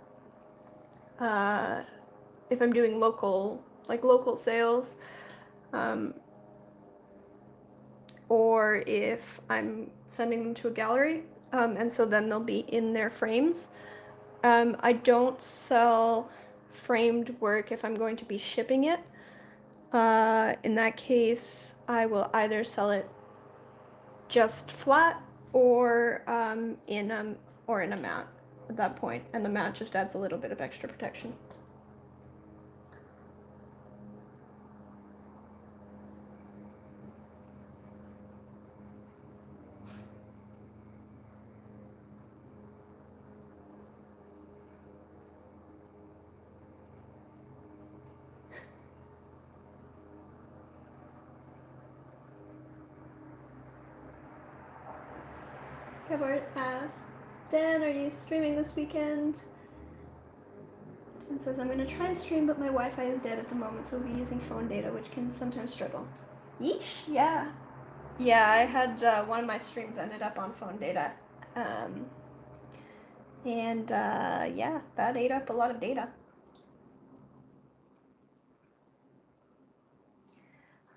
if I'm doing local sales, or if I'm sending them to a gallery, and so then they'll be in their frames. I don't sell framed work if I'm going to be shipping it. In that case, I will either sell it just flat or in a mat at that point, and the mat just adds a little bit of extra protection. Kevart asks, Dan, are you streaming this weekend? And says, I'm going to try and stream, but my Wi-Fi is dead at the moment, so we'll be using phone data, which can sometimes struggle. Yeesh, yeah. Yeah, I had one of my streams ended up on phone data. Yeah, that ate up a lot of data.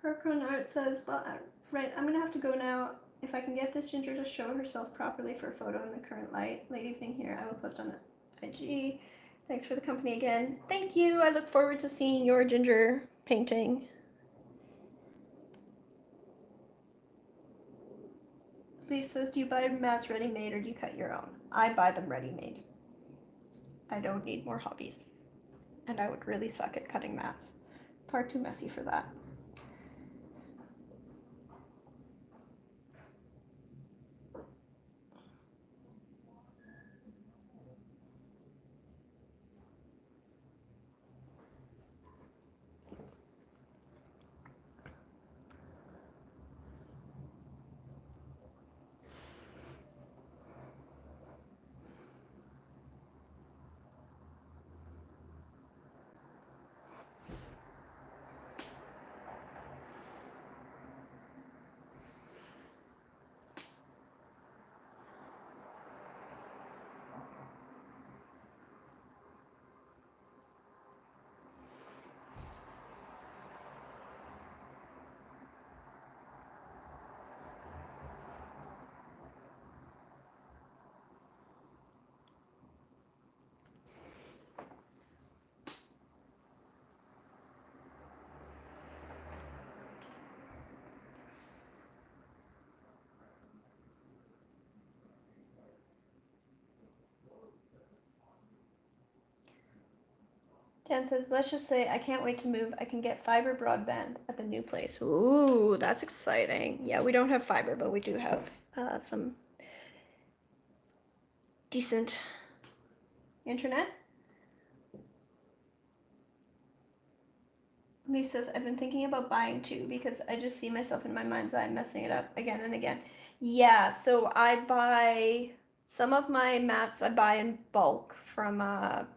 Hercron Art says, well, right, I'm going to have to go now. If I can get this ginger to show herself properly for a photo in the current light lady thing here, I will post on the IG. Thanks for the company again. Thank you. I look forward to seeing your ginger painting. Lisa says, do you buy mats ready-made or do you cut your own? I buy them ready-made. I don't need more hobbies. And I would really suck at cutting mats. Far too messy for that. Dan says, let's just say I can't wait to move. I can get fiber broadband at the new place. Ooh, that's exciting. Yeah, we don't have fiber, but we do have some decent internet. Lisa says, I've been thinking about buying two because I just see myself in my mind's eye messing it up again and again. Yeah, so I buy some of my mats I buy in bulk from a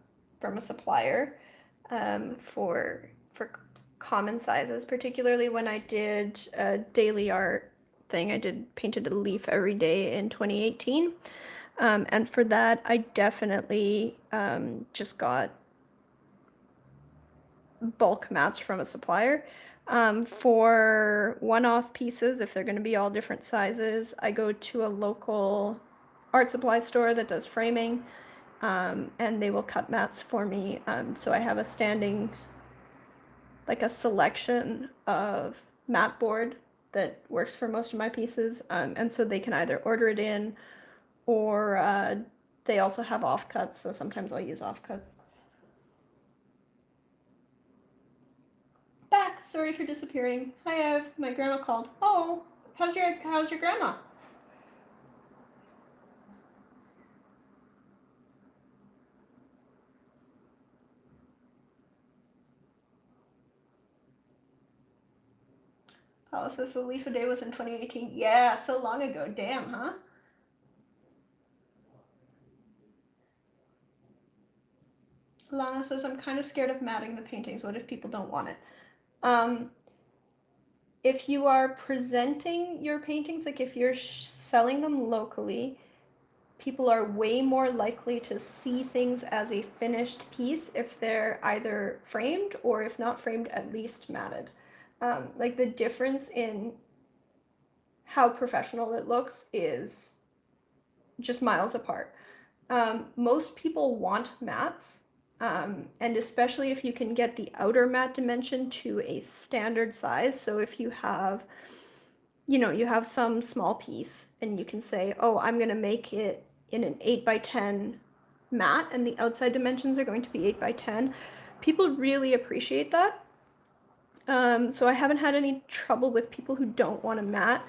supplier for common sizes, particularly when I did a daily art thing. I painted a leaf every day in 2018. And for that, I definitely just got bulk mats from a supplier. For one-off pieces, if they're going to be all different sizes, I go to a local art supply store that does framing, and they will cut mats for me. So I have a standing, like a selection of mat board that works for most of my pieces, and so they can either order it in or they also have offcuts, so sometimes I'll use offcuts. Back. Sorry for disappearing. Hi, Ev. My grandma called. Oh, how's your grandma? Paula says the leaf a day was in 2018. Yeah, so long ago. Damn, huh? Lana says, I'm kind of scared of matting the paintings. What if people don't want it? If you are presenting your paintings, like if you're selling them locally, people are way more likely to see things as a finished piece if they're either framed or, if not framed, at least matted. Like the difference in how professional it looks is just miles apart. Most people want mats, and especially if you can get the outer mat dimension to a standard size. So if you have, you have some small piece and you can say, oh, I'm going to make it in an 8x10 mat and the outside dimensions are going to be 8x10. People really appreciate that. So I haven't had any trouble with people who don't want a mat,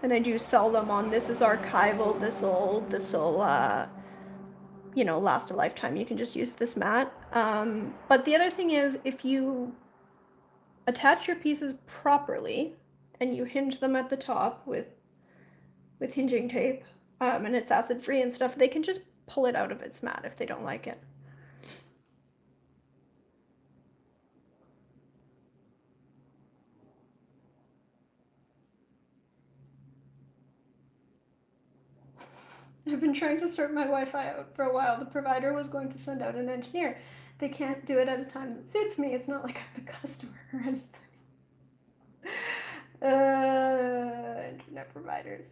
and I do sell them on this is archival, this'll last a lifetime. You can just use this mat. But the other thing is, if you attach your pieces properly and you hinge them at the top with hinging tape, and it's acid free and stuff, they can just pull it out of its mat if they don't like it. I've been trying to sort my Wi-Fi out for a while. The provider was going to send out an engineer. They can't do it at a time that suits me. It's not like I'm the customer or anything. Internet providers.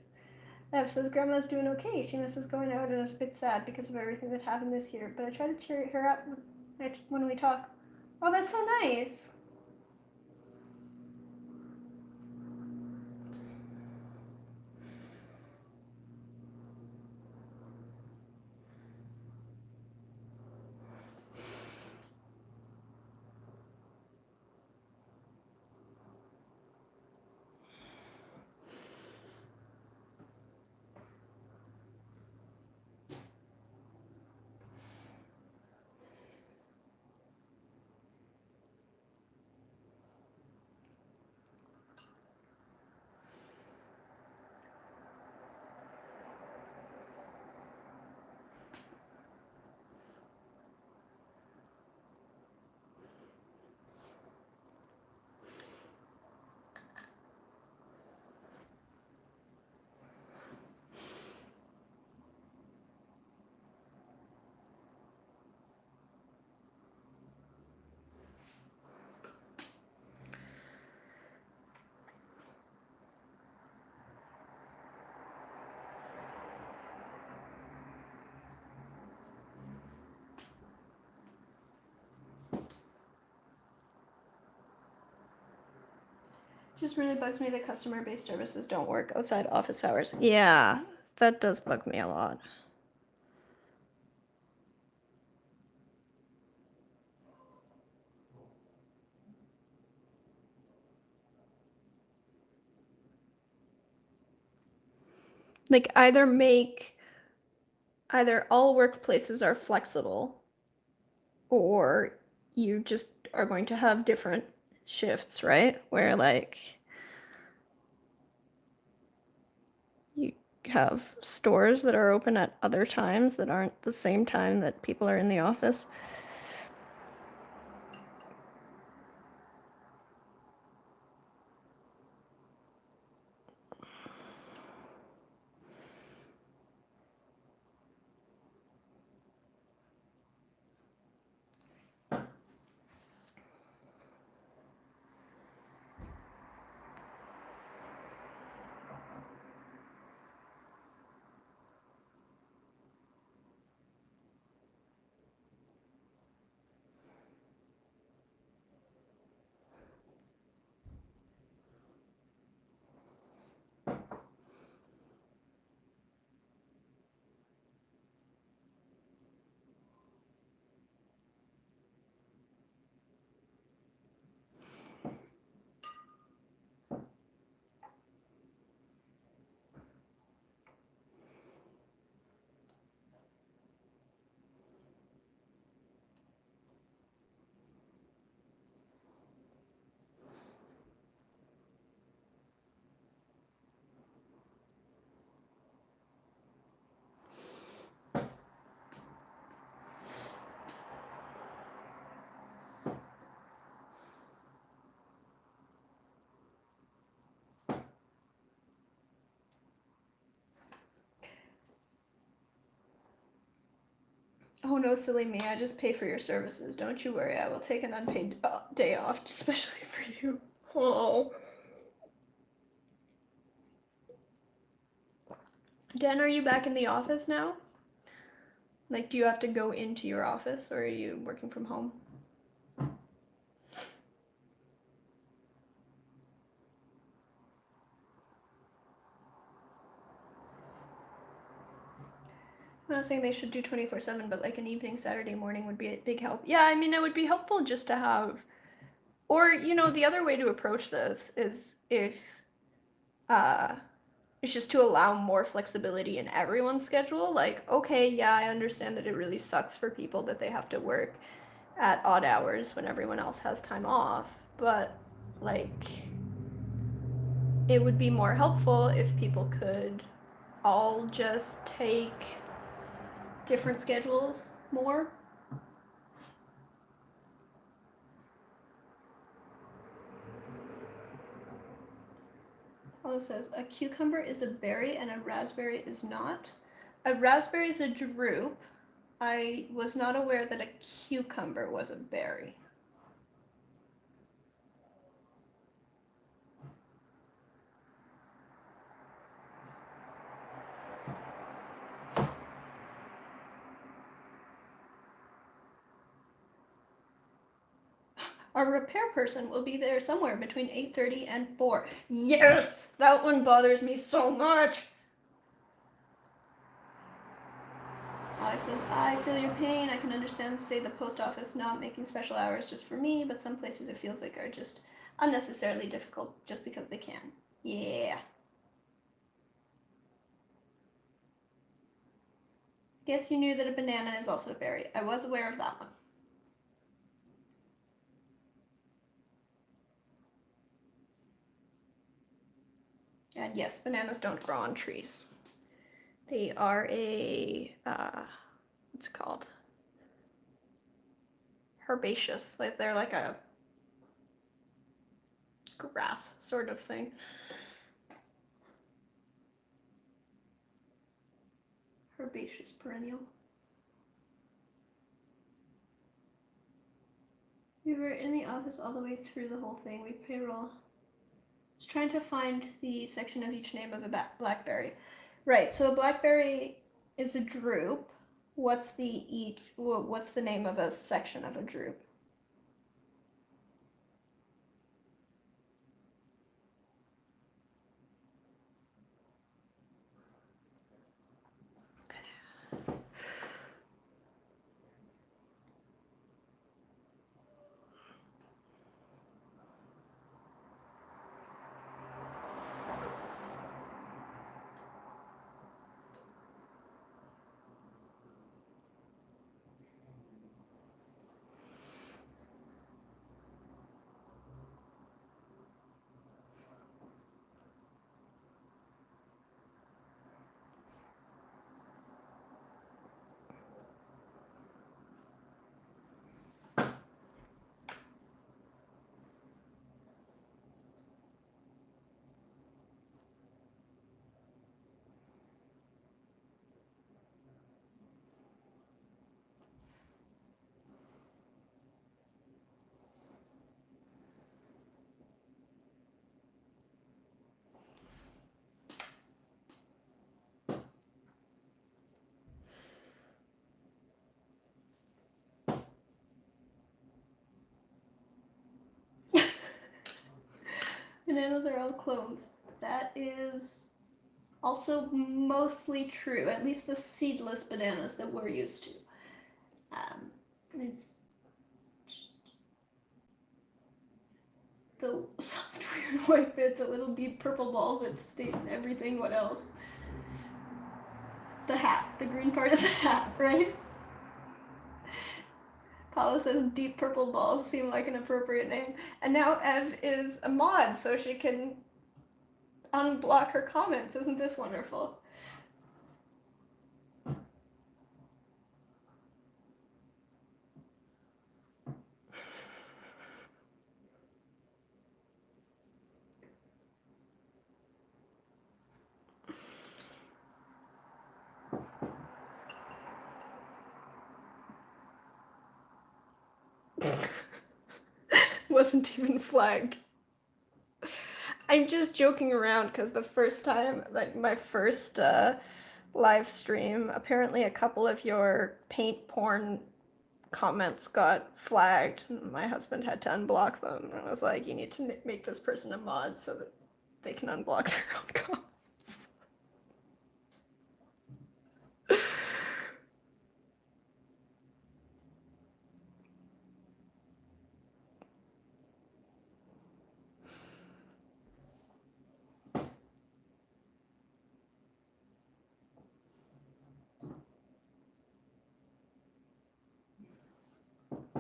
Ev says Grandma's doing okay. She misses going out and is a bit sad because of everything that happened this year. But I try to cheer her up when we talk. Oh, that's so nice. Just really bugs me that customer-based services don't work outside office hours. Yeah, that does bug me a lot. Like either all workplaces are flexible or you just are going to have different shifts, right? Where like you have stores that are open at other times that aren't the same time that people are in the office. Oh no, silly me, I just pay for your services. Don't you worry, I will take an unpaid day off, especially for you. Oh. Dan, are you back in the office now? Like, do you have to go into your office or are you working from home? I'm not saying they should do 24/7, but like an evening Saturday morning would be a big help. Yeah, I mean, it would be helpful just to have, or, you know, the other way to approach this is if, it's just to allow more flexibility in everyone's schedule. Like, okay, yeah, I understand that it really sucks for people that they have to work at odd hours when everyone else has time off, but like, it would be more helpful if people could I'll just take different schedules more. Paulo says, a cucumber is a berry and a raspberry is not. A raspberry is a drupe. I was not aware that a cucumber was a berry. Our repair person will be there somewhere between 8:30 and 4. Yes! That one bothers me so much! Alex says, I feel your pain. I can understand, say, the post office not making special hours just for me, but some places it feels like are just unnecessarily difficult just because they can. Yeah. Guess you knew that a banana is also a berry. I was aware of that one. And yes, bananas don't grow on trees. They are a, what's it called? Herbaceous. Like they're like a grass sort of thing. Herbaceous perennial. We were in the office all the way through the whole thing. We payroll. I was trying to find the section of each name of a blackberry. Right, so a blackberry is a drupe. What's the name of a section of a drupe? Bananas are all clones. That is also mostly true, at least the seedless bananas that we're used to. It's the soft weird white bit, the little deep purple balls that stain everything. What else? The hat. The green part is a hat, right? Paula says deep purple balls seem like an appropriate name. And now Ev is a mod, so she can unblock her comments. Isn't this wonderful? Wasn't even flagged. I'm just joking around because the first time, like my first live stream, apparently a couple of your paint porn comments got flagged. My husband had to unblock them. And I was like, you need to make this person a mod so that they can unblock their own comments.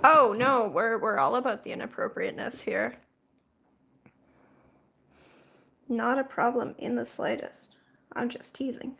Oh no, we're all about the inappropriateness here. Not a problem in the slightest. I'm just teasing.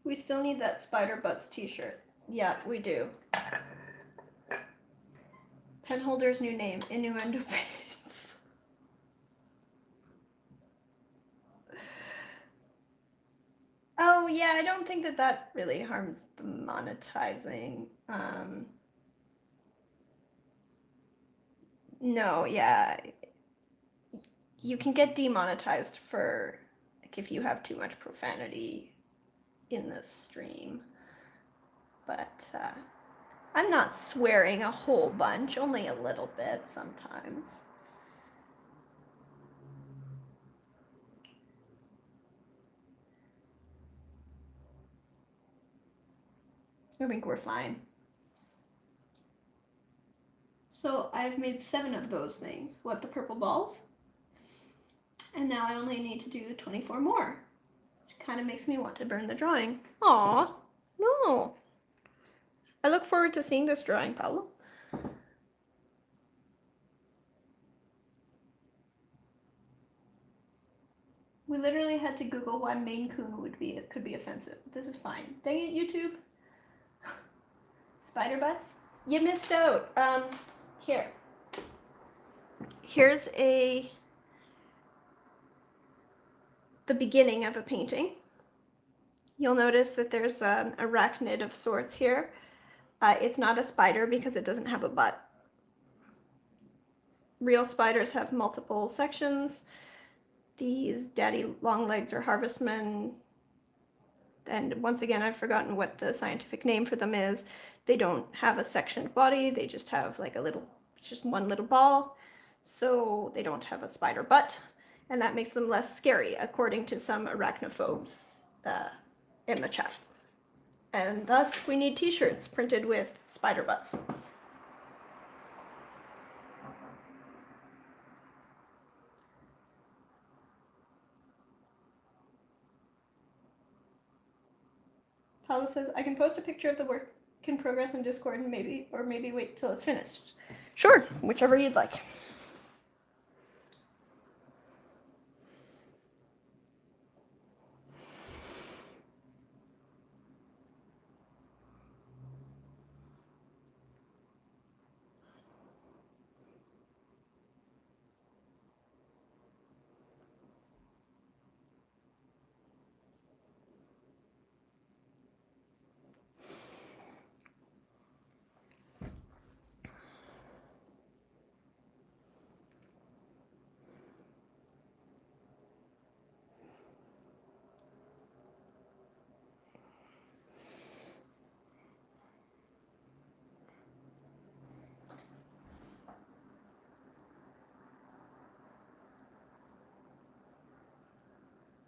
We still need that Spider Butts t-shirt. Yeah, we do. Pen holder's new name, Innuendo Paints. Oh yeah, I don't think that that really harms the monetizing. No, yeah. You can get demonetized for like if you have too much profanity in the stream. But I'm not swearing a whole bunch, only a little bit sometimes. I think we're fine. So I've made 7 of those things. What, the purple balls? And now I only need to do 24 more. Which kind of makes me want to burn the drawing. Aw, no. I look forward to seeing this drawing, Pablo. We literally had to Google why Maine Coon could be offensive. This is fine. Dang it, YouTube. Spider butts? You missed out. Here. Here's the beginning of a painting. You'll notice that there's an arachnid of sorts here. It's not a spider because it doesn't have a butt. Real spiders have multiple sections. These daddy long legs are harvestmen. And once again, I've forgotten what the scientific name for them is. They don't have a sectioned body. They just have like it's just one little ball. So they don't have a spider butt. And that makes them less scary, according to some arachnophobes in the chat. And thus, we need t-shirts printed with spider butts. Paula says, I can post a picture of the work in progress in Discord and maybe wait till it's finished. Sure, whichever you'd like.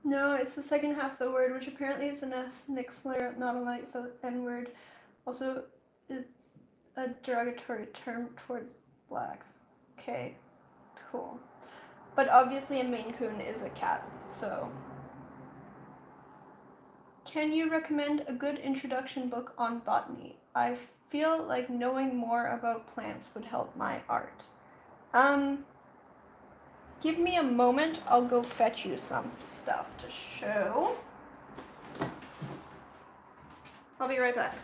No, it's the second half of the word, which apparently is an ethnic slur, not unlike the N-word. Also, it's a derogatory term towards blacks. Okay, cool. But obviously a Maine Coon is a cat, so. Can you recommend a good introduction book on botany? I feel like knowing more about plants would help my art. Give me a moment, I'll go fetch you some stuff to show. I'll be right back.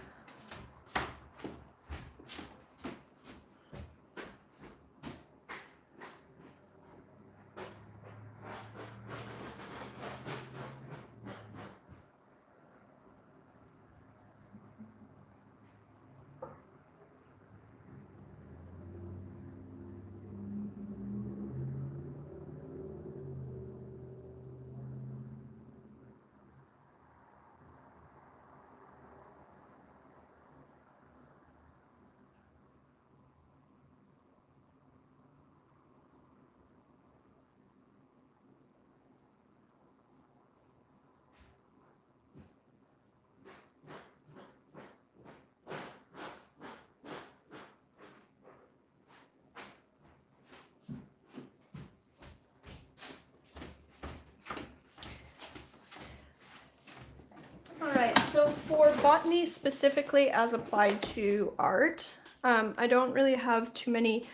Alright, so for botany specifically as applied to art, I don't really have too many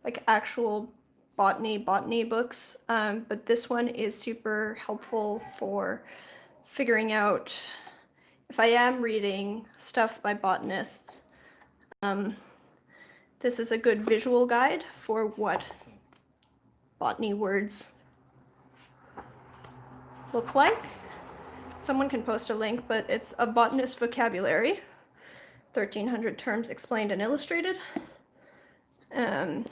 like actual botany books, but this one is super helpful for figuring out if I am reading stuff by botanists, this is a good visual guide for what botany words look like. Someone can post a link, but it's a botanist vocabulary, 1,300 terms explained and illustrated. And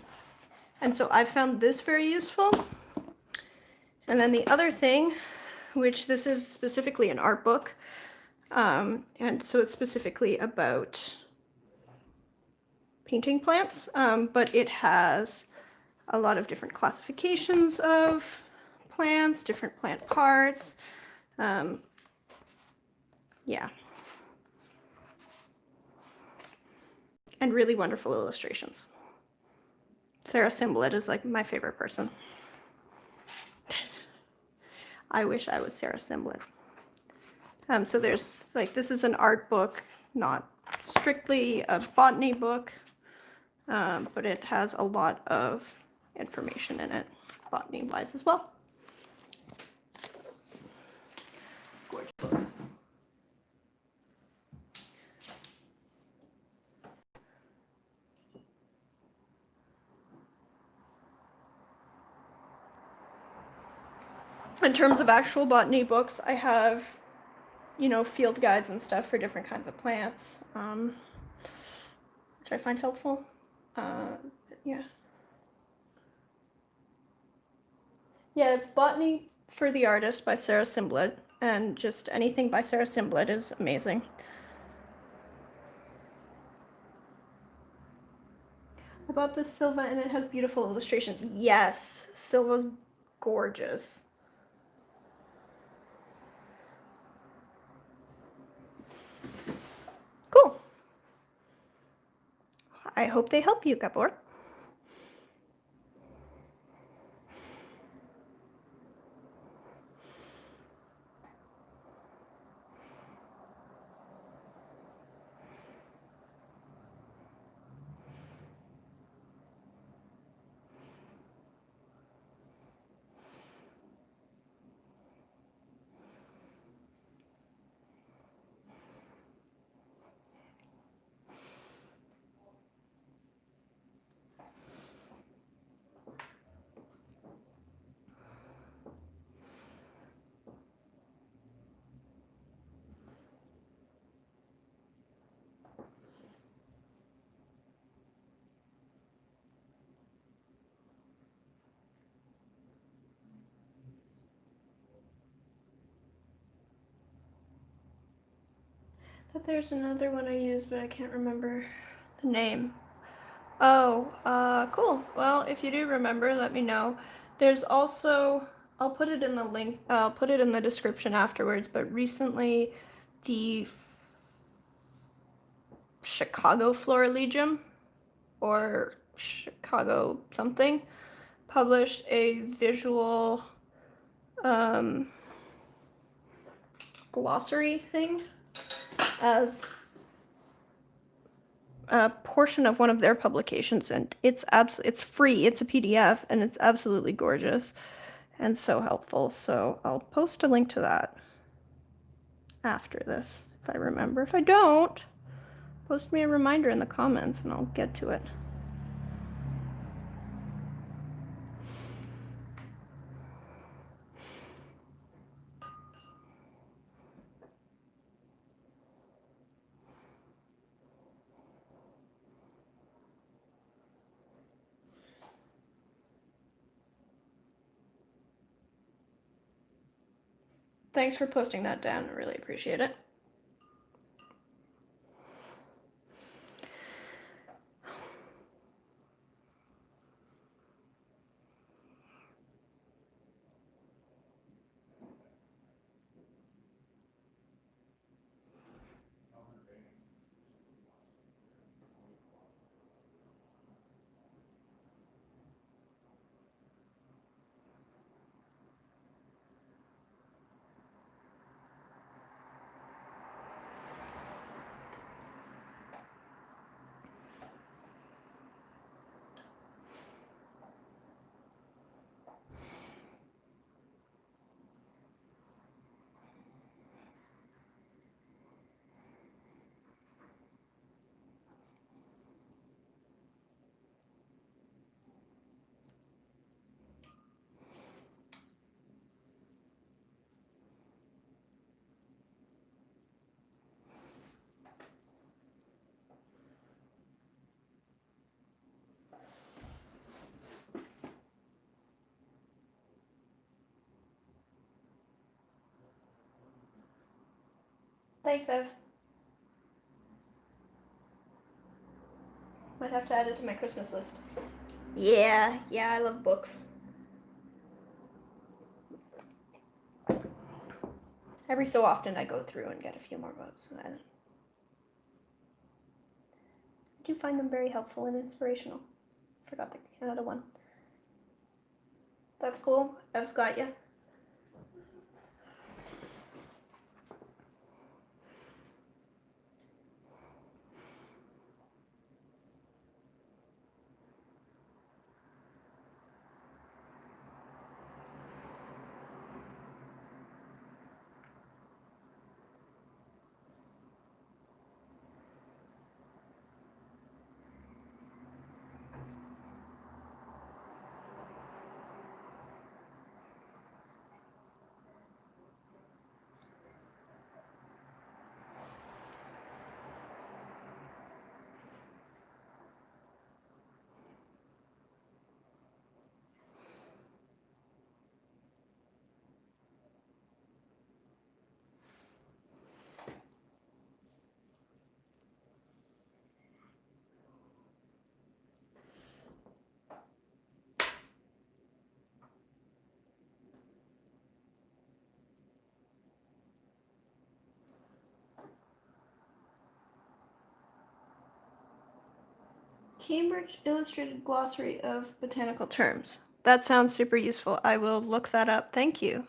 so I found this very useful. And then the other thing, which this is specifically an art book, and so it's specifically about painting plants, but it has a lot of different classifications of plants, different plant parts. Yeah. And really wonderful illustrations. Sarah Simblett is like my favorite person. I wish I was Sarah Simblett. So there's like, this is an art book, not strictly a botany book, but it has a lot of information in it, botany-wise as well. Gorgeous book. In terms of actual botany books, I have, you know, field guides and stuff for different kinds of plants, which I find helpful. Yeah. Yeah, it's Botany for the Artist by Sarah Simblett, and just anything by Sarah Simblett is amazing. I bought this Silva and it has beautiful illustrations. Yes, Silva's gorgeous. Cool. I hope they help you, Gabor. But there's another one I use, but I can't remember the name. Oh, cool. Well, if you do remember, let me know. There's also, I'll put it in the link, I'll put it in the description afterwards, but recently the Chicago Florilegium, or Chicago something, published a visual glossary thing as a portion of one of their publications, and it's free. It's a PDF, and it's absolutely gorgeous and so helpful. So I'll post a link to that after this if I remember. If I don't, post me a reminder in the comments and I'll get to it. Thanks for posting that down. I really appreciate it. Thanks, Ev. Might have to add it to my Christmas list. Yeah, I love books. Every so often I go through and get a few more books. I do find them very helpful and inspirational. Forgot the Canada one. That's cool. Ev's got you. Cambridge Illustrated Glossary of Botanical Terms. That sounds super useful. I will look that up. Thank you.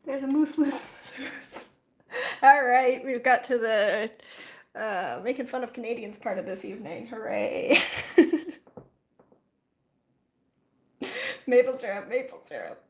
There's a moose loose. All right, we've got to the making fun of Canadians part of this evening. Hooray! Maple syrup, maple syrup.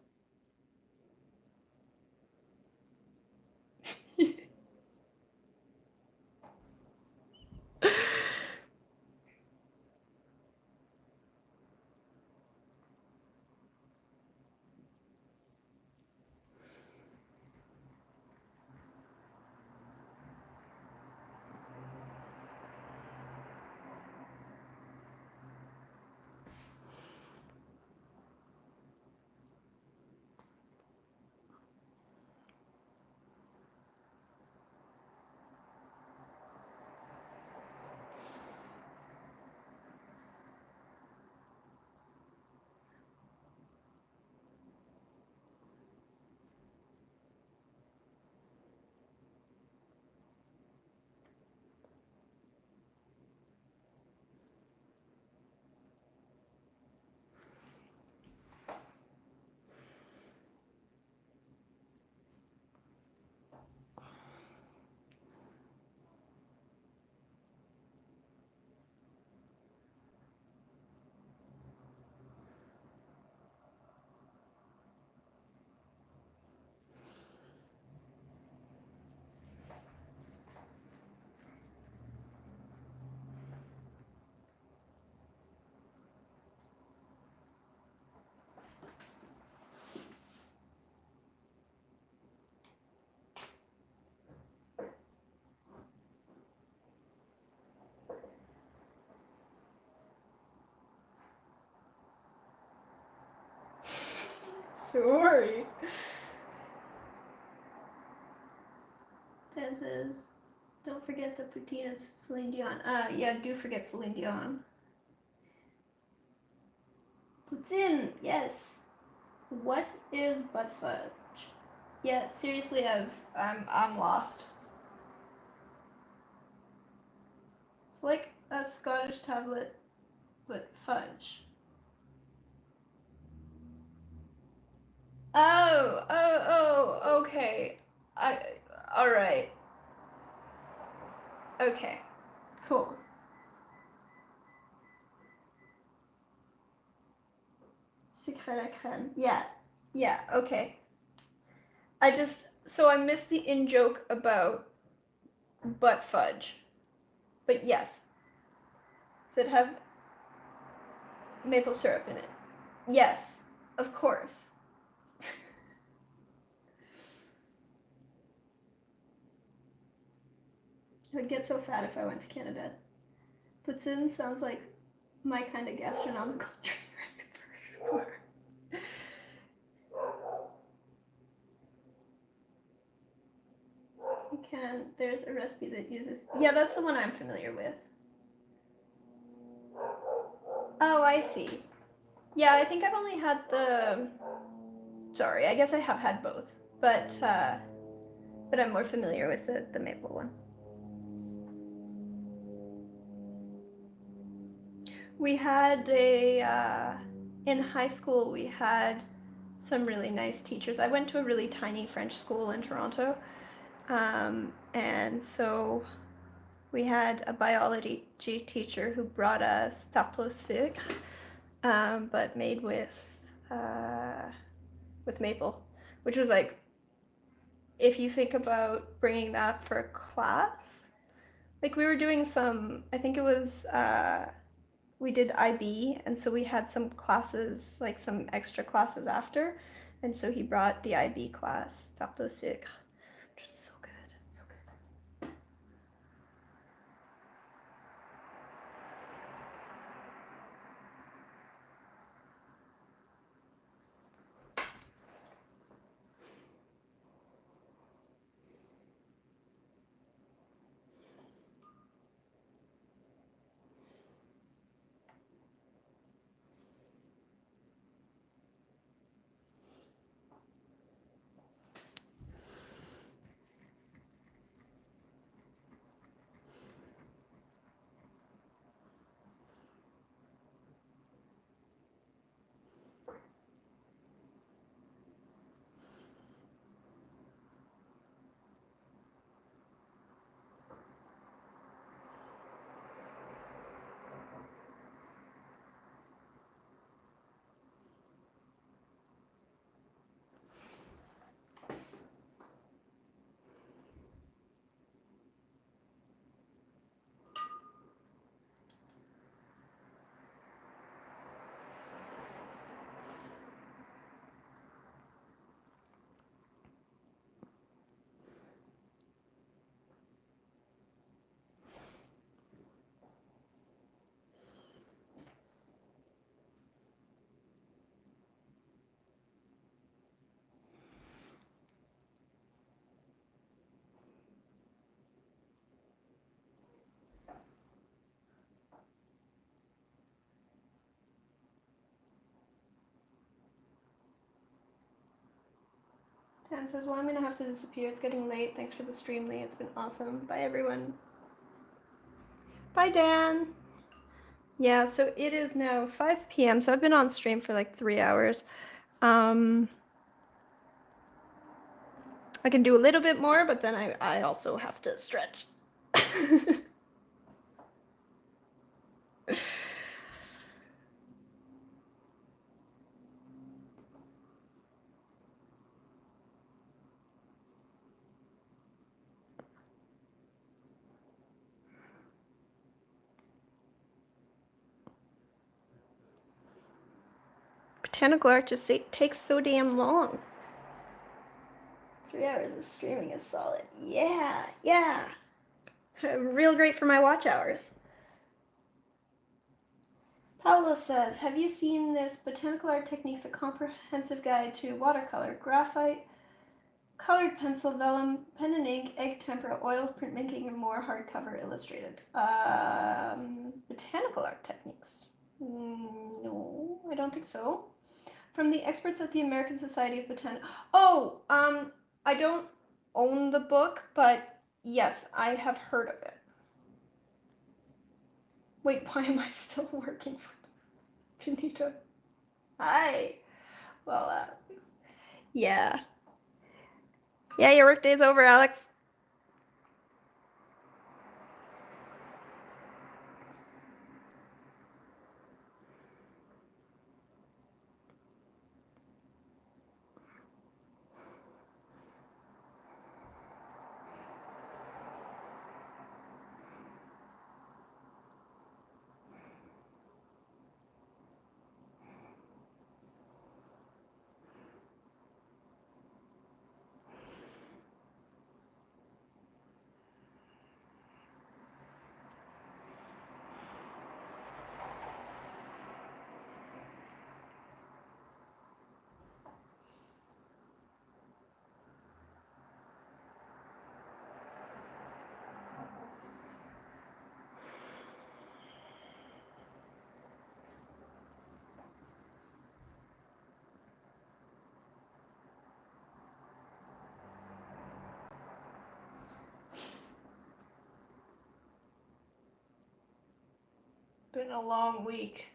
Sorry. Dan says, don't forget the Putina's Celine Dion. Yeah, do forget Celine Dion. Putin, yes. What is butt fudge? Yeah, seriously, I'm lost. It's like a Scottish tablet, but fudge. Oh, okay. Alright. Okay. Cool. Sucre à la crème. Yeah, okay. So I missed the in-joke about butt fudge. But yes. Does it have maple syrup in it? Yes, of course. I'd get so fat if I went to Canada. Poutine sounds like my kind of gastronomical train wreck for sure. You can. There's a recipe that uses. Yeah, that's the one I'm familiar with. Oh, I see. Yeah, I think I've only had the. Sorry, I guess I have had both, but I'm more familiar with the maple one. We had in high school, we had some really nice teachers. I went to a really tiny French school in Toronto, and so we had a biology teacher who brought us tarte au sucre, but made with maple, which was like, if you think about bringing that for a class, like we were doing some, I think it was, we did IB, and so we had some classes, like some extra classes after, and so he brought the IB class, tarte au sucre, which is so good, so good. Dan says, well, I'm gonna have to disappear. It's getting late. Thanks for the stream, Lee. It's been awesome. Bye, everyone. Bye, Dan. Yeah, so it is now 5 p.m. So I've been on stream for like 3 hours. I can do a little bit more, but then I also have to stretch. Botanical art just takes so damn long. 3 hours of streaming is solid. Yeah. It's real great for my watch hours. Paula says, have you seen this Botanical Art Techniques, a comprehensive guide to watercolor, graphite, colored pencil, vellum, pen and ink, egg tempera, oils, printmaking, and more, hardcover, illustrated. Botanical Art Techniques. No, I don't think so. From the experts at the American Society of Botanics. Oh, I don't own the book, but yes, I have heard of it. Wait, why am I still working for them? Benito. Hi. Well, Alex. Yeah. Yeah, your workday's over, Alex. Been a long week.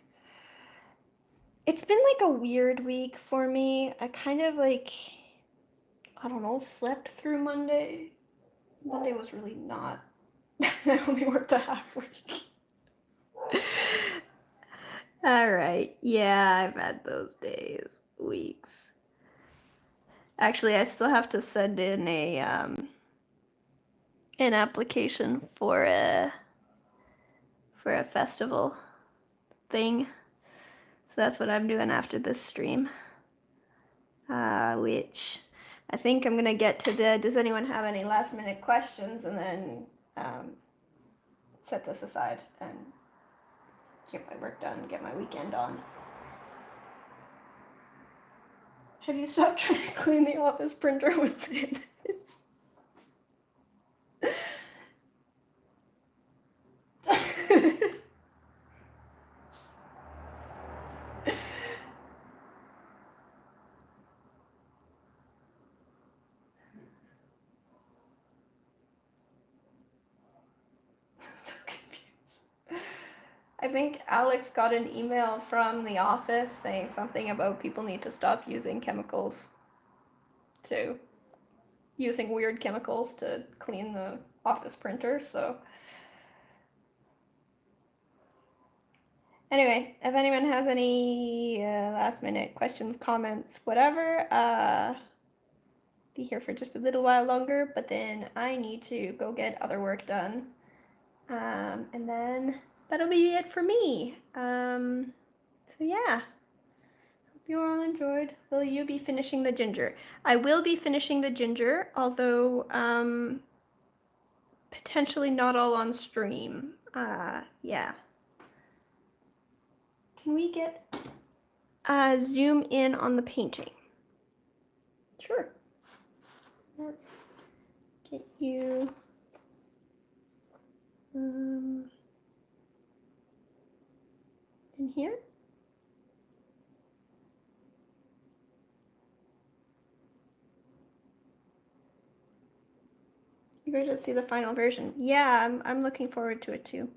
It's been like a weird week for me. I kind of like, I don't know, slept through Monday. Monday was really not. I only worked a half week. All right. Yeah, I've had those days, weeks. Actually, I still have to send in an application for a festival thing. So that's what I'm doing after this stream. Which I think I'm gonna get to the, does anyone have any last minute questions, and then set this aside and get my work done, get my weekend on. Have you stopped trying to clean the office printer with mayonnaise? So confused. I think Alex got an email from the office saying something about people need to stop using chemicals, to using weird chemicals to clean the office printer, so. Anyway, if anyone has any last minute questions, comments, whatever, be here for just a little while longer, but then I need to go get other work done. And then that'll be it for me. So yeah. Hope you all enjoyed. Will you be finishing the ginger? I will be finishing the ginger, although potentially not all on stream. Yeah. Can we get zoom in on the painting? Sure. Let's get you in here. You guys should see the final version. Yeah, I'm looking forward to it too.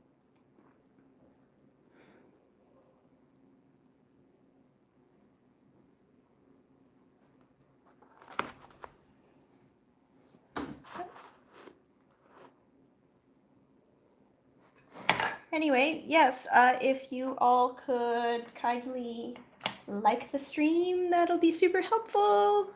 Anyway, yes, if you all could kindly like the stream, that'll be super helpful.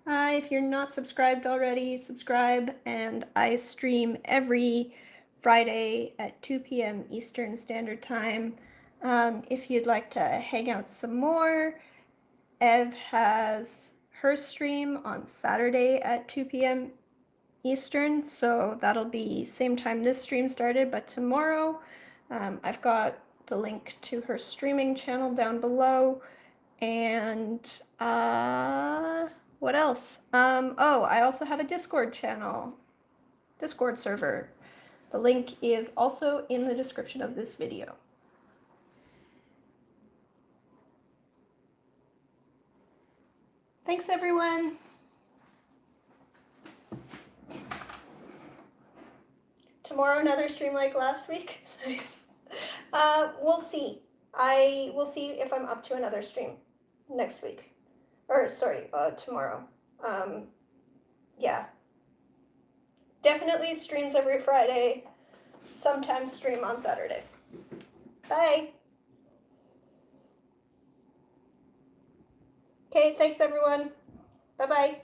If you're not subscribed already, subscribe, and I stream every Friday at 2 p.m. Eastern Standard Time. If you'd like to hang out some more, Ev has her stream on Saturday at 2 p.m. Eastern, so that'll be same time this stream started, but tomorrow I've got the link to her streaming channel down below. And what else? Oh, I also have a Discord channel, Discord server. The link is also in the description of this video. Thanks, everyone. Tomorrow, another stream like last week. Nice. We'll see. I will see if I'm up to another stream next week. Or, sorry, tomorrow. Yeah. Definitely streams every Friday. Sometimes stream on Saturday. Bye. Okay, thanks, everyone. Bye-bye.